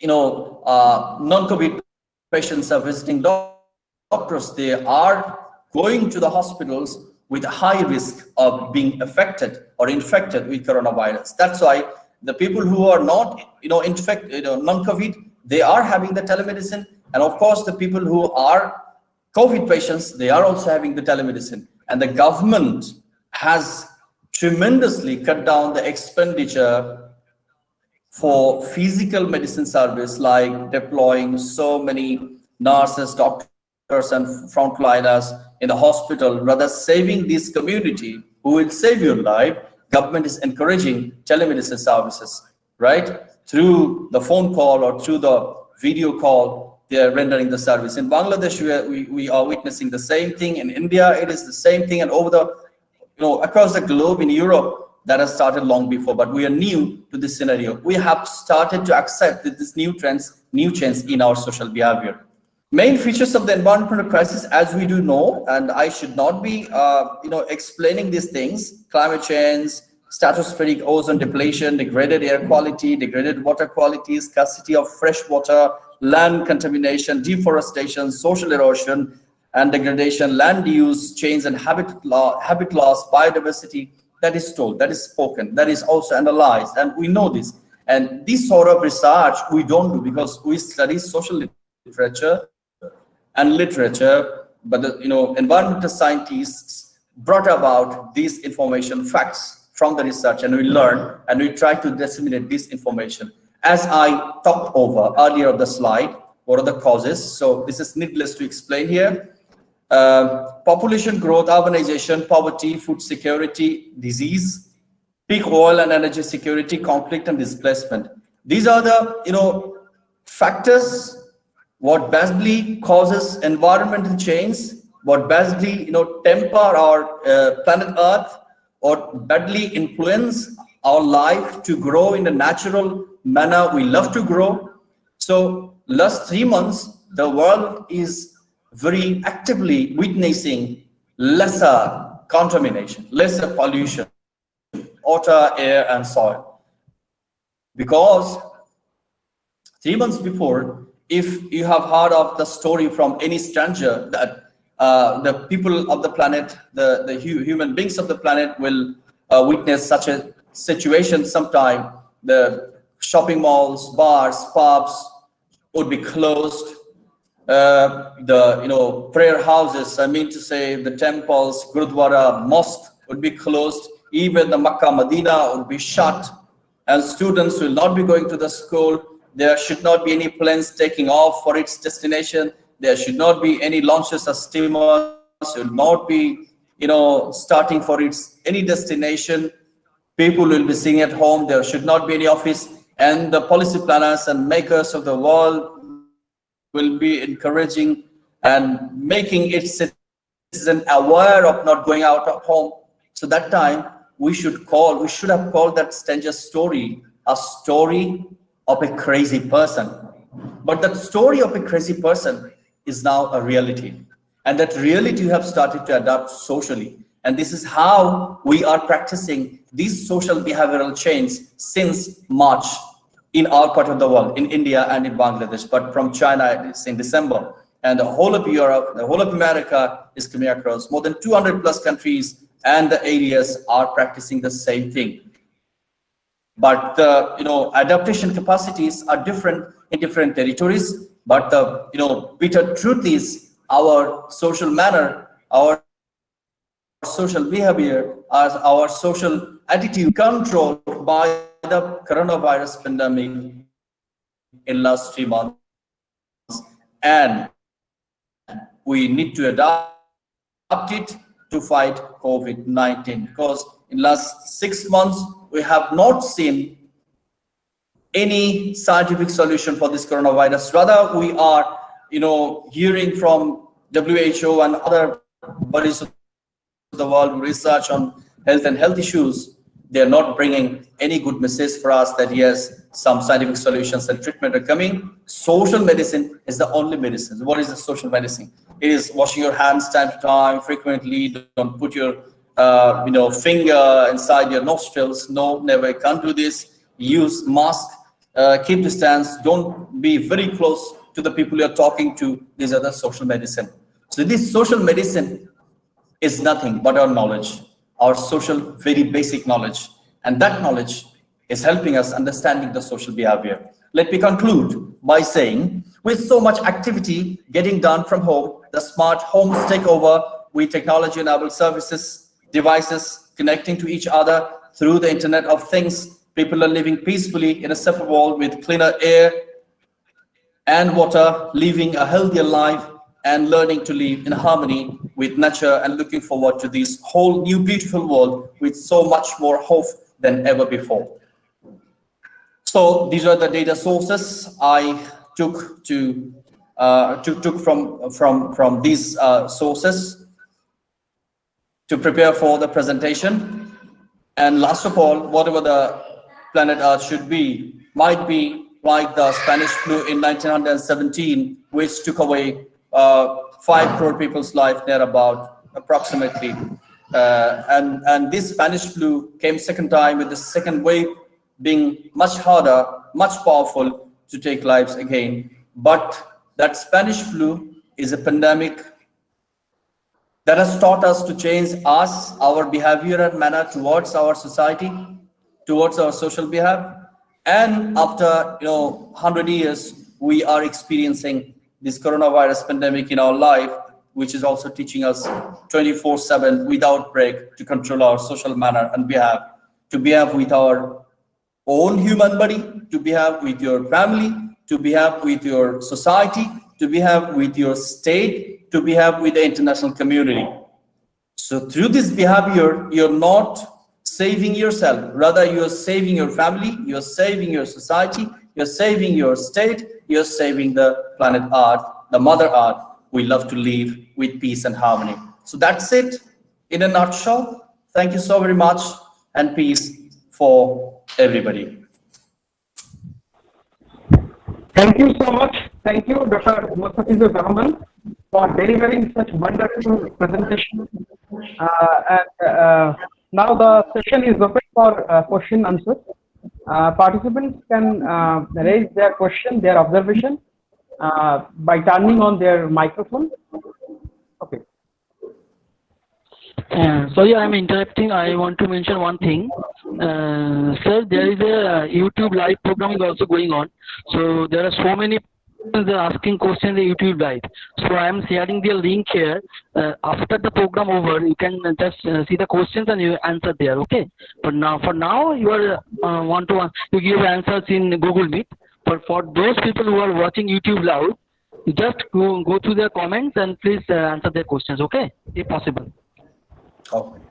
non-COVID patients are visiting doctors, they are going to the hospitals with a high risk of being affected or infected with coronavirus. That's why the people who are not infected, non-COVID, they are having the telemedicine. And of course, the people who are COVID patients, they are also having the telemedicine. And the government has tremendously cut down the expenditure for physical medicine service, like deploying so many nurses, doctors, and frontliners in the hospital. Rather saving this community who will save your life, government is encouraging telemedicine services, right? Through the phone call or through the video call, they are rendering the service. In Bangladesh, we are witnessing the same thing. In India, it is the same thing, and over the across the globe, in Europe, that has started long before. But we are new to this scenario. We have started to accept that this new change in our social behavior. Main features of the environmental crisis, as we do know, and I should not be explaining these things: climate change, stratospheric ozone depletion, degraded air quality, degraded water quality, scarcity of fresh water, land contamination, deforestation, social erosion and degradation, land use change and habit loss, biodiversity. That is told, that is spoken, that is also analyzed, and we know this. And this sort of research we don't do because we study social literature and literature, but environmental scientists, brought about these information facts from the research, and we learn and we try to disseminate this information. As I talked over earlier on the slide, what are the causes? So this is needless to explain here. Population growth, urbanization, poverty, food security, disease, peak oil and energy security, conflict and displacement. These are the factors what basically causes environmental change, what basically temper our planet Earth, or badly influence our life to grow in the natural manner we love to grow. So last 3 months, the world is very actively witnessing lesser contamination, lesser pollution, water, air, and soil. Because 3 months before, if you have heard of the story from any stranger that the people of the planet, the human beings of the planet will witness such a situation sometime, the shopping malls, bars, pubs would be closed. The prayer houses, I mean to say the temples, Gurudwara, mosque would be closed. Even the Makkah, Medina would be shut, and students will not be going to the school. There should not be any planes taking off for its destination. There should not be any launches of steamers. Will not be, starting for its any destination. People will be sitting at home. There should not be any office, and the policy planners and makers of the world will be encouraging and making its citizens aware of not going out of home. So that time we should have called that stranger story a story of a crazy person. But that story of a crazy person is now a reality. And that reality you have started to adapt socially. And this is how we are practicing these social behavioral change since March in our part of the world, in India and in Bangladesh. But from China, it's in December. And the whole of Europe, the whole of America is coming across. More than 200 plus countries and the areas are practicing the same thing. But the adaptation capacities are different in different territories. But the bitter truth is our social manner, our social behavior, our social attitude controlled by the coronavirus pandemic in last 3 months, and we need to adapt it to fight COVID-19, because in last 6 months we have not seen any scientific solution for this coronavirus. Rather, we are hearing from WHO and other bodies of the world research on health and health issues. They are not bringing any good message for us that yes, some scientific solutions and treatment are coming. Social medicine is the only medicine. What is the social medicine? It is washing your hands time to time, frequently. Don't put your finger inside your nostrils. No, never. Can't do this. Use mask. Keep distance. Don't be very close to the people you're talking to. These are the social medicine. So this social medicine is nothing but our knowledge, our social, very basic knowledge. And that knowledge is helping us understanding the social behavior. Let me conclude by saying, with so much activity getting done from home, the smart homes take over with technology-enabled services, devices connecting to each other through the Internet of Things. People are living peacefully in a safer world with cleaner air and water, living a healthier life and learning to live in harmony with nature, and looking forward to this whole new beautiful world with so much more hope than ever before. So these are the data sources I took from these sources to prepare for the presentation. And last of all, whatever the planet Earth should be, might be like the Spanish flu in 1917, which took away 5 crore people's life there about approximately. And this Spanish flu came second time, with the second wave being much harder, much powerful to take lives again. But that Spanish flu is a pandemic that has taught us to change us, our behavior and manner towards our society, towards our social behavior. And after 100 years, we are experiencing this coronavirus pandemic in our life. which is also teaching us 24/7 without break to control our social manner and behave, to behave with our own human body, to behave with your family, to behave with your society, to behave with your state, to behave with the international community. So through this behavior, you're not saving yourself, rather you're saving your family, you're saving your society, you're saving your state, you're saving the planet Earth, the Mother Earth. We love to live with peace and harmony. So that's it in a nutshell. Thank you so very much, and peace for everybody. Thank you so much. Thank you, Dr. Mustafizur Rahman, for delivering such wonderful presentation. Now the session is open for question and answer. Participants can raise their question, their observation by turning on their microphone. Okay. Sorry, I'm interrupting. I want to mention one thing. Sir, there is a YouTube live program is also going on. So there are so many people asking questions in the YouTube live. So I am sharing the link here. After the program over, you can just see the questions and you answer there. Okay. But now, for now, you are want to give answers in Google Meet. But for those people who are watching YouTube live, you just go through their comments and please answer their questions. Okay, if possible. Okay.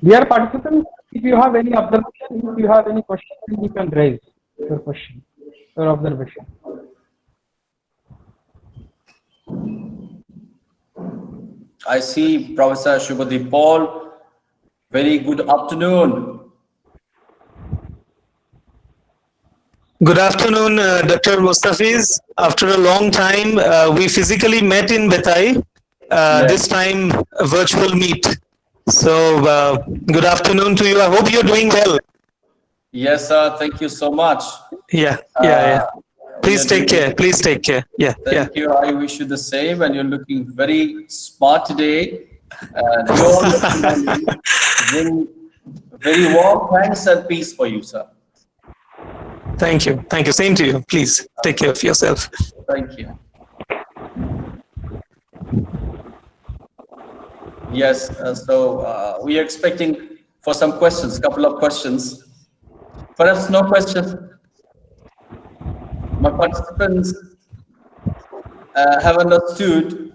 Dear participants, if you have any observation, if you have any question, you can raise your question, your observation. I see Professor Shruti Paul. Very good afternoon. Good afternoon, Dr. Mustafiz. After a long time, we physically met in Betai, Yes. this time a virtual meet. So, good afternoon to you. I hope you're doing well. Yes, sir. Thank you so much. Yeah. Please take care. Please take care. Yeah. Thank you. I wish you the same. And you're looking very smart today. And you're all looking very, very warm thanks and peace for you, sir. Thank you. Thank you. Same to you. Please take care of yourself. Thank you. Yes, so we are expecting for some questions, couple of questions. Perhaps no questions. My participants have understood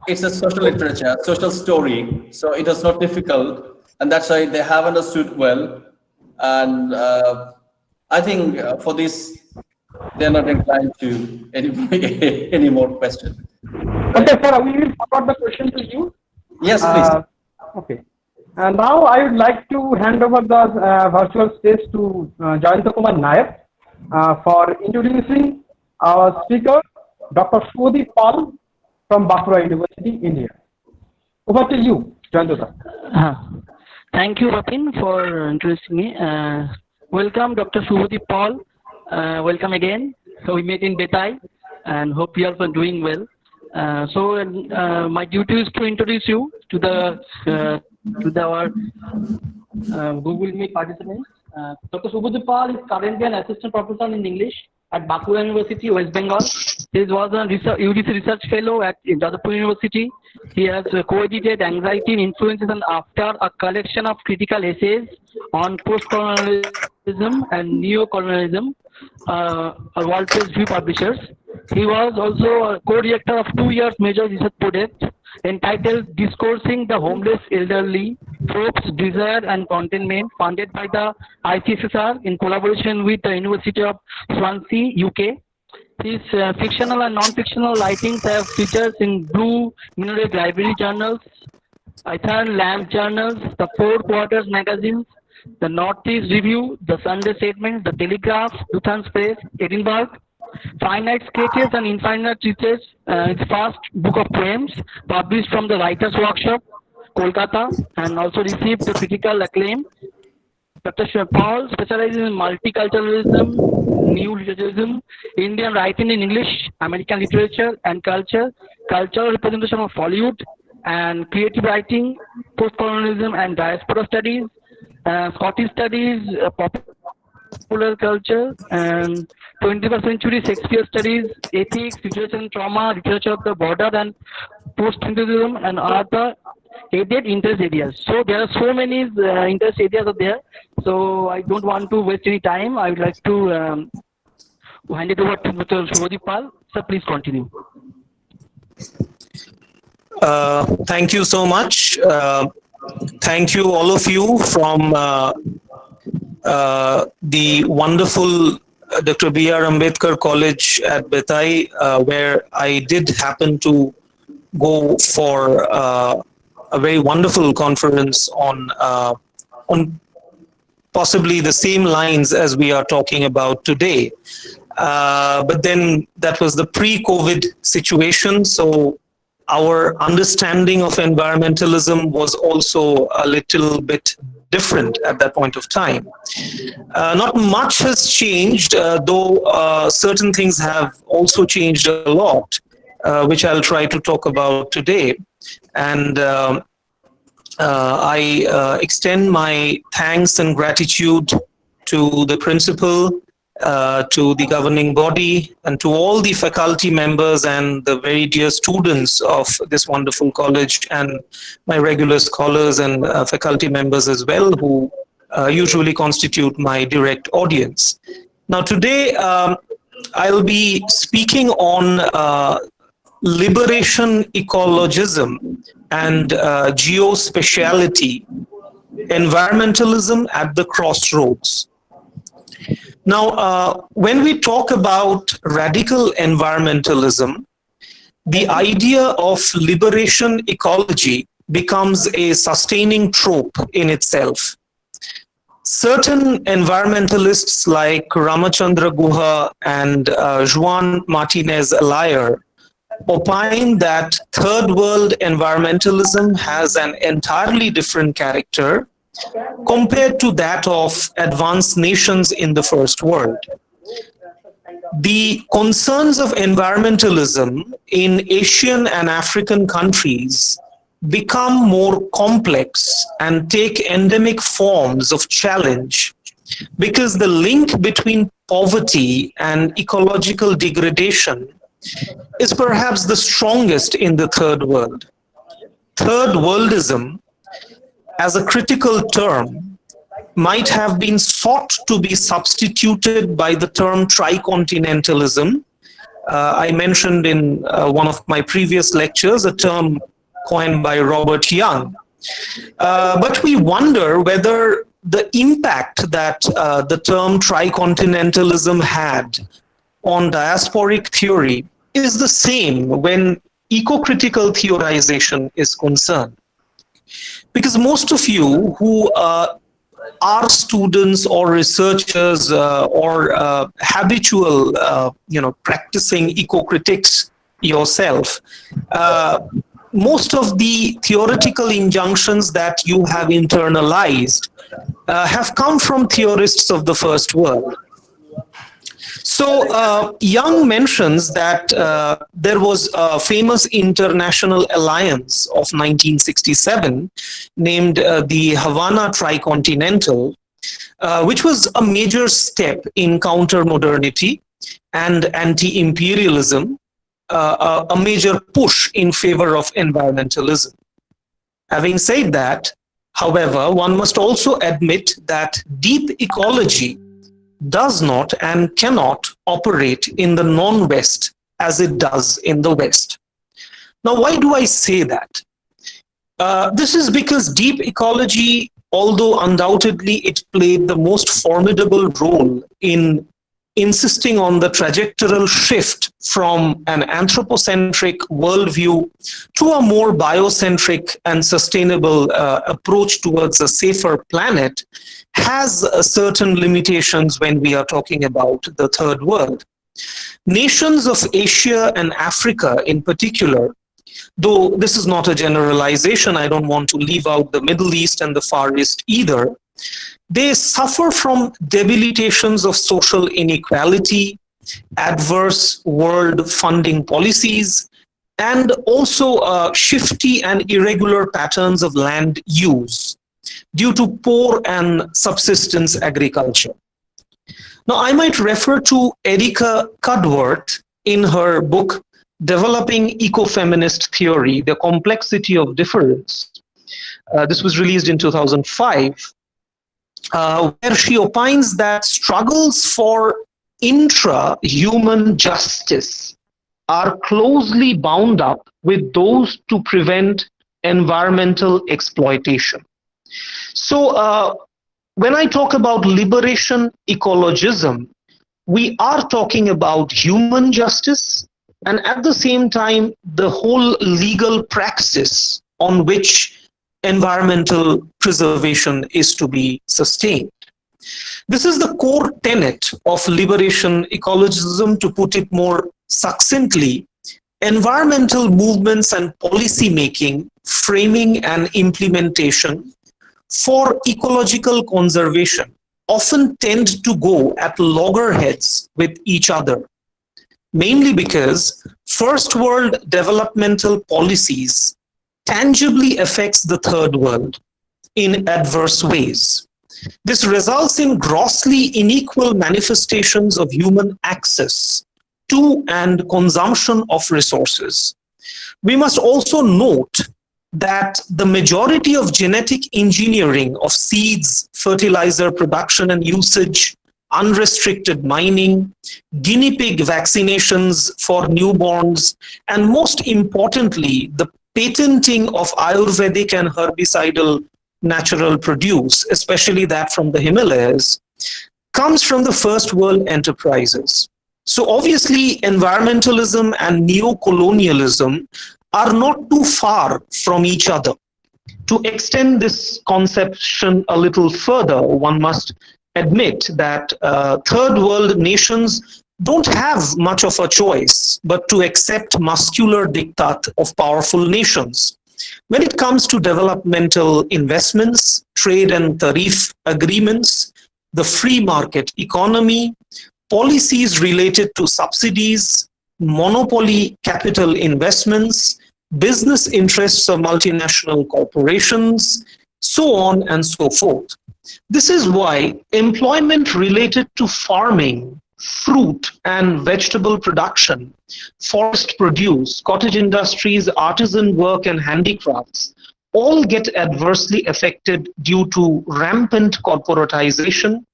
it's a social literature, social story, so it is not difficult, and that's why they have understood well. And I think for this, they're not inclined to any more questions. Okay, sir, we will forward the question to you. Yes, please. Okay. And now I would like to hand over the virtual stage to Jayanta Kumar Nayak for introducing our speaker, Dr. Shruti Paul from Bankura University, India. Over to you, Jayanta. Thank you, Vapin, for introducing me. Welcome, Dr. Shruti Paul. Welcome again. So we met in Betai and hope you are doing well. My duty is to introduce you to our Google Meet participants. Dr. Shruti Paul is currently an assistant professor in English at Bankura University, West Bengal. He was a UDC research fellow at Jadavpur University. He has co-edited Anxiety and Influences and After, a collection of critical essays on post-colonialism and neo-colonialism, World Press View Publishers. He was also a co-director of 2 years major research project entitled Discoursing the Homeless Elderly, Tropes, Desire and Contentment, funded by the ICSSR in collaboration with the University of Swansea, UK. His fictional and non-fictional writings have features in Blue Minaret Library journals, Ithern Lamp journals, the Four Quarters magazines, the Northeast Review, the Sunday Statement, the Telegraph, Lutheran's Press, Edinburgh, Finite Sketches and Infinite Research, his first book of poems, published from the Writers' Workshop, Kolkata, and also received the critical acclaim. Dr. Paul specializes in multiculturalism, new literaturism, Indian writing in English, American literature and culture, cultural representation of Hollywood, and creative writing, post-colonialism and diaspora studies, Scottish studies, popular culture, and 21st century Shakespeare studies, ethics, literature and trauma, literature of the border and post-Hinduism, and other aided interest areas. So there are so many interest areas are there. So I don't want to waste any time. I would like to hand it over to Mr. Shruti. Sir, please continue. Thank you so much. Thank you, all of you, from the wonderful Dr. B.R. Ambedkar College at Betai, where I did happen to go for a very wonderful conference on possibly the same lines as we are talking about today. But then that was the pre-COVID situation, so our understanding of environmentalism was also a little bit different at that point of time. Not much has changed, though certain things have also changed a lot, which I'll try to talk about today. And I extend my thanks and gratitude to the principal, to the governing body, and to all the faculty members and the very dear students of this wonderful college, and my regular scholars and faculty members as well, who usually constitute my direct audience. Now today I'll be speaking on liberation ecologism and geospatiality, environmentalism at the crossroads. Now, when we talk about radical environmentalism, the idea of liberation ecology becomes a sustaining trope in itself. Certain environmentalists like Ramachandra Guha and Juan Martinez Alayer opine that third world environmentalism has an entirely different character compared to that of advanced nations in the first world. The concerns of environmentalism in Asian and African countries become more complex and take endemic forms of challenge because the link between poverty and ecological degradation is perhaps the strongest in the third world. Third worldism, as a critical term, might have been sought to be substituted by the term tricontinentalism. I mentioned in one of my previous lectures a term coined by Robert Young. But we wonder whether the impact that the term tricontinentalism had on diasporic theory is the same when eco-critical theorization is concerned. Because most of you who are students or researchers or habitual, practicing eco-critics yourself, most of the theoretical injunctions that you have internalized have come from theorists of the first world. So Young mentions that there was a famous international alliance of 1967 named the Havana Tricontinental, which was a major step in counter-modernity and anti-imperialism, a major push in favor of environmentalism. Having said that, however, one must also admit that deep ecology does not and cannot operate in the non-West as it does in the West. Now, why do I say that? This is because deep ecology, although undoubtedly it played the most formidable role in insisting on the trajectoral shift from an anthropocentric worldview to a more biocentric and sustainable approach towards a safer planet, has certain limitations when we are talking about the third world. Nations of Asia and Africa in particular, though this is not a generalization, I don't want to leave out the Middle East and the Far East either, they suffer from debilitations of social inequality, adverse world funding policies, and also shifty and irregular patterns of land use due to poor and subsistence agriculture. Now, I might refer to Erika Cudworth in her book, Developing Ecofeminist Theory, The Complexity of Difference. This was released in 2005, where she opines that struggles for intra-human justice are closely bound up with those to prevent environmental exploitation. So when I talk about liberation ecologism, we are talking about human justice and at the same time the whole legal praxis on which environmental preservation is to be sustained. This is the core tenet of liberation ecologism. To put it more succinctly, environmental movements and policy making, framing and implementation for ecological conservation often tend to go at loggerheads with each other, mainly because first world developmental policies tangibly affects the third world in adverse ways. This results in grossly unequal manifestations of human access to and consumption of resources. We must also note that the majority of genetic engineering of seeds, fertilizer production and usage, unrestricted mining, guinea pig vaccinations for newborns, and most importantly, the patenting of Ayurvedic and herbicidal natural produce, especially that from the Himalayas, comes from the first world enterprises. So obviously, environmentalism and neo-colonialism are not too far from each other. To extend this conception a little further, one must admit that third world nations don't have much of a choice but to accept muscular diktat of powerful nations. When it comes to developmental investments, trade and tariff agreements, the free market economy, policies related to subsidies, monopoly capital investments, business interests of multinational corporations, so on and so forth. This is why employment related to farming, fruit and vegetable production, forest produce, cottage industries, artisan work and handicrafts all get adversely affected due to rampant corporatization,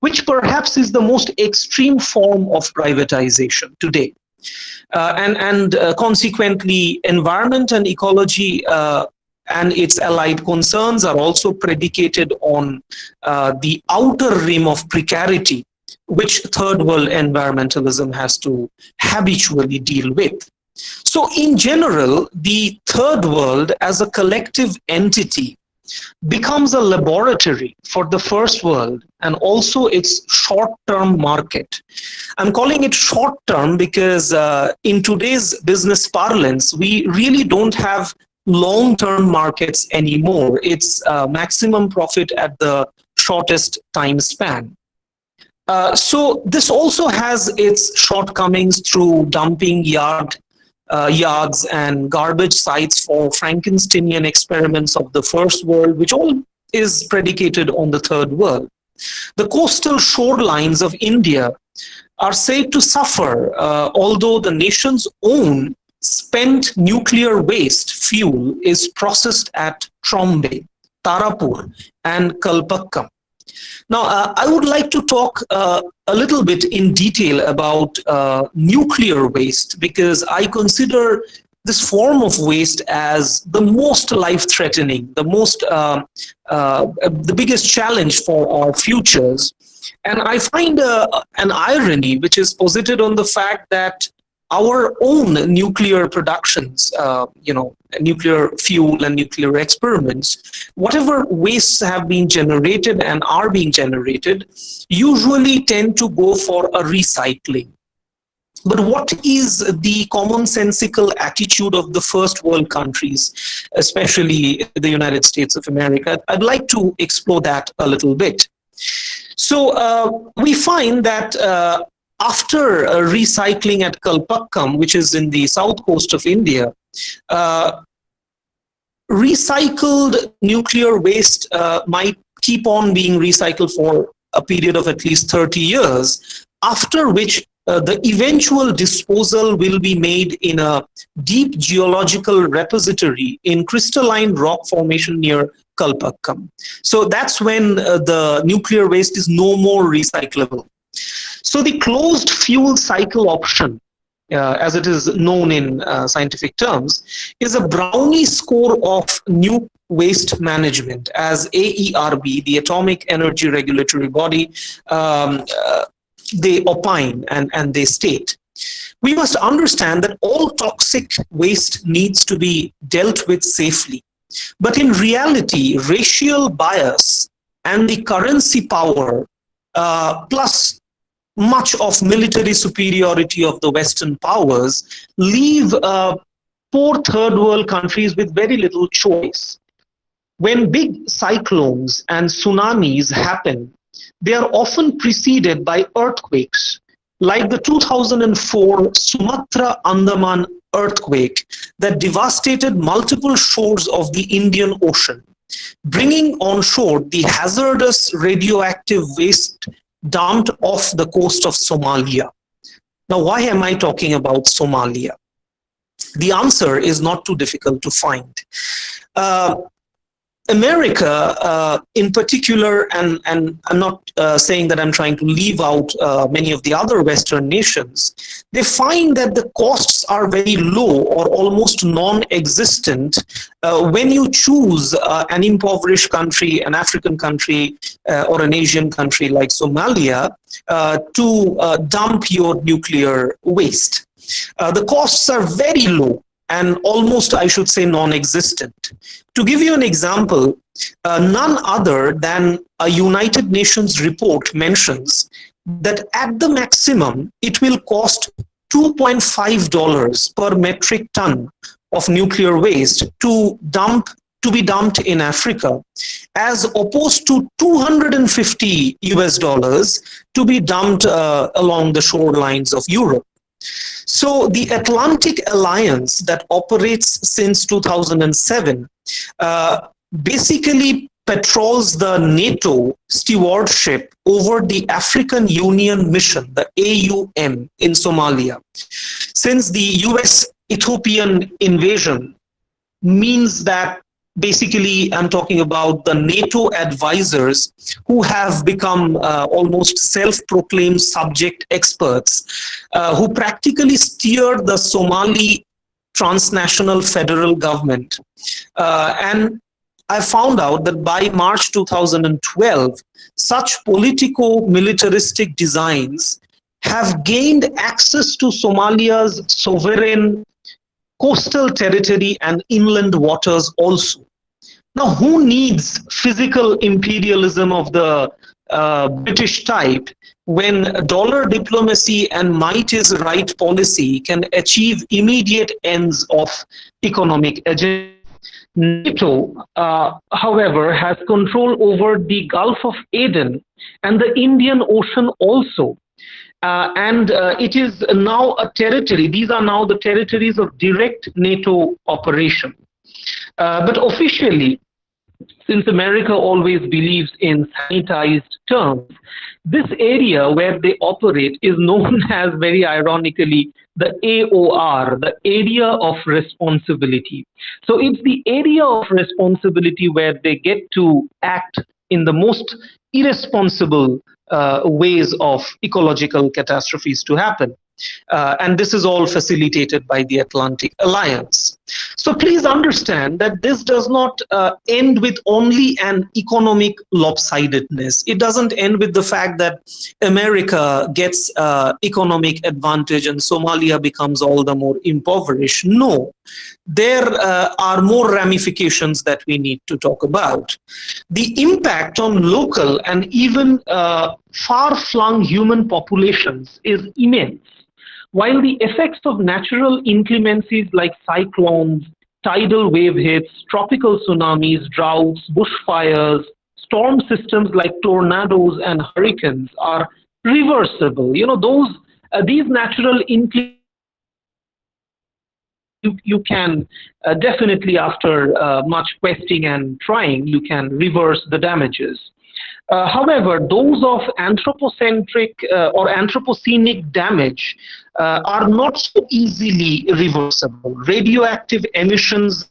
which perhaps is the most extreme form of privatization today. Consequently, environment and ecology and its allied concerns are also predicated on the outer rim of precarity, which third world environmentalism has to habitually deal with. So in general, the third world as a collective entity becomes a laboratory for the first world and also its short-term market. I'm calling it short-term because in today's business parlance, we really don't have long-term markets anymore. It's maximum profit at the shortest time span. So this also has its shortcomings through dumping yards and garbage sites for Frankensteinian experiments of the first world, which all is predicated on the third world. The coastal shorelines of India are said to suffer, although the nation's own spent nuclear waste fuel is processed at Trombay, Tarapur, and Kalpakkam. Now, I would like to talk a little bit in detail about nuclear waste because I consider this form of waste as the most life-threatening, the biggest challenge for our futures. And I find an irony which is posited on the fact that our own nuclear productions, nuclear fuel and nuclear experiments, whatever wastes have been generated and are being generated, usually tend to go for a recycling. But what is the commonsensical attitude of the first world countries, especially the United States of America? I'd like to explore that a little bit. So we find that after recycling at Kalpakkam, which is in the south coast of India, recycled nuclear waste might keep on being recycled for a period of at least 30 years, after which the eventual disposal will be made in a deep geological repository in crystalline rock formation near Kalpakkam. So that's when the nuclear waste is no more recyclable. So the closed fuel cycle option, as it is known in scientific terms, is a brownie score of nuke waste management, as AERB, the Atomic Energy Regulatory Body, they opine and they state. We must understand that all toxic waste needs to be dealt with safely. But in reality, racial bias and the currency power, plus much of military superiority of the Western powers, leave poor third world countries with very little choice. When big cyclones and tsunamis happen, they are often preceded by earthquakes, like the 2004 Sumatra Andaman earthquake that devastated multiple shores of the Indian Ocean, bringing on shore the hazardous radioactive waste dumped off the coast of Somalia. Now, why am I talking about Somalia? The answer is not too difficult to find. America, in particular, and I'm not saying that I'm trying to leave out many of the other Western nations, they find that the costs are very low or almost non-existent when you choose an impoverished country, an African country, or an Asian country like Somalia to dump your nuclear waste. The costs are very low and almost, I should say, non-existent. To give you an example, none other than a United Nations report mentions that at the maximum, it will cost $2.5 per metric ton of nuclear waste to be dumped in Africa, as opposed to $250 to be dumped along the shorelines of Europe. So the Atlantic Alliance that operates since 2007 basically patrols the NATO stewardship over the African Union mission, the AUM, in Somalia. Since the US-Ethiopian invasion means that basically I'm talking about the NATO advisors who have become almost self-proclaimed subject experts who practically steer the Somali transnational federal government. And I found out that by March 2012, such politico-militaristic designs have gained access to Somalia's sovereign coastal territory and inland waters also. Now, who needs physical imperialism of the British type when dollar diplomacy and might is right policy can achieve immediate ends of economic agenda? NATO, however, has control over the Gulf of Aden and the Indian Ocean also. And it is now a territory. These are now the territories of direct NATO operation. But officially, since America always believes in sanitized terms, this area where they operate is known as, very ironically, the AOR, the area of responsibility. So it's the area of responsibility where they get to act in the most irresponsible ways of ecological catastrophes to happen. And this is all facilitated by the Atlantic Alliance. So please understand that this does not end with only an economic lopsidedness. It doesn't end with the fact that America gets economic advantage and Somalia becomes all the more impoverished. No, there are more ramifications that we need to talk about. The impact on local and even far-flung human populations is immense. While the effects of natural inclemencies like cyclones, tidal wave hits, tropical tsunamis, droughts, bushfires, storm systems like tornadoes and hurricanes are reversible, these natural inclemencies, you can definitely, after much questing and trying, you can reverse the damages. However, those of anthropocentric or anthropocenic damage are not so easily reversible. Radioactive emissions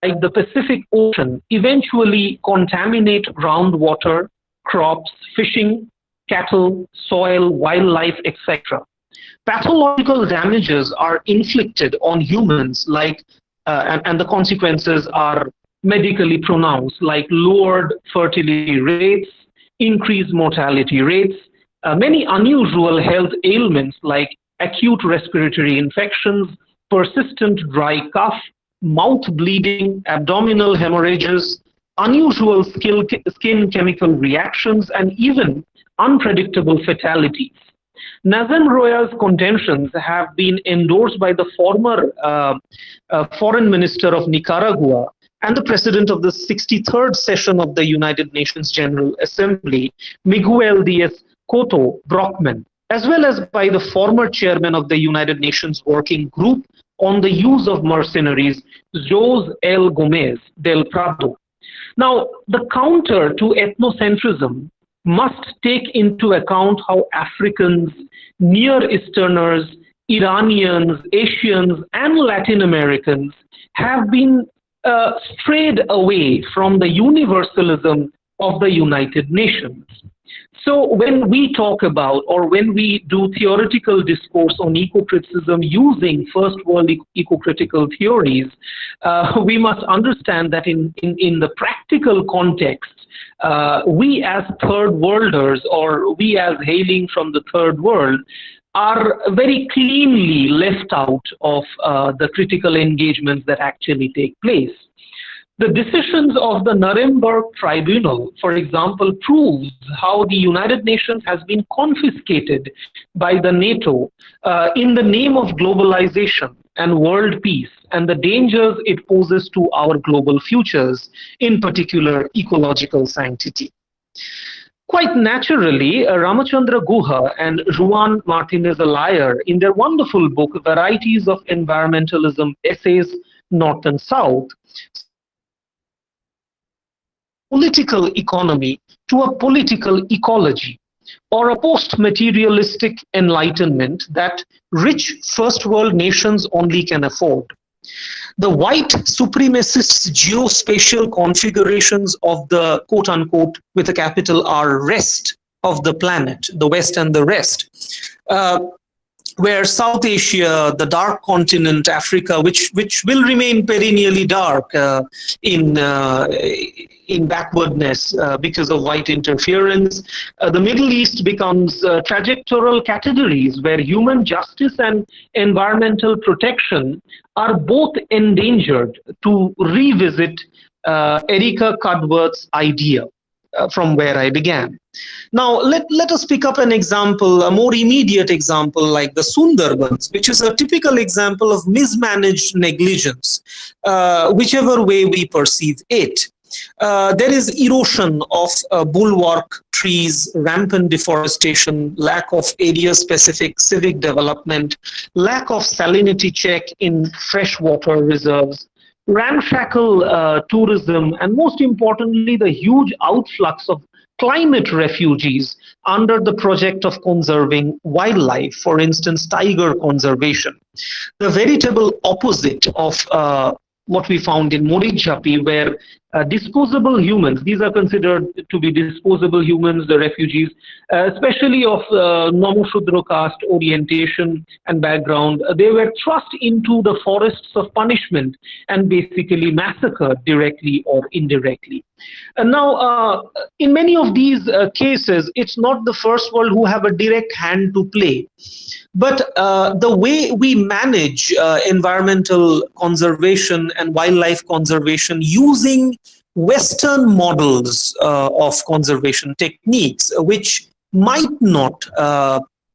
like the Pacific Ocean eventually contaminate groundwater, crops, fishing, cattle, soil, wildlife, etc. Pathological damages are inflicted on humans and the consequences are medically pronounced, like lowered fertility rates, increased mortality rates, many unusual health ailments like acute respiratory infections, persistent dry cough, mouth bleeding, abdominal hemorrhages, unusual skin chemical reactions, and even unpredictable fatalities. Nazem Roya's contentions have been endorsed by the former foreign minister of Nicaragua and the president of the 63rd session of the United Nations General Assembly, Miguel Diaz-Coto Brockman, as well as by the former chairman of the United Nations Working Group on the Use of Mercenaries, Jose L. Gomez del Prado. Now, the counter to ethnocentrism must take into account how Africans, Near Easterners, Iranians, Asians, and Latin Americans have been strayed away from the universalism of the United Nations. So when we talk about, or when we do theoretical discourse on eco-criticism using first world eco-critical theories, we must understand that in the practical context, we as third worlders, or we as hailing from the third world, are very cleanly left out of the critical engagements that actually take place. The decisions of the Nuremberg Tribunal, for example, proves how the United Nations has been confiscated by the NATO in the name of globalization and world peace and the dangers it poses to our global futures, in particular ecological sanctity. Quite naturally, Ramachandra Guha and Juan Martinez Alayer, in their wonderful book, Varieties of Environmentalism, Essays, North and South, political economy to a political ecology, or a post-materialistic enlightenment that rich first world nations only can afford. The white supremacist geospatial configurations of the quote-unquote, with a capital R, rest of the planet, the West and the rest, where South Asia, the dark continent, Africa, which will remain perennially dark in backwardness because of white interference. The Middle East becomes trajectoral categories where human justice and environmental protection are both endangered, to revisit Erika Cudworth's idea from where I began. Now, let us pick up an example, a more immediate example like the Sundarbans, which is a typical example of mismanaged negligence, whichever way we perceive it. There is erosion of bulwark trees, rampant deforestation, lack of area-specific civic development, lack of salinity check in freshwater reserves, ramshackle tourism, and most importantly, the huge outflux of climate refugees under the project of conserving wildlife, for instance, tiger conservation. The veritable opposite of what we found in Morijjapi, where disposable humans, these are considered to be disposable humans, the refugees, especially of Nomoshudra caste orientation and background, they were thrust into the forests of punishment and basically massacred directly or indirectly. And now, in many of these cases, it's not the first world who have a direct hand to play. But the way we manage environmental conservation and wildlife conservation using Western models of conservation techniques, which might not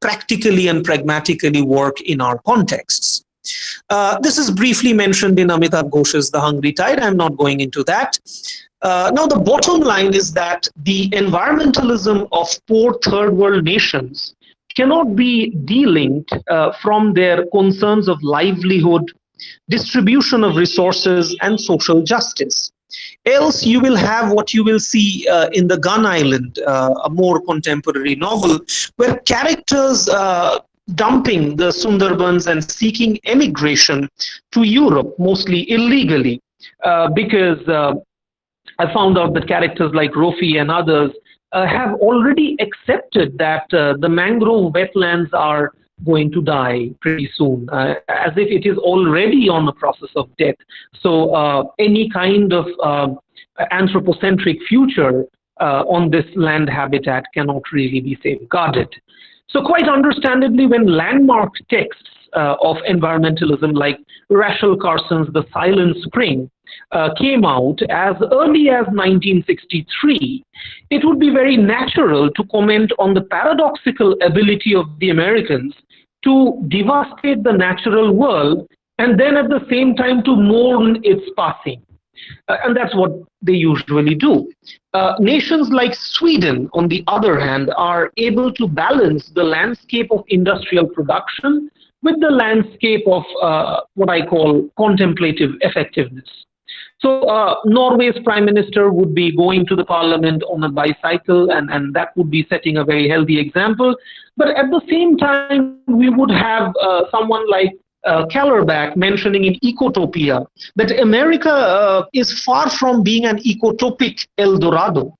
practically and pragmatically work in our contexts. This is briefly mentioned in Amitabh Ghosh's The Hungry Tide. I'm not going into that. Now, the bottom line is that the environmentalism of poor third world nations cannot be delinked from their concerns of livelihood, distribution of resources, and social justice. Else you will have what you will see in The Gun Island, a more contemporary novel, where characters dumping the Sundarbans and seeking emigration to Europe, mostly illegally, because I found out that characters like Rofi and others have already accepted that the mangrove wetlands are going to die pretty soon, as if it is already on the process of death. So any kind of anthropocentric future on this land habitat cannot really be safeguarded. So quite understandably, when landmark texts of environmentalism like Rachel Carson's The Silent Spring came out as early as 1963, it would be very natural to comment on the paradoxical ability of the Americans to devastate the natural world and then at the same time to mourn its passing. And that's what they usually do. Nations like Sweden, on the other hand, are able to balance the landscape of industrial production with the landscape of what I call contemplative effectiveness. So Norway's prime minister would be going to the parliament on a bicycle, and that would be setting a very healthy example. But at the same time, we would have someone like Kellerback mentioning in Ecotopia that America is far from being an ecotopic El Dorado.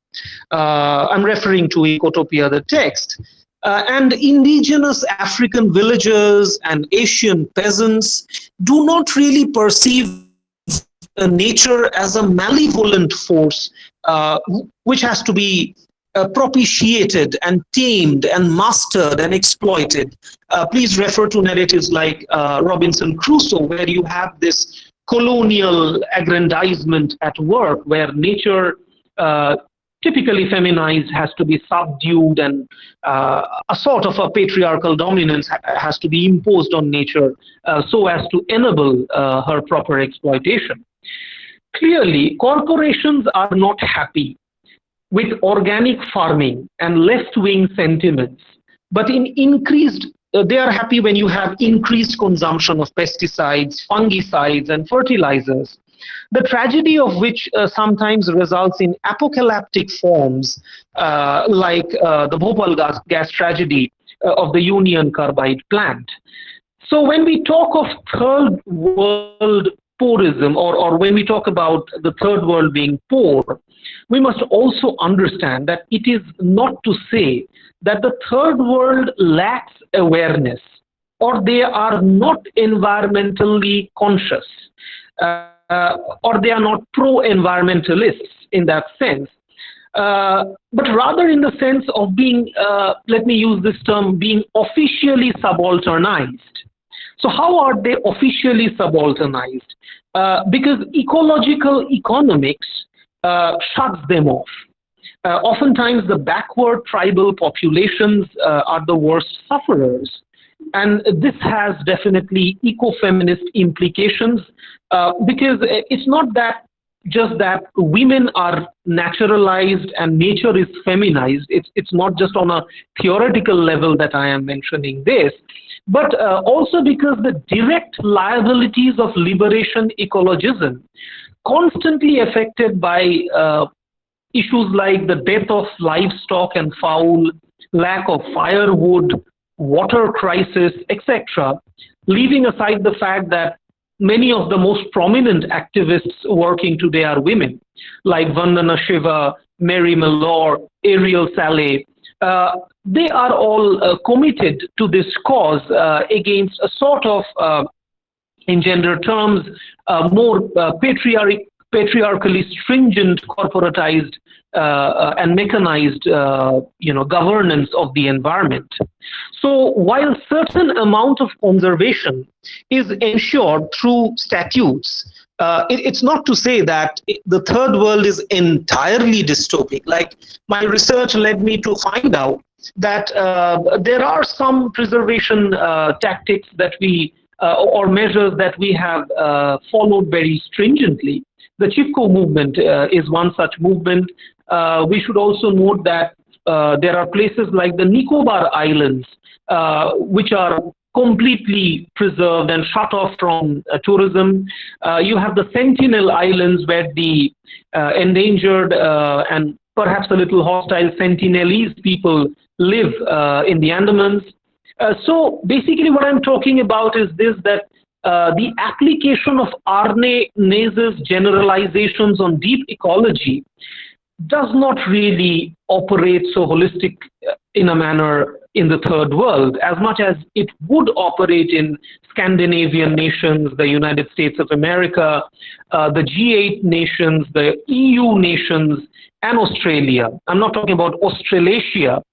I'm referring to Ecotopia, the text. And indigenous African villagers and Asian peasants do not really perceive nature as a malevolent force which has to be propitiated and tamed and mastered and exploited. Please refer to narratives like Robinson Crusoe, where you have this colonial aggrandizement at work, where nature, typically feminized, has to be subdued, and a sort of a patriarchal dominance has to be imposed on nature so as to enable her proper exploitation. Clearly, corporations are not happy with organic farming and left-wing sentiments, but they are happy when you have increased consumption of pesticides, fungicides, and fertilizers, the tragedy of which sometimes results in apocalyptic forms, like the Bhopal gas tragedy of the Union Carbide plant. So when we talk of third world poorism, or when we talk about the third world being poor, we must also understand that it is not to say that the third world lacks awareness or they are not environmentally conscious, or they are not pro-environmentalists in that sense, but rather in the sense of being, let me use this term, being officially subalternized. So how are they officially subalternized? Because ecological economics shuts them off. Oftentimes the backward tribal populations are the worst sufferers. And this has definitely eco-feminist implications because it's not that just that women are naturalized and nature is feminized. It's not just on a theoretical level that I am mentioning this, but also because the direct liabilities of liberation ecologism, constantly affected by issues like the death of livestock and fowl, lack of firewood, water crisis, etc., leaving aside the fact that many of the most prominent activists working today are women, like Vandana Shiva, Mary Malloy, Ariel Saleh. They are all committed to this cause against a sort of, in gender terms, more patriarchally stringent, corporatized and mechanized, governance of the environment. So while certain amount of conservation is ensured through statutes, it's not to say that the third world is entirely dystopic. Like, my research led me to find out that there are some preservation tactics that we or measures that we have followed very stringently. The Chipko movement is one such movement. We should also note that there are places like the Nicobar Islands, which are completely preserved and shut off from tourism. You have the Sentinel Islands, where the endangered and perhaps a little hostile Sentinelese people live in the Andamans. So basically what I'm talking about is this, that the application of Arne Naze's generalizations on deep ecology does not really operate so holistic in a manner in the third world, as much as it would operate in Scandinavian nations, the United States of America, the G8 nations, the EU nations, and Australia. I'm not talking about Australasia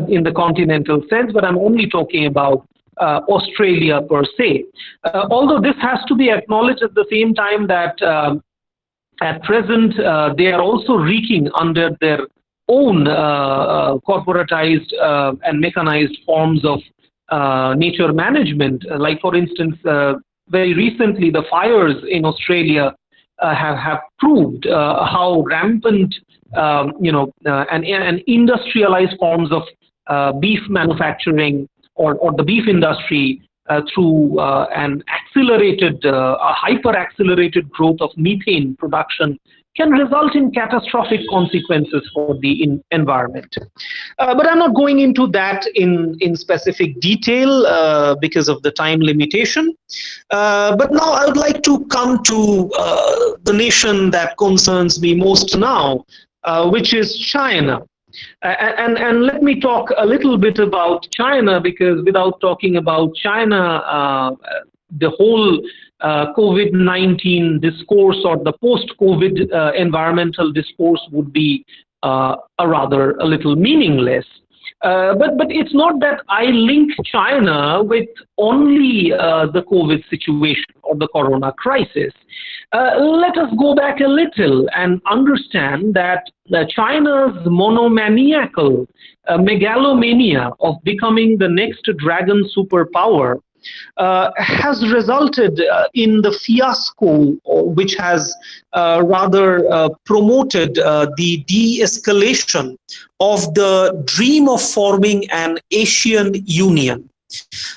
in the continental sense, but I'm only talking about Australia per se. Although this has to be acknowledged at the same time that at present they are also reeking under their own corporatized and mechanized forms of nature management. Like, for instance, very recently the fires in Australia have proved how rampant and industrialized forms of beef manufacturing or the beef industry through an accelerated, hyper-accelerated growth of methane production can result in catastrophic consequences for the environment. But I'm not going into that in specific detail because of the time limitation. But now I would like to come to the nation that concerns me most now, which is China. And let me talk a little bit about China, because without talking about China, the whole COVID-19 discourse or the post-COVID environmental discourse would be a little meaningless. But it's not that I link China with only the COVID situation or the corona crisis. Let us go back a little and understand that China's monomaniacal megalomania of becoming the next dragon superpower has resulted in the fiasco, which has rather promoted the de-escalation of the dream of forming an Asian Union.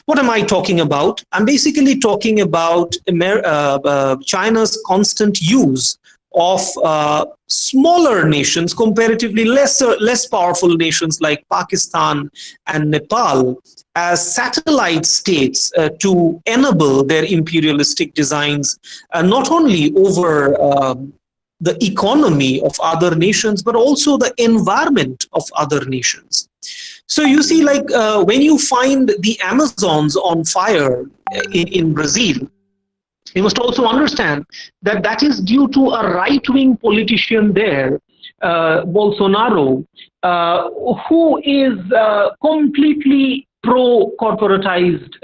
What am I talking about? I'm basically talking about China's constant use of smaller nations, comparatively less powerful nations like Pakistan and Nepal, as satellite states to enable their imperialistic designs, not only over the economy of other nations, but also the environment of other nations. So you see, like when you find the Amazons on fire in Brazil, you must also understand that that is due to a right-wing politician there, Bolsonaro, who is completely pro-corporatized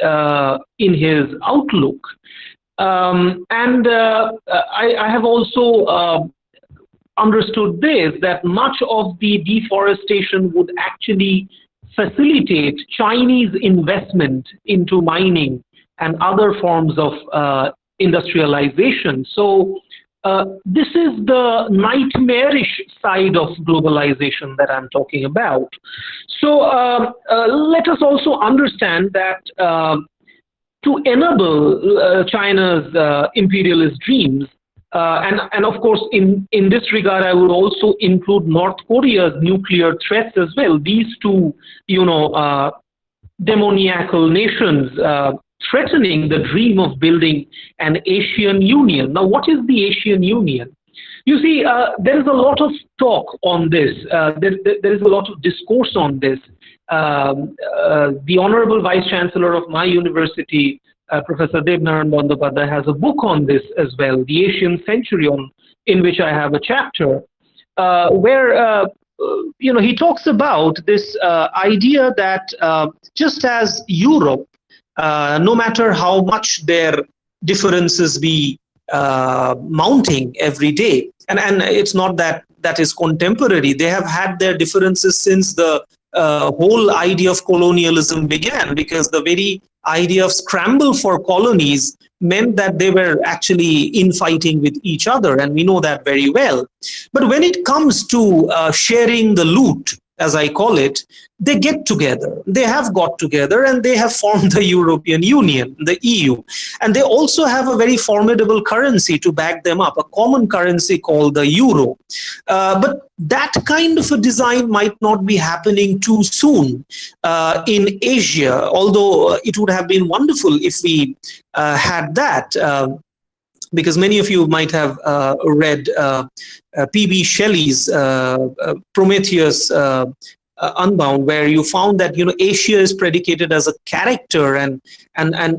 in his outlook. I have also understood this, that much of the deforestation would actually facilitate Chinese investment into mining and other forms of industrialization. So this is the nightmarish side of globalization that I'm talking about. So let us also understand that to enable China's imperialist dreams, and of course in this regard I would also include North Korea's nuclear threats as well. These two, demoniacal nations threatening the dream of building an Asian Union. Now, what is the Asian Union? You see, there is a lot of talk on this. There is a lot of discourse on this. The Honorable Vice Chancellor of my university, Professor Devnaran Bandyopadhyay, has a book on this as well, The Asian Century, in which I have a chapter, where he talks about this idea that just as Europe, no matter how much their differences be mounting every day, and it's not that is contemporary, they have had their differences since the whole idea of colonialism began, because the very idea of scramble for colonies meant that they were actually infighting with each other, and we know that very well. But when it comes to sharing the loot, as I call it, they get together. They have got together and they have formed the European Union, the EU. And they also have a very formidable currency to back them up, a common currency called the euro. But that kind of a design might not be happening too soon in Asia, although it would have been wonderful if we had that. Because many of you might have read P.B. Shelley's Prometheus Unbound, where you found that Asia is predicated as a character, and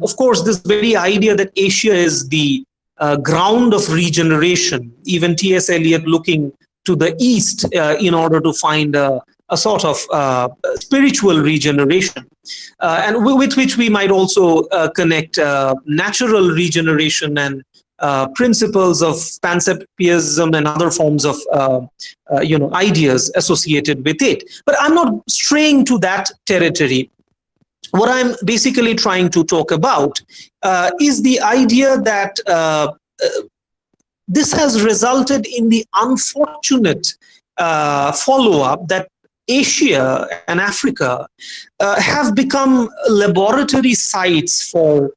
of course this very idea that Asia is the ground of regeneration. Even T.S. Eliot looking to the east in order to find a sort of spiritual regeneration, and with which we might also connect natural regeneration and principles of panpsychism and other forms of ideas associated with it. But I'm not straying to that territory. What I'm basically trying to talk about is the idea that this has resulted in the unfortunate follow-up that Asia and Africa have become laboratory sites for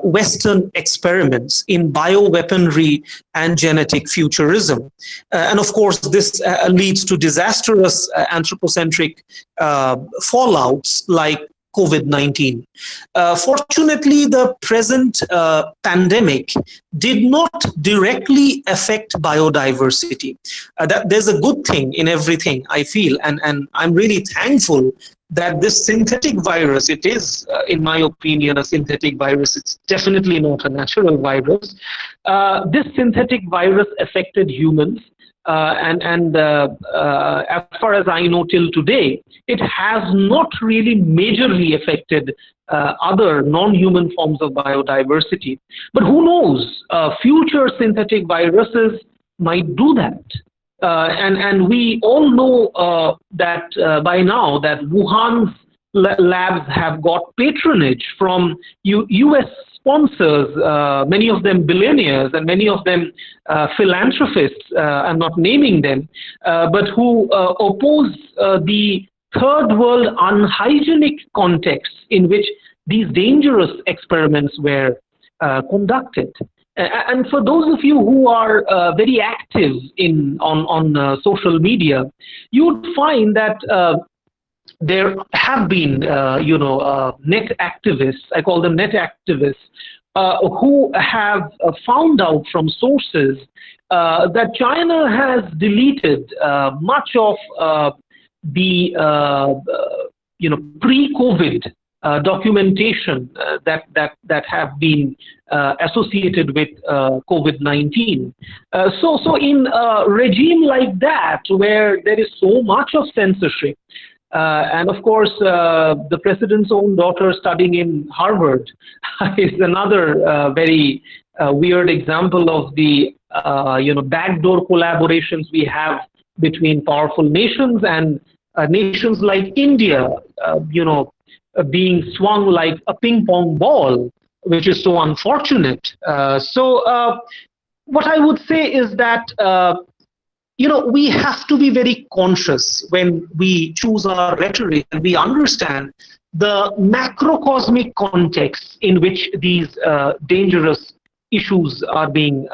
Western experiments in bioweaponry and genetic futurism. And of course, this leads to disastrous anthropocentric fallouts like COVID-19. Fortunately, the present pandemic did not directly affect biodiversity. There's a good thing in everything, I feel, and I'm really thankful that this synthetic virus, it is, in my opinion, a synthetic virus. It's definitely not a natural virus. This synthetic virus affected humans, and as far as I know till today, it has not really majorly affected other non-human forms of biodiversity. But who knows, future synthetic viruses might do that. And we all know that by now that Wuhan's labs have got patronage from US sponsors, many of them billionaires and many of them philanthropists, I'm not naming them, but who oppose the third world unhygienic context in which these dangerous experiments were conducted. And for those of you who are very active on social media, you would find that there have been, net activists, I call them net activists, who have found out from sources that China has deleted much of the, pre-COVID documentation that have been associated with COVID-19. So in a regime like that, where there is so much of censorship, and of course, the president's own daughter studying in Harvard is another very weird example of the backdoor collaborations we have between powerful nations, and nations like India, being swung like a ping pong ball, which is so unfortunate. So what I would say is that, we have to be very conscious when we choose our rhetoric, and we understand the macrocosmic context in which these dangerous issues are being,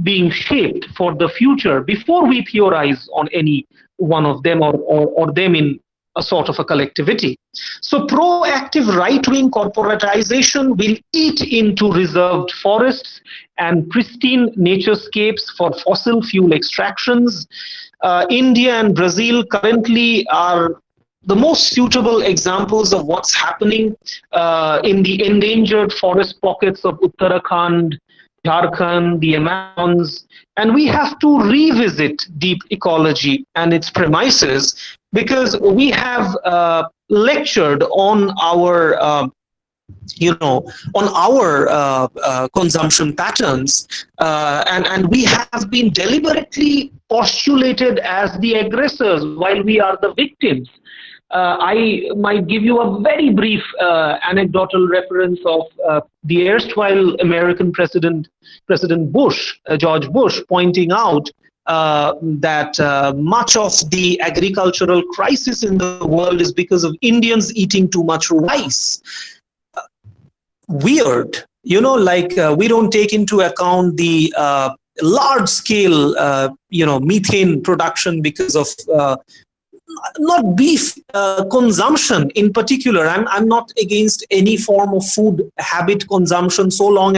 being shaped for the future before we theorize on any one of them or them in a sort of a collectivity. So proactive right-wing corporatization will eat into reserved forests and pristine naturescapes for fossil fuel extractions. India and Brazil currently are the most suitable examples of what's happening in the endangered forest pockets of Uttarakhand, Jharkhand, the Amazons, and we have to revisit deep ecology and its premises, because we have lectured on our consumption patterns, and we have been deliberately postulated as the aggressors while we are the victims. I might give you a very brief anecdotal reference of the erstwhile American President Bush, George Bush, pointing out that much of the agricultural crisis in the world is because of Indians eating too much rice. Weird, we don't take into account the large scale, methane production because of not beef consumption in particular. I'm not against any form of food habit consumption so long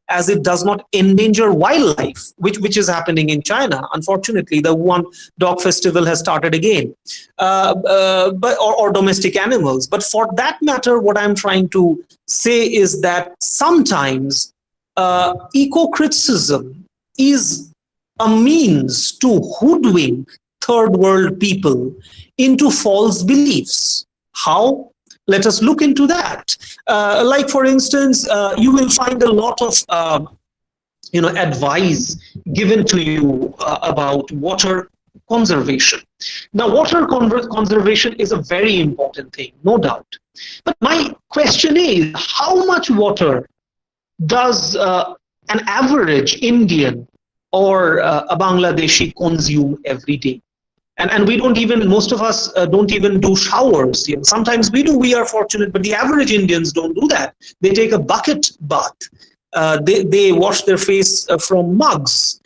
as it does not endanger wildlife, which is happening in China. Unfortunately, the Wuhan Dog Festival has started again, or domestic animals. But for that matter, what I'm trying to say is that sometimes eco-criticism is a means to hoodwink third world people into false beliefs. How? Let us look into that. Like, for instance, you will find a lot of advice given to you about water conservation. Now, water conservation is a very important thing, no doubt. But my question is, how much water does an average Indian or a Bangladeshi consume every day? And we don't even, most of us don't even do showers. Sometimes we do, we are fortunate, but the average Indians don't do that. They take a bucket bath. They wash their face from mugs.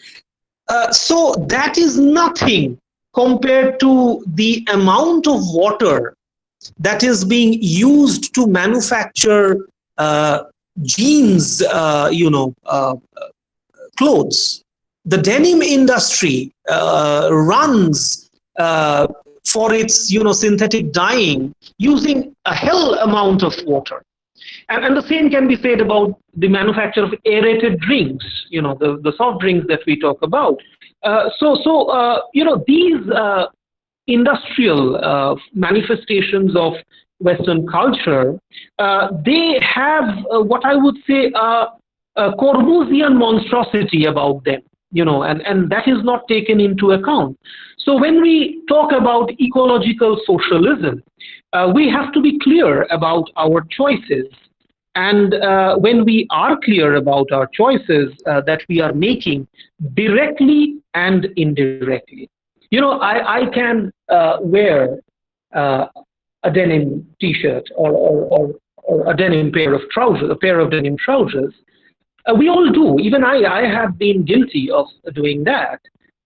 So that is nothing compared to the amount of water that is being used to manufacture jeans, clothes. The denim industry runs for its synthetic dyeing using a hell amount of water. And the same can be said about the manufacture of aerated drinks, the soft drinks that we talk about. These industrial manifestations of Western culture, they have what I would say a Corbusian monstrosity about them, and that is not taken into account. So when we talk about ecological socialism, we have to be clear about our choices. And when we are clear about our choices that we are making directly and indirectly, I can wear a denim t-shirt or a denim pair of trousers, a pair of denim trousers. We all do. Even I have been guilty of doing that.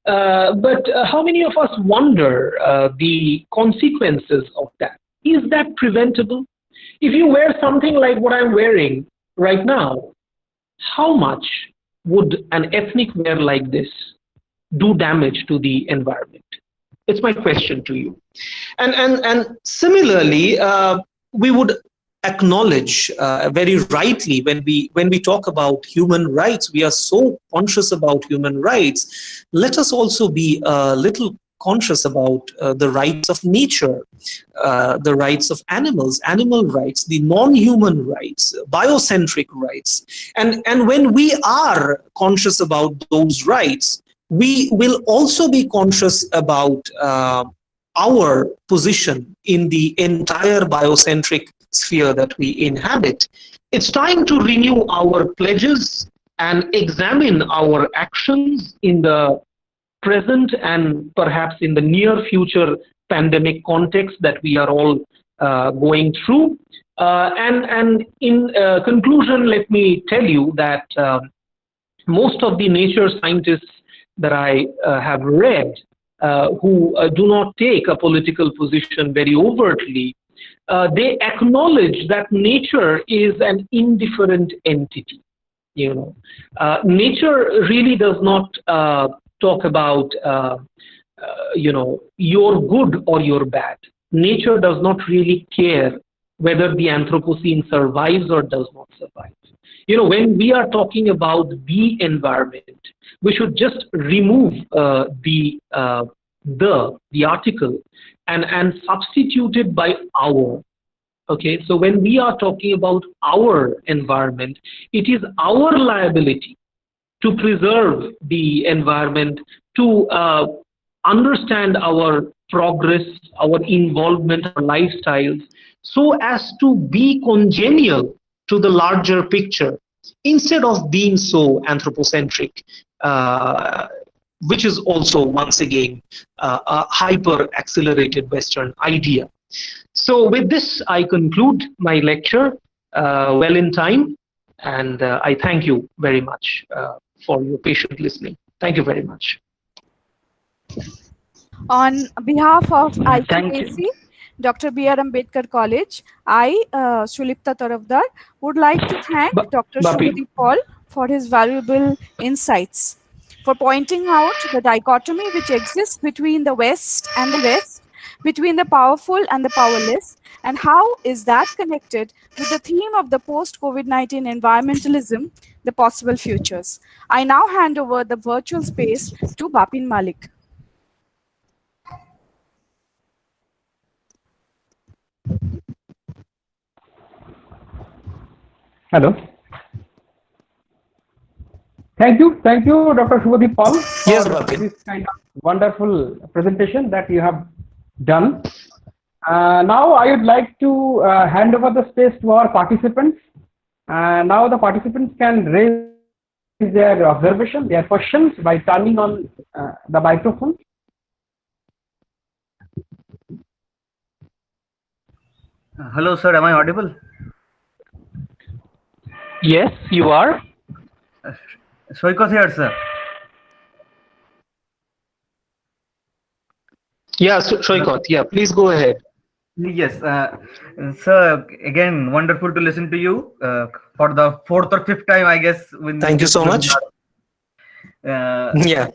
But how many of us wonder the consequences of that? Is that preventable? If you wear something like what I'm wearing right now, how much would an ethnic wear like this do damage to the environment? It's my question to you. And similarly, we would acknowledge very rightly when we talk about human rights, we are so conscious about human rights. Let us also be a little conscious about the rights of nature, the rights of animals, animal rights, the non-human rights, biocentric rights. And when we are conscious about those rights, we will also be conscious about our position in the entire biocentric sphere that we inhabit. It's time to renew our pledges and examine our actions in the present and perhaps in the near future pandemic context that we are all going through. And in conclusion, let me tell you that most of the nature scientists that I have read who do not take a political position very overtly, they acknowledge that nature is an indifferent entity. Nature really does not talk about your good or your bad. Nature does not really care whether the Anthropocene survives or does not survive. When we are talking about the environment, we should just remove the article and substitute it by our. Okay, so when we are talking about our environment, it is our liability to preserve the environment, to understand our progress, our involvement, our lifestyles, so as to be congenial to the larger picture, instead of being so anthropocentric. which is also once again a hyper accelerated Western idea. So with this, I conclude my lecture well in time, and I thank you very much for your patient listening. Thank you very much. On behalf of Thank you. IQAC, Dr. B.R. Ambedkar College, I, Shulipta Tarafdar, would like to thank Dr. Bapi. Shruti Paul for his valuable insights, for pointing out the dichotomy which exists between the West and the West, between the powerful and the powerless, and how is that connected with the theme of the post-COVID-19 environmentalism, the possible futures. I now hand over the virtual space to Bapin Malik. Hello. Thank you, Dr. Shruti Paul, Yes, for Bapin. this kind of wonderful presentation that you have done. Now I would like to hand over the space to our participants. Now the participants can raise their observation, their questions by turning on the microphone. Hello, sir. Am I audible? Yes, you are. Shoykot here, sir. Yeah, Shoykot, yeah, please go ahead. Yes, sir. Again, wonderful to listen to you for the fourth or fifth time, I guess. Thank you so much. Yeah.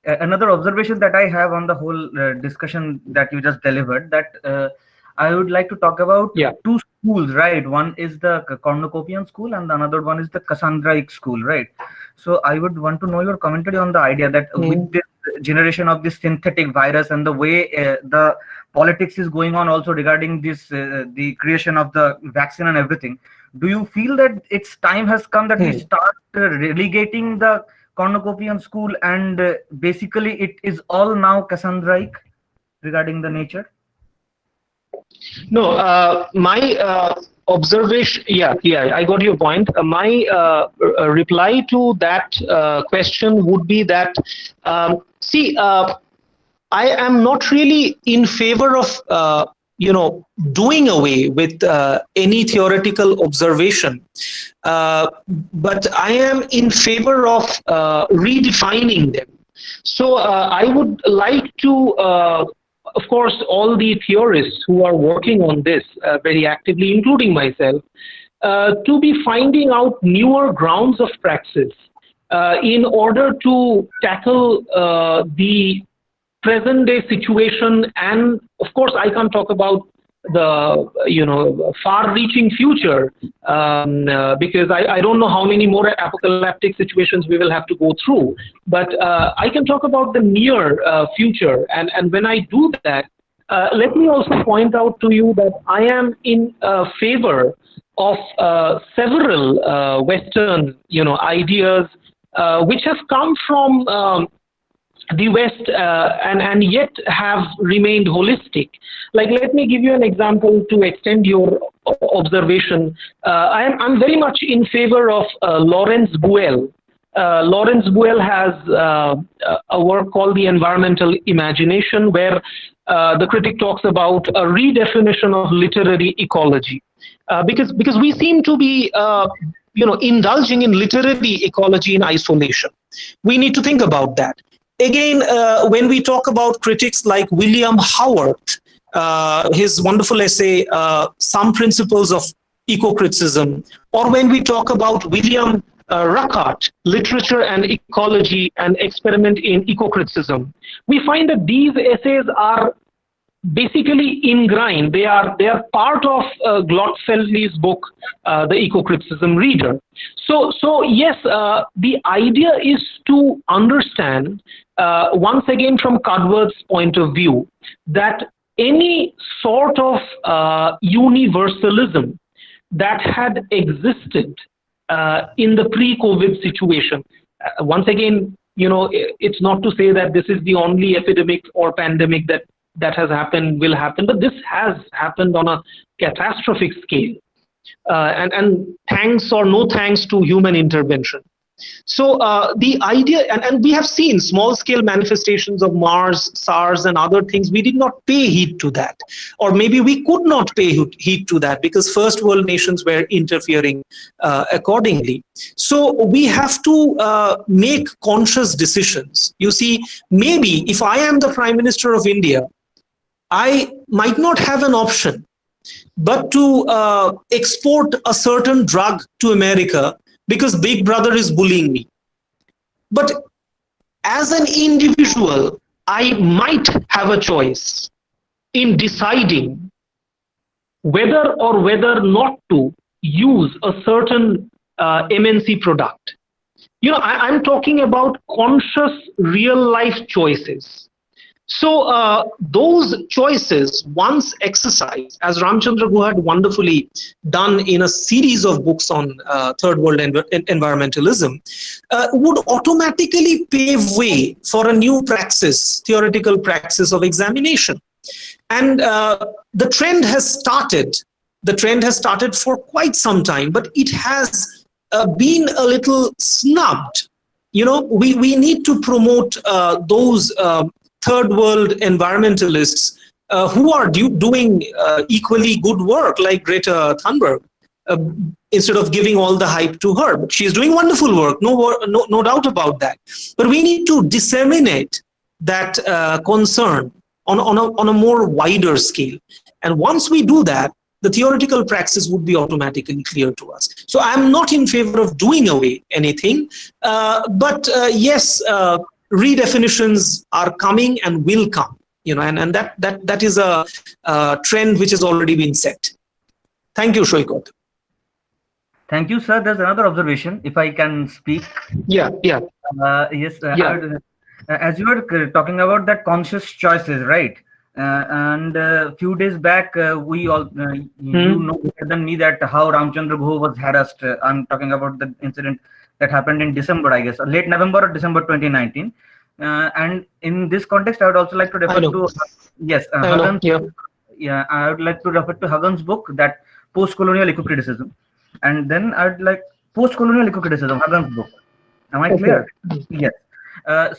Another observation that I have on the whole discussion that you just delivered, that I would like to talk about two schools, right? One is the cornucopian school and another one is the Cassandraic school, right? So I would want to know your commentary on the idea that with this generation of this synthetic virus and the way the politics is going on also regarding this, the creation of the vaccine and everything, do you feel that its time has come that we start relegating the cornucopian school and basically it is all now Cassandraic regarding the nature? No, my observation, I got your point. My reply to that question would be that, I am not really in favor of, doing away with any theoretical observation, but I am in favor of redefining them. So I would like to of course, all the theorists who are working on this very actively, including myself, to be finding out newer grounds of praxis in order to tackle the present day situation. And of course, I can't talk about the far-reaching future because I don't know how many more apocalyptic situations we will have to go through. But I can talk about the near future. And when I do that, let me also point out to you that I am in favor of several Western, ideas which have come from the West and yet have remained holistic. Like, let me give you an example to extend your observation. I'm very much in favor of Lawrence Buell. Lawrence Buell has a work called The Environmental Imagination, where the critic talks about a redefinition of literary ecology. Because we seem to be indulging in literary ecology in isolation. We need to think about that. Again, when we talk about critics like William Howard, his wonderful essay, Some Principles of Eco-Criticism, or when we talk about William Ruckert, Literature and Ecology, and Experiment in Eco-Criticism, we find that these essays are basically ingrained. They are part of Glotfeld's book, The Eco-Criticism Reader. So yes, the idea is to understand, once again from Cudworth's point of view, that any sort of universalism that had existed in the pre-COVID situation, once again, it's not to say that this is the only epidemic or pandemic that has happened, will happen, but this has happened on a catastrophic scale. And thanks or no thanks to human intervention. So the idea, and we have seen small-scale manifestations of Mars, SARS, and other things. We did not pay heed to that, or maybe we could not pay heed to that because first world nations were interfering accordingly. So we have to make conscious decisions. You see, maybe if I am the Prime Minister of India, I might not have an option but to export a certain drug to America because Big Brother is bullying me. But as an individual, I might have a choice in deciding whether or whether not to use a certain MNC product. You know, I'm talking about conscious real life choices. So those choices, once exercised, as Ramchandra Guha had wonderfully done in a series of books on third world environmentalism, would automatically pave way for a new praxis, theoretical praxis of examination. And the trend has started. The trend has started for quite some time, but it has been a little snubbed. You know, we need to promote those third world environmentalists who are doing equally good work, like Greta Thunberg, instead of giving all the hype to her. But she's doing wonderful work, no doubt about that. But we need to disseminate that concern on a more wider scale. And once we do that, the theoretical praxis would be automatically clear to us. So I'm not in favor of doing away anything, but yes, redefinitions are coming and will come, you know, and that is a trend which has already been set. Thank you, Shoykot. Thank you, sir. There's another observation, if I can speak. Yeah. Yes. Yeah. As you were talking about that conscious choices, right? And a few days back, we all, you know better than me that how Ramchandra Guha was harassed. I'm talking about the incident that happened in December, I guess, late November or December 2019. And in this context, I would also like to refer to, yes, Huggins, yeah, I would like to refer to Huggins' book, that post-colonial eco-criticism. And then I would like post-colonial eco-criticism, Huggins' book. Am I clear? Yes.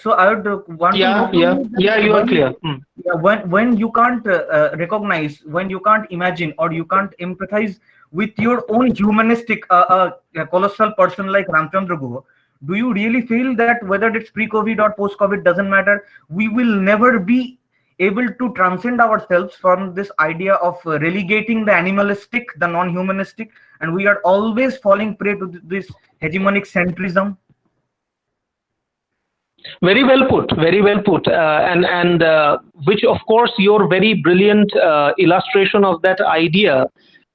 So I would want to know. Yeah, you are clear. When you can't recognize, when you can't imagine, or you can't empathize with your own humanistic, a colossal person like Ramchandra Guha, do you really feel that whether it's pre-COVID or post-COVID doesn't matter, we will never be able to transcend ourselves from this idea of relegating the animalistic, the non-humanistic, and we are always falling prey to this hegemonic centrism? Very well put, and which of course your very brilliant illustration of that idea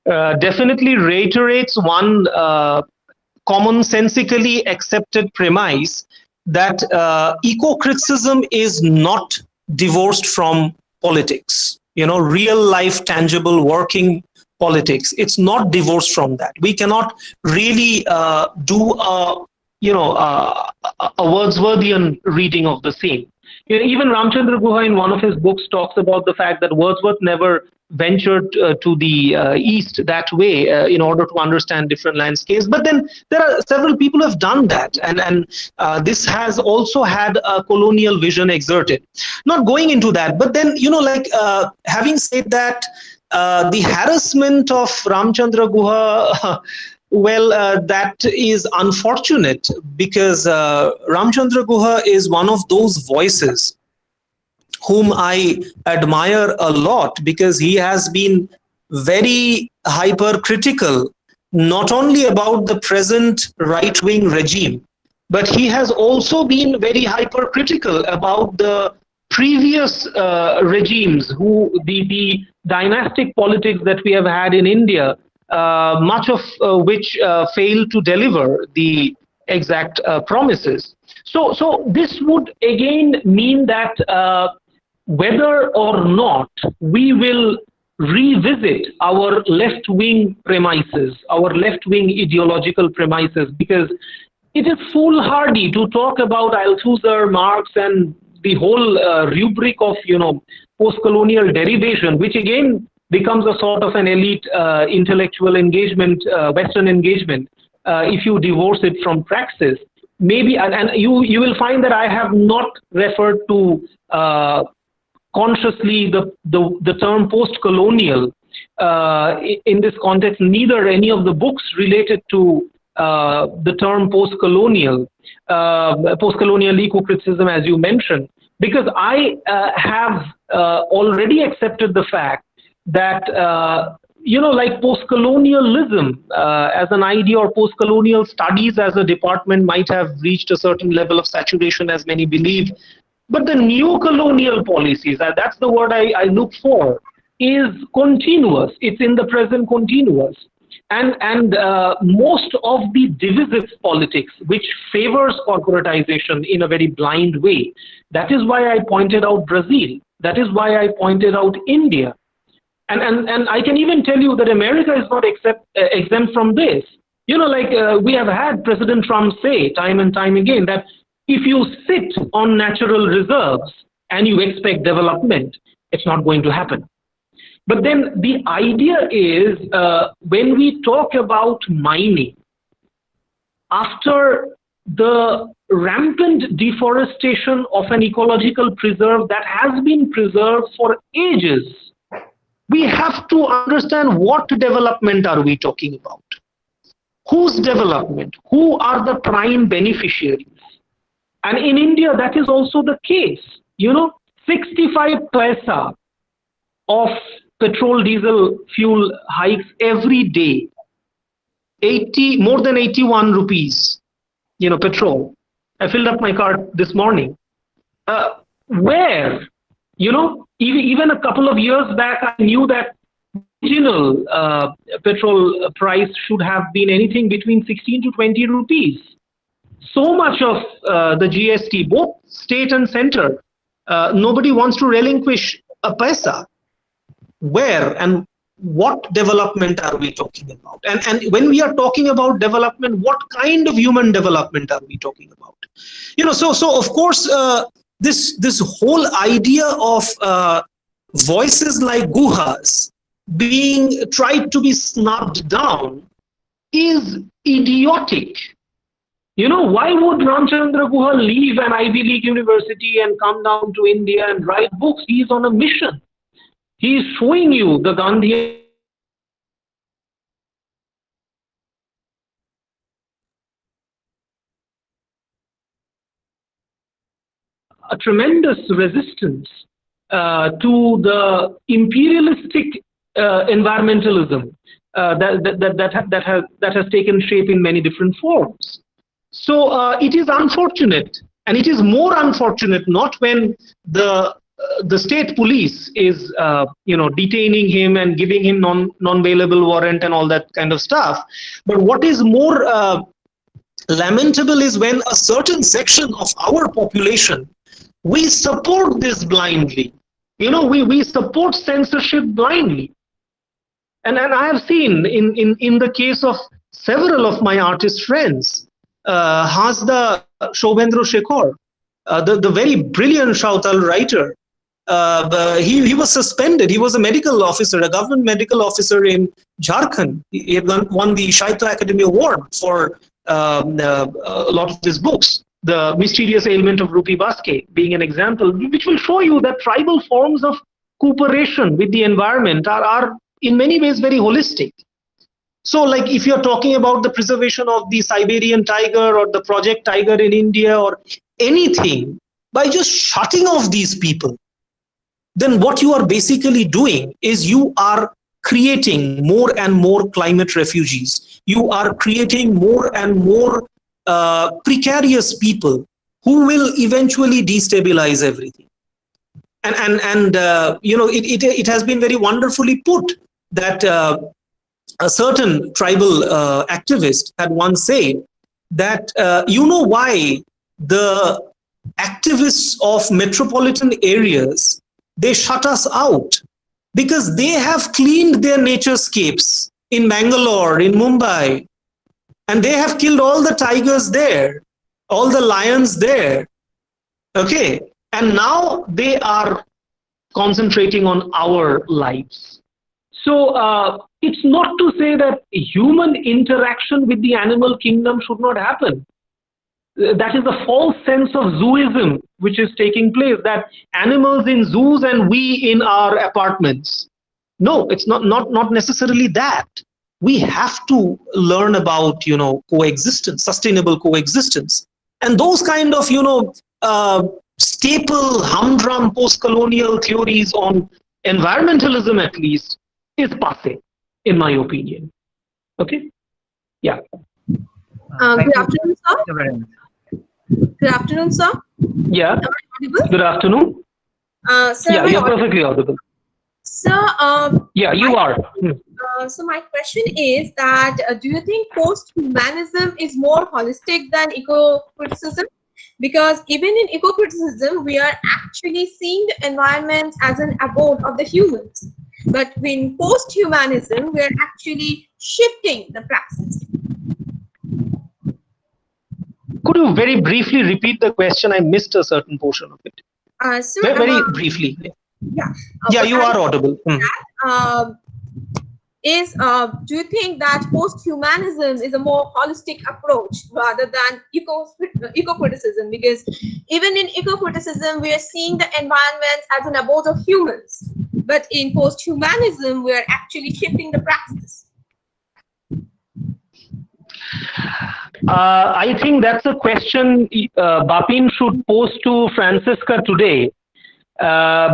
definitely reiterates one commonsensically accepted premise that eco-criticism is not divorced from politics. You know, real life, tangible, working politics. It's not divorced from that. We cannot really do a Wordsworthian reading of the same. You know, even Ramchandra Guha in one of his books talks about the fact that Wordsworth never ventured to the east that way in order to understand different landscapes. But then there are several people who have done that, and this has also had a colonial vision exerted. Not going into that, but then, you know, like having said that, the harassment of Ramchandra Guha, well, that is unfortunate because Ramchandra Guha is one of those voices whom I admire a lot because he has been very hypercritical, not only about the present right-wing regime, but he has also been very hypercritical about the previous regimes, who the dynastic politics that we have had in India, much of which failed to deliver the exact promises. So this would again mean that whether or not we will revisit our left-wing premises, our left-wing ideological premises, because it is foolhardy to talk about Althusser, Marx, and the whole rubric of, you know, post-colonial derivation, which again becomes a sort of an elite intellectual engagement, Western engagement, if you divorce it from praxis. maybe, and you will find that I have not referred to consciously the term post-colonial in this context, neither any of the books related to the term post-colonial eco-criticism, as you mentioned, because I have already accepted the fact that like post-colonialism as an idea, or post-colonial studies as a department, might have reached a certain level of saturation, as many believe. But the neo-colonial policies, that's the word I look for, is continuous. It's in the present continuous. And most of the divisive politics, which favors corporatization in a very blind way, that is why I pointed out Brazil. That is why I pointed out India. And I can even tell you that America is not exempt from this. We have had President Trump say time and time again that if you sit on natural reserves and you expect development, it's not going to happen. But then the idea is when we talk about mining, after the rampant deforestation of an ecological preserve that has been preserved for ages, we have to understand what development are we talking about? Whose development? Who are the prime beneficiaries? And in India, that is also the case. 65 paisa of petrol diesel fuel hikes every day. More than 81 rupees, petrol. I filled up my car this morning. Where? Even a couple of years back, I knew that original petrol price should have been anything between 16 to 20 rupees. So much of the GST, both state and center, nobody wants to relinquish a paisa. Where and what development are we talking about? And when we are talking about development, what kind of human development are we talking about? So of course, this whole idea of voices like Guha's being tried to be snubbed down is idiotic. Why would Ramchandra Guha leave an Ivy League university and come down to India and write books? He is on a mission. He is showing you the Gandhi a tremendous resistance to the imperialistic environmentalism that has taken shape in many different forms. So it is unfortunate, and it is more unfortunate not when the state police is detaining him and giving him non-bailable warrant and all that kind of stuff. But what is more lamentable is when a certain section of our population, we support this blindly. We support censorship blindly. And I have seen in the case of several of my artist friends, Hasda Shobhendra Shekhar, the very brilliant Shautal writer, he was suspended. He was a medical officer, a government medical officer in Jharkhand. He had won the Sahitya Academy Award for a lot of his books. The Mysterious Ailment of Rupi Baske being an example, which will show you that tribal forms of cooperation with the environment are in many ways very holistic. So like if you're talking about the preservation of the Siberian tiger or the Project Tiger in India or anything, by just shutting off these people, then what you are basically doing is you are creating more and more climate refugees. You are creating more and more precarious people who will eventually destabilize everything. And it has been very wonderfully put that a certain tribal activist had once said that why the activists of metropolitan areas, they shut us out, because they have cleaned their naturescapes in Bangalore, in Mumbai, and they have killed all the tigers there, all the lions there. Okay, and now they are concentrating on our lives. So it's not to say that human interaction with the animal kingdom should not happen. that is the false sense of zooism which is taking place, that animals in zoos and we in our apartments. No, it's not necessarily that. We have to learn about, coexistence, sustainable coexistence. And those kind of, staple humdrum post-colonial theories on environmentalism, at least, is passé, in my opinion. Okay? Yeah. Good afternoon, sir. Good afternoon, sir. Yeah. Am I audible? Good afternoon. Sir, Yeah, you're perfectly audible. Sir, yeah, you are. So my question is that do you think post-humanism is more holistic than eco-criticism? Because even in eco-criticism, we are actually seeing the environment as an abode of the humans. But in post-humanism, we are actually shifting the praxis. Could you very briefly repeat the question? I missed a certain portion of it. Sir, very briefly. Yeah. Yeah, you are audible. Do you think that post-humanism is a more holistic approach rather than eco-criticism? Because even in eco-criticism, we are seeing the environment as an abode of humans. But in post-humanism, we are actually shifting the praxis. I think that's a question Bapin should pose to Francisca today,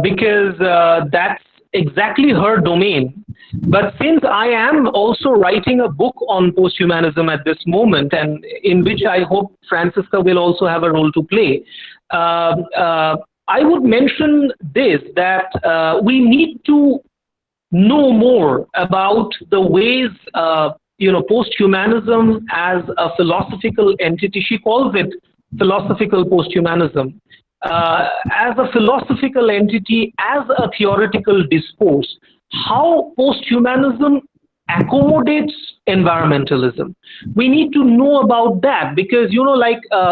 because that's exactly her domain. But since I am also writing a book on post-humanism at this moment, and in which I hope Francisca will also have a role to play, I would mention this, that we need to know more about the ways post-humanism as a philosophical entity. She calls it philosophical post-humanism. As a philosophical entity, as a theoretical discourse, how post-humanism accommodates environmentalism. We need to know about that, because,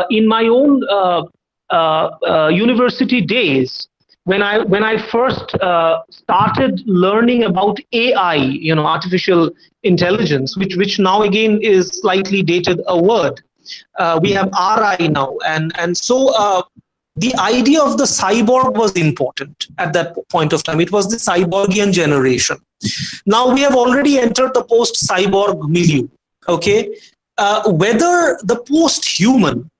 in my own university days, when I first started learning about AI, artificial intelligence, which now again is slightly dated a word. We have RI now, and so the idea of the cyborg was important at that point of time. It was the cyborgian generation. Now we have already entered the post-cyborg milieu. Okay, whether the post-human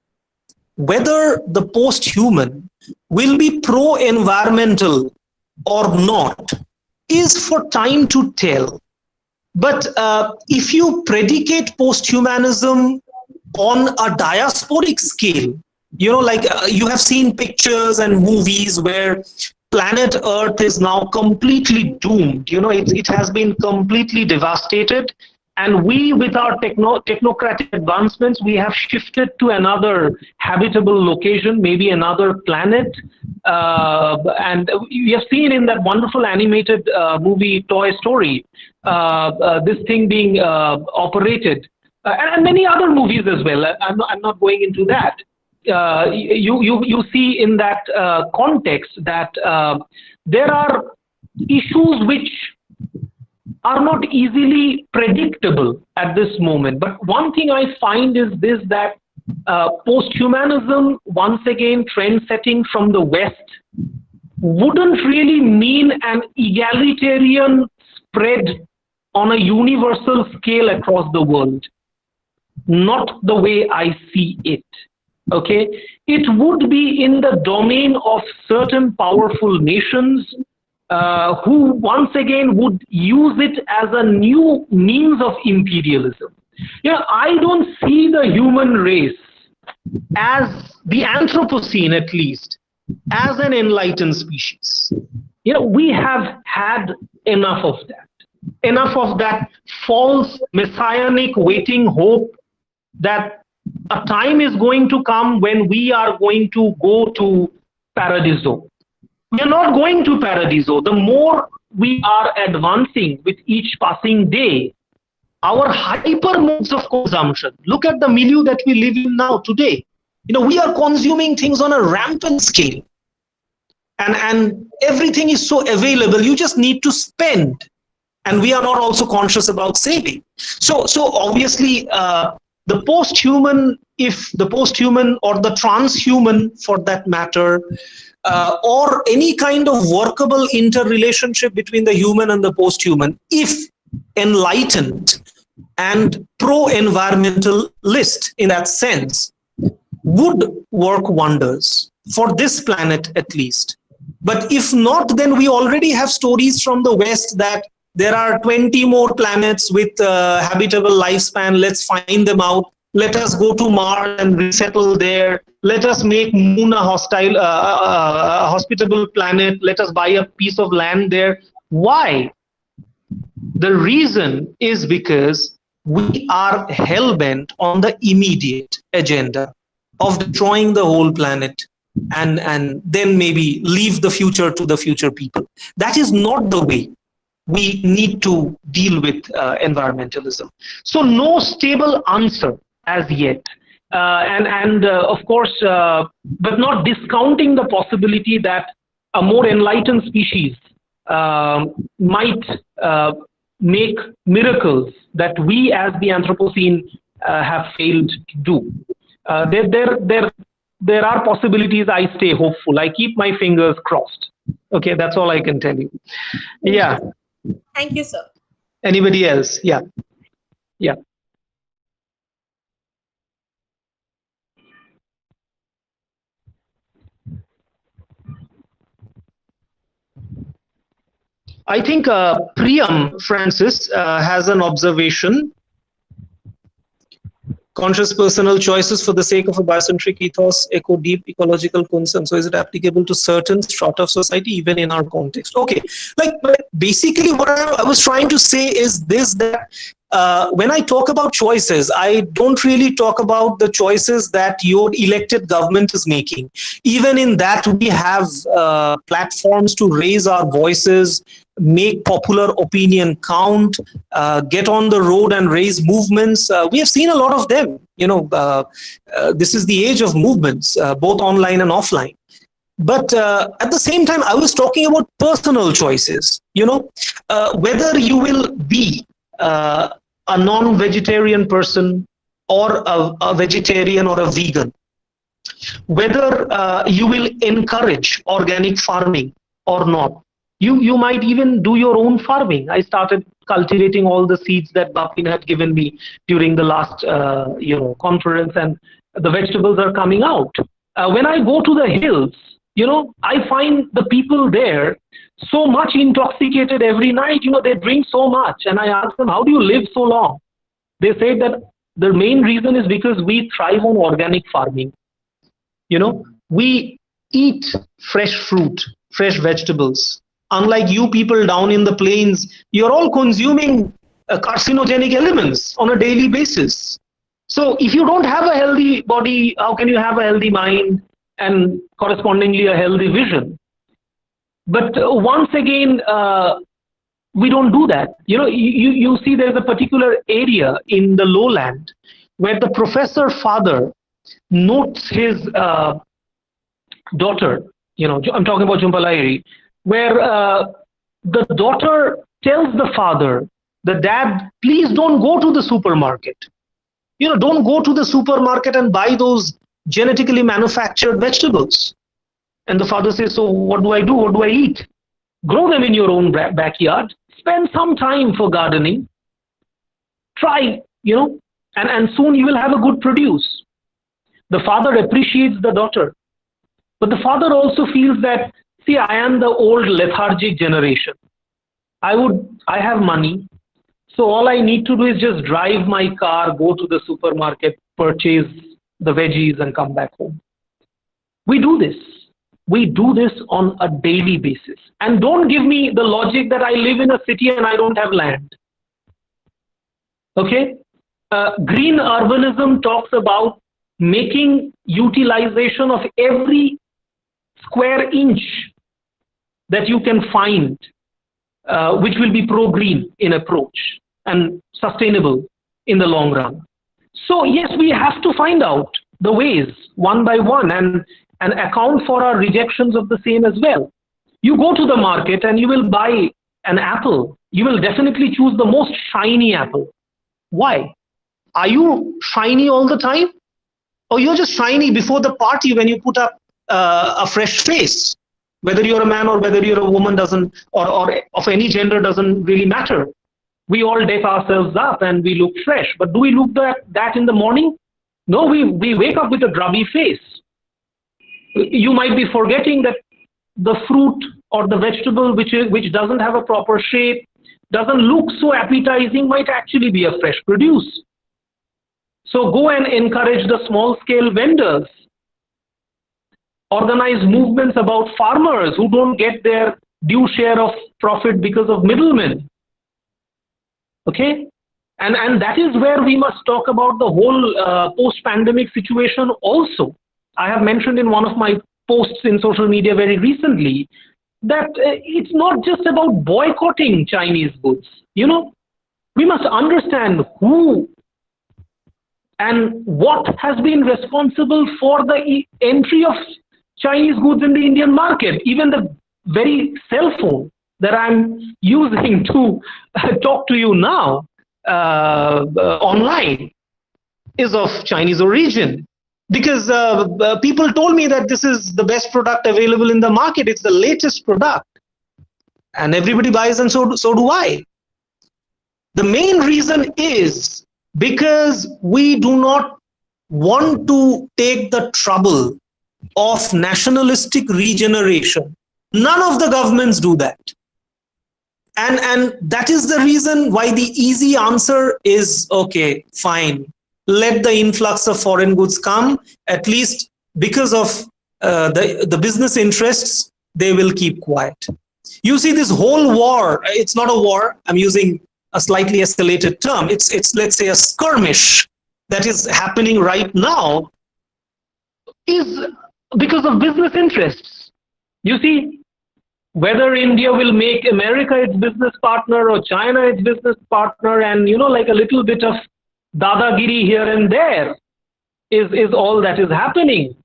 will be pro-environmental or not is for time to tell. But if you predicate post-humanism on a diasporic scale, you have seen pictures and movies where planet Earth is now completely doomed. It has been completely devastated. And we, with our technocratic advancements, we have shifted to another habitable location, maybe another planet. And we have seen in that wonderful animated movie, Toy Story, this thing being operated. And many other movies as well. I'm not going into that. You see in that context that there are issues which are not easily predictable at this moment. But one thing I find is this, that post-humanism, once again, trend setting from the West, wouldn't really mean an egalitarian spread on a universal scale across the world. Not the way I see it. Okay, it would be in the domain of certain powerful nations who once again would use it as a new means of imperialism. I don't see the human race, as the Anthropocene at least, as an enlightened species. We have had enough of that false messianic waiting hope that a time is going to come when we are going to go to Paradiso. We are not going to Paradiso. The more we are advancing with each passing day, our hyper modes of consumption. Look at the milieu that we live in now today. We are consuming things on a rampant scale. And everything is so available. You just need to spend. And we are not also conscious about saving. So obviously, the post-human, if the post-human or the transhuman for that matter, or any kind of workable interrelationship between the human and the post-human, if enlightened and pro-environmentalist in that sense, would work wonders for this planet at least. But if not, then we already have stories from the West that there are 20 more planets with habitable lifespan. Let's find them out. Let us go to Mars and resettle there. Let us make Moon a hospitable planet. Let us buy a piece of land there. Why? The reason is because we are hell-bent on the immediate agenda of destroying the whole planet and then maybe leave the future to the future people. That is not the way we need to deal with environmentalism. So no stable answer as yet. Of course, but not discounting the possibility that a more enlightened species might make miracles that we as the Anthropocene have failed to do. There are possibilities. I stay hopeful. I keep my fingers crossed. Okay, that's all I can tell you. Yeah. Thank you, sir. Anybody else? Yeah. Yeah. I think Priyam Francis has an observation. Conscious personal choices for the sake of a biocentric ethos echo deep ecological concern. So is it applicable to certain strata of society, even in our context? Okay, like basically what I was trying to say is this, that when I talk about choices, I don't really talk about the choices that your elected government is making. Even in that, we have platforms to raise our voices, make popular opinion count, get on the road and raise movements. We have seen a lot of them. You know, this is the age of movements, both online and offline. But at the same time, I was talking about personal choices. You know, whether you will be a non-vegetarian person or a vegetarian or a vegan, whether you will encourage organic farming or not. You might even do your own farming. I started cultivating all the seeds that Bapin had given me during the last conference, and the vegetables are coming out. When I go to the hills, you know, I find the people there so much intoxicated every night. You know, they drink so much, and I ask them, how do you live so long? They say that the main reason is because we thrive on organic farming. You know, we eat fresh fruit, fresh vegetables. Unlike you people down in the plains, you're all consuming carcinogenic elements on a daily basis. So if you don't have a healthy body, how can you have a healthy mind and correspondingly a healthy vision? But once again, we don't do that. You know, you see there's a particular area in the lowland where the professor father notes his daughter, you know, I'm talking about Jumpalairi, where the daughter tells the father, the dad, please don't go to the supermarket. You know, don't go to the supermarket and buy those genetically manufactured vegetables. And the father says, so what do I do? What do I eat? Grow them in your own backyard. Spend some time for gardening. Try, you know, and soon you will have a good produce. The father appreciates the daughter. But the father also feels that, see, I am the old lethargic generation. I have money. So all I need to do is just drive my car, go to the supermarket, purchase the veggies and come back home. We do this. We do this on a daily basis. And don't give me the logic that I live in a city and I don't have land. Okay? Green urbanism talks about making utilization of every square inch that you can find, which will be pro-green in approach and sustainable in the long run. So yes, we have to find out the ways one by one and account for our rejections of the same as well. You go to the market and you will buy an apple. You will definitely choose the most shiny apple. Why? Are you shiny all the time? Or you're just shiny before the party when you put up a fresh face? Whether you're a man or whether you're a woman doesn't, or of any gender doesn't really matter. We all deck ourselves up and we look fresh. But do we look that in the morning? No, we wake up with a grubby face. You might be forgetting that the fruit or the vegetable which doesn't have a proper shape, doesn't look so appetizing, might actually be a fresh produce. So go and encourage the small scale vendors. Organize movements about farmers who don't get their due share of profit because of middlemen. Okay? And that is where we must talk about the whole post-pandemic situation also. I have mentioned in one of my posts in social media very recently that it's not just about boycotting Chinese goods. You know, we must understand who and what has been responsible for the entry of Chinese goods in the Indian market. Even the very cell phone that I'm using to talk to you now online is of Chinese origin. Because people told me that this is the best product available in the market. It's the latest product. And everybody buys, and so do I. The main reason is because we do not want to take the trouble of nationalistic regeneration. None of the governments do that. And that is the reason why the easy answer is, okay, fine. Let the influx of foreign goods come, at least because of the business interests, they will keep quiet. You see, this whole war, it's not a war, I'm using a slightly escalated term, it's let's say a skirmish that is happening right now is because of business interests. You see, whether India will make America its business partner or China its business partner, and like a little bit of dadagiri here and there is all that is happening.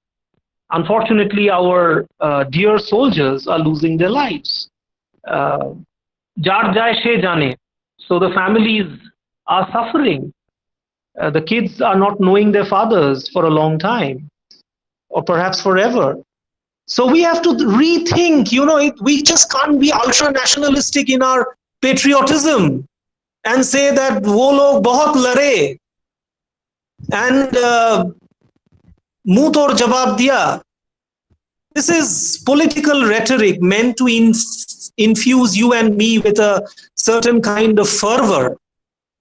Unfortunately, our dear soldiers are losing their lives. Jar jai she jane. So the families are suffering. The kids are not knowing their fathers for a long time, or perhaps forever. So we have to rethink, we just can't be ultra nationalistic in our patriotism and say that wo log bahut lare and muh tor jawab diya. This is political rhetoric meant to infuse you and me with a certain kind of fervor,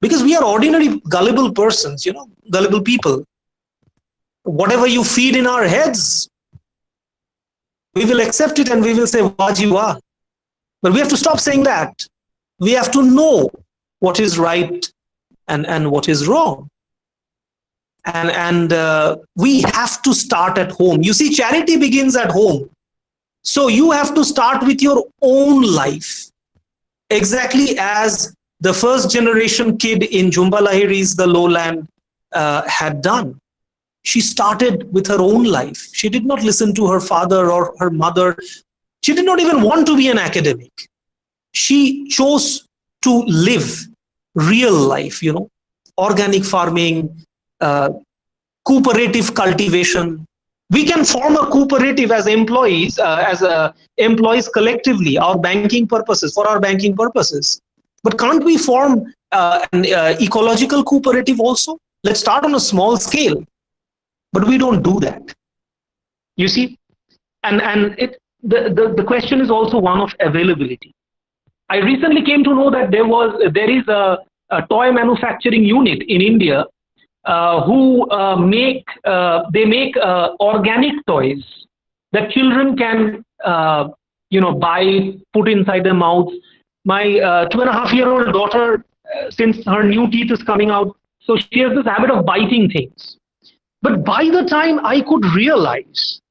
because we are ordinary gullible persons, gullible people. Whatever you feed in our heads, we will accept it and we will say, Waji wah. But we have to stop saying that. We have to know what is right and what is wrong. And we have to start at home. You see, charity begins at home. So you have to start with your own life. Exactly as the first generation kid in Jhumpa Lahiri's The Lowland had done. She started with her own life. She did not listen to her father or her mother. She did not even want to be an academic. She chose to live real life, organic farming, cooperative cultivation. We can form a cooperative as employees, employees collectively, for our banking purposes. But can't we form an ecological cooperative also? Let's start on a small scale. But we don't do that. You see, and the question is also one of availability. I recently came to know that there is a toy manufacturing unit in India who make organic toys that children can buy, put inside their mouths. My 2.5-year-old daughter, since her new teeth is coming out, so she has this habit of biting things. But by the time I could realize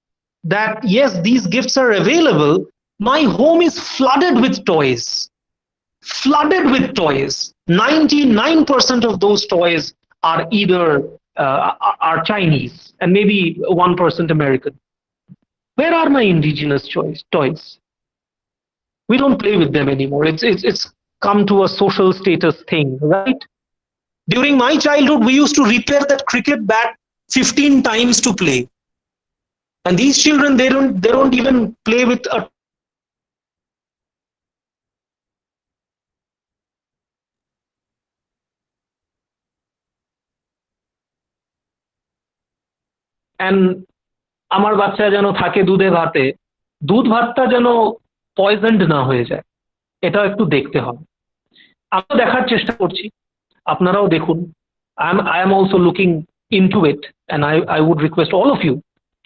that, yes, these gifts are available, my home is flooded with toys. Flooded with toys. 99% of those toys are either are Chinese and maybe 1% American. Where are my indigenous toys? We don't play with them anymore. It's come to a social status thing, right? During my childhood, we used to repair that cricket bat 15 times to play. And these children, they don't even play with a and আমার বাচ্চা যেন থাকে দুধে ভাতে, দুধ ভাতটা যেন পয়জনড না হয়ে যায়, এটাও একটু দেখতে হবে। আমরা দেখার চেষ্টা করছি, আপনারাও দেখুন। I am also looking into it, and I would request all of you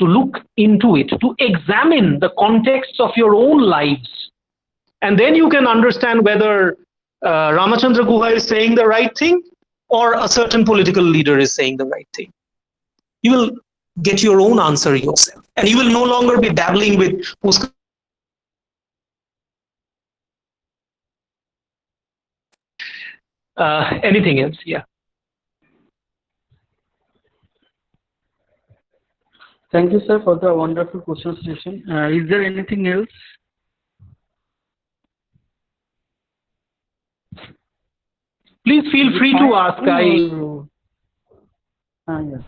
to look into it, to examine the context of your own lives, and then you can understand whether Ramachandra Guha is saying the right thing or a certain political leader is saying the right thing. You will get your own answer yourself, and you will no longer be dabbling with anything else. Yeah. Thank you, sir, for the wonderful question session. Is there anything else? Please feel free to ask. Yes.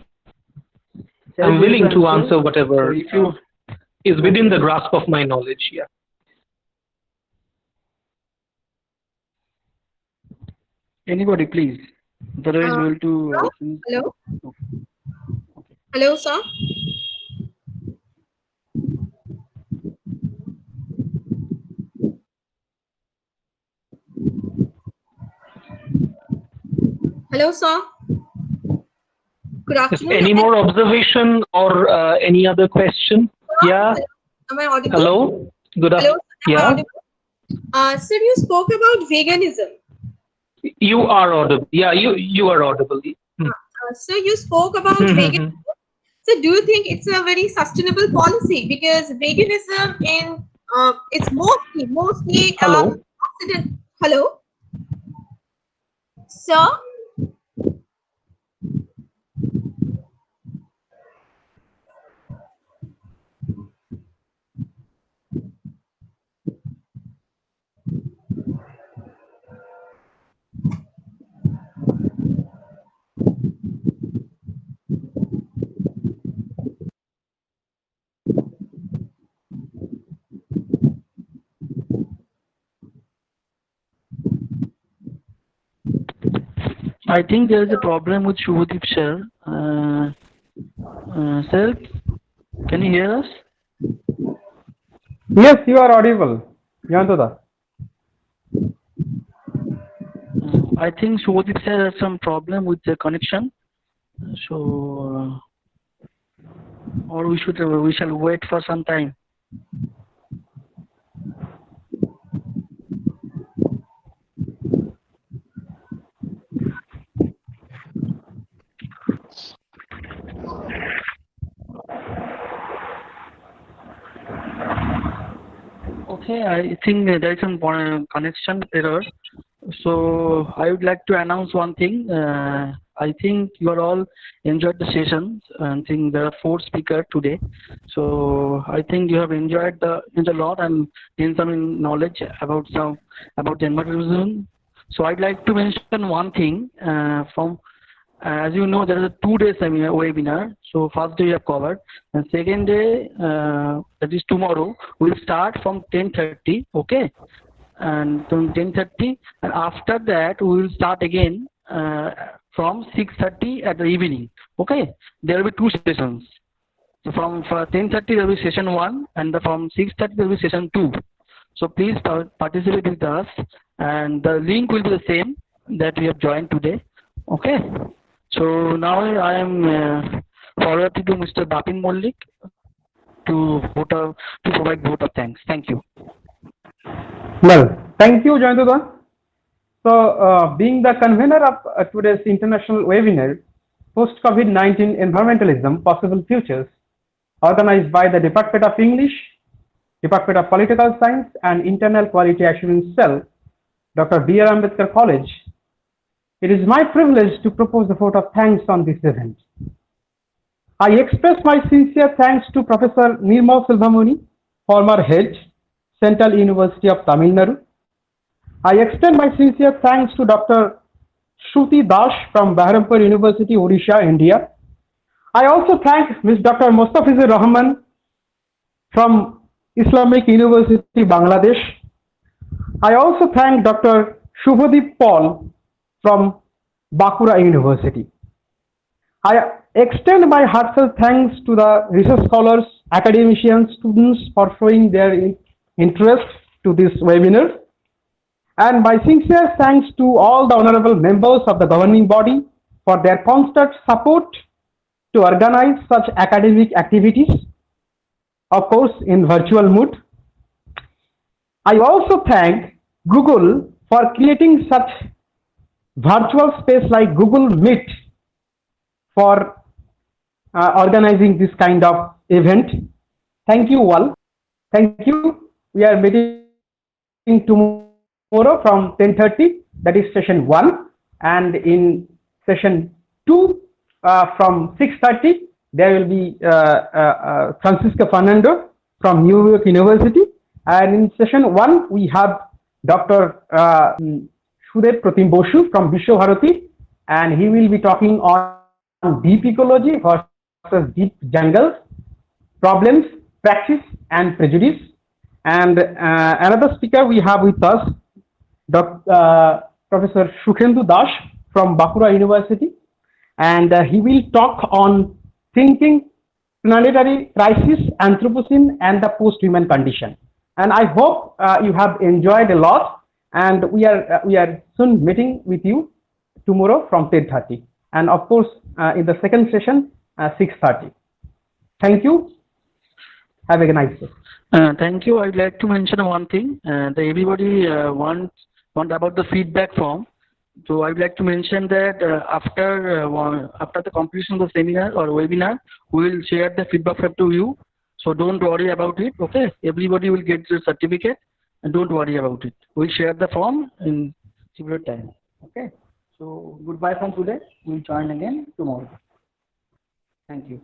I'm willing to answer whatever is within the grasp of my knowledge. Yeah. Anybody, please. Otherwise, we will do. Hello. Hello, sir. Hello, sir. Good afternoon. Any more observation or any other question? Yeah. Am I audible? Hello. Good Hello. afternoon. Yeah. Sir, you spoke about veganism. You are audible. Yeah, you are audible. Sir, you spoke about veganism. So, do you think it's a very sustainable policy? Because veganism it's mostly Hello. Hello, sir. I think there is a problem with Shruti, sir. Sir, can you hear us? Yes, you are audible. Yantoda. I think Shruti sir has some problem with the connection. So, or we shall wait for some time. Okay, I think there is some connection error. So I would like to announce one thing. I think you are all enjoyed the sessions. I think there are 4 speakers today. So I think you have enjoyed a lot and gained some knowledge about the environmentalism. So I'd like to mention one thing as you know, there is a 2-day webinar. So first day we have covered, and second day, that is tomorrow, we'll start from 10:30. Okay, and from 10:30, and after that we will start again from 6:30 at the evening. Okay, there will be 2 sessions. So from 10:30 there will be session 1, and from 6:30 there will be session 2. So please participate with us, and the link will be the same that we have joined today. Okay. So now I am forwarding to Mr. Bapin Mollik to provide vote of thanks. Thank you. Well, thank you, Jantuda. So, being the convener of today's international webinar, Post-COVID-19 Environmentalism, Possible Futures, organized by the Department of English, Department of Political Science and Internal Quality Assurance Cell, Dr. B.R. Ambedkar College, it is my privilege to propose a vote of thanks on this event. I express my sincere thanks to Professor Nirmal Silvamuni, former head, Central University of Tamil Nadu. I extend my sincere thanks to Dr. Shruti Das from Baharampur University, Odisha, India. I also thank Ms. Dr. Mustafizur Rahman from Islamic University, Bangladesh. I also thank Dr. Shubhadeep Paul from Bakura University. I extend my heartfelt thanks to the research scholars, academicians, students for showing their interest to this webinar. And my sincere thanks to all the honorable members of the governing body for their constant support to organize such academic activities, of course, in virtual mode. I also thank Google for creating such virtual space like Google Meet for organizing this kind of event. Thank you all. Thank you. We are meeting tomorrow from 10:30, that is session 1, and in session 2 from 6:30 there will be Francisco Fernando from New York University, and in session 1 we have Dr. Sudev Pratim Bosu from Vishwabharati, and he will be talking on deep ecology versus deep jungles, problems, practice and prejudice. And another speaker we have with us, Professor Shukhendu Das from Bakura University, and he will talk on thinking planetary crisis, Anthropocene and the post-human condition. And I hope you have enjoyed a lot, and we are soon meeting with you tomorrow from 10:30, and of course in the second session 6:30. Thank you. Have a nice day. Thank you. I'd like to mention one thing. Everybody wants about the feedback form. So I'd like to mention that after the completion of the seminar or webinar, we will share the feedback form to you. So don't worry about it. Okay, everybody will get the certificate, and don't worry about it. We'll share the form in similar time. Okay. So goodbye from today. We'll join again tomorrow. Thank you.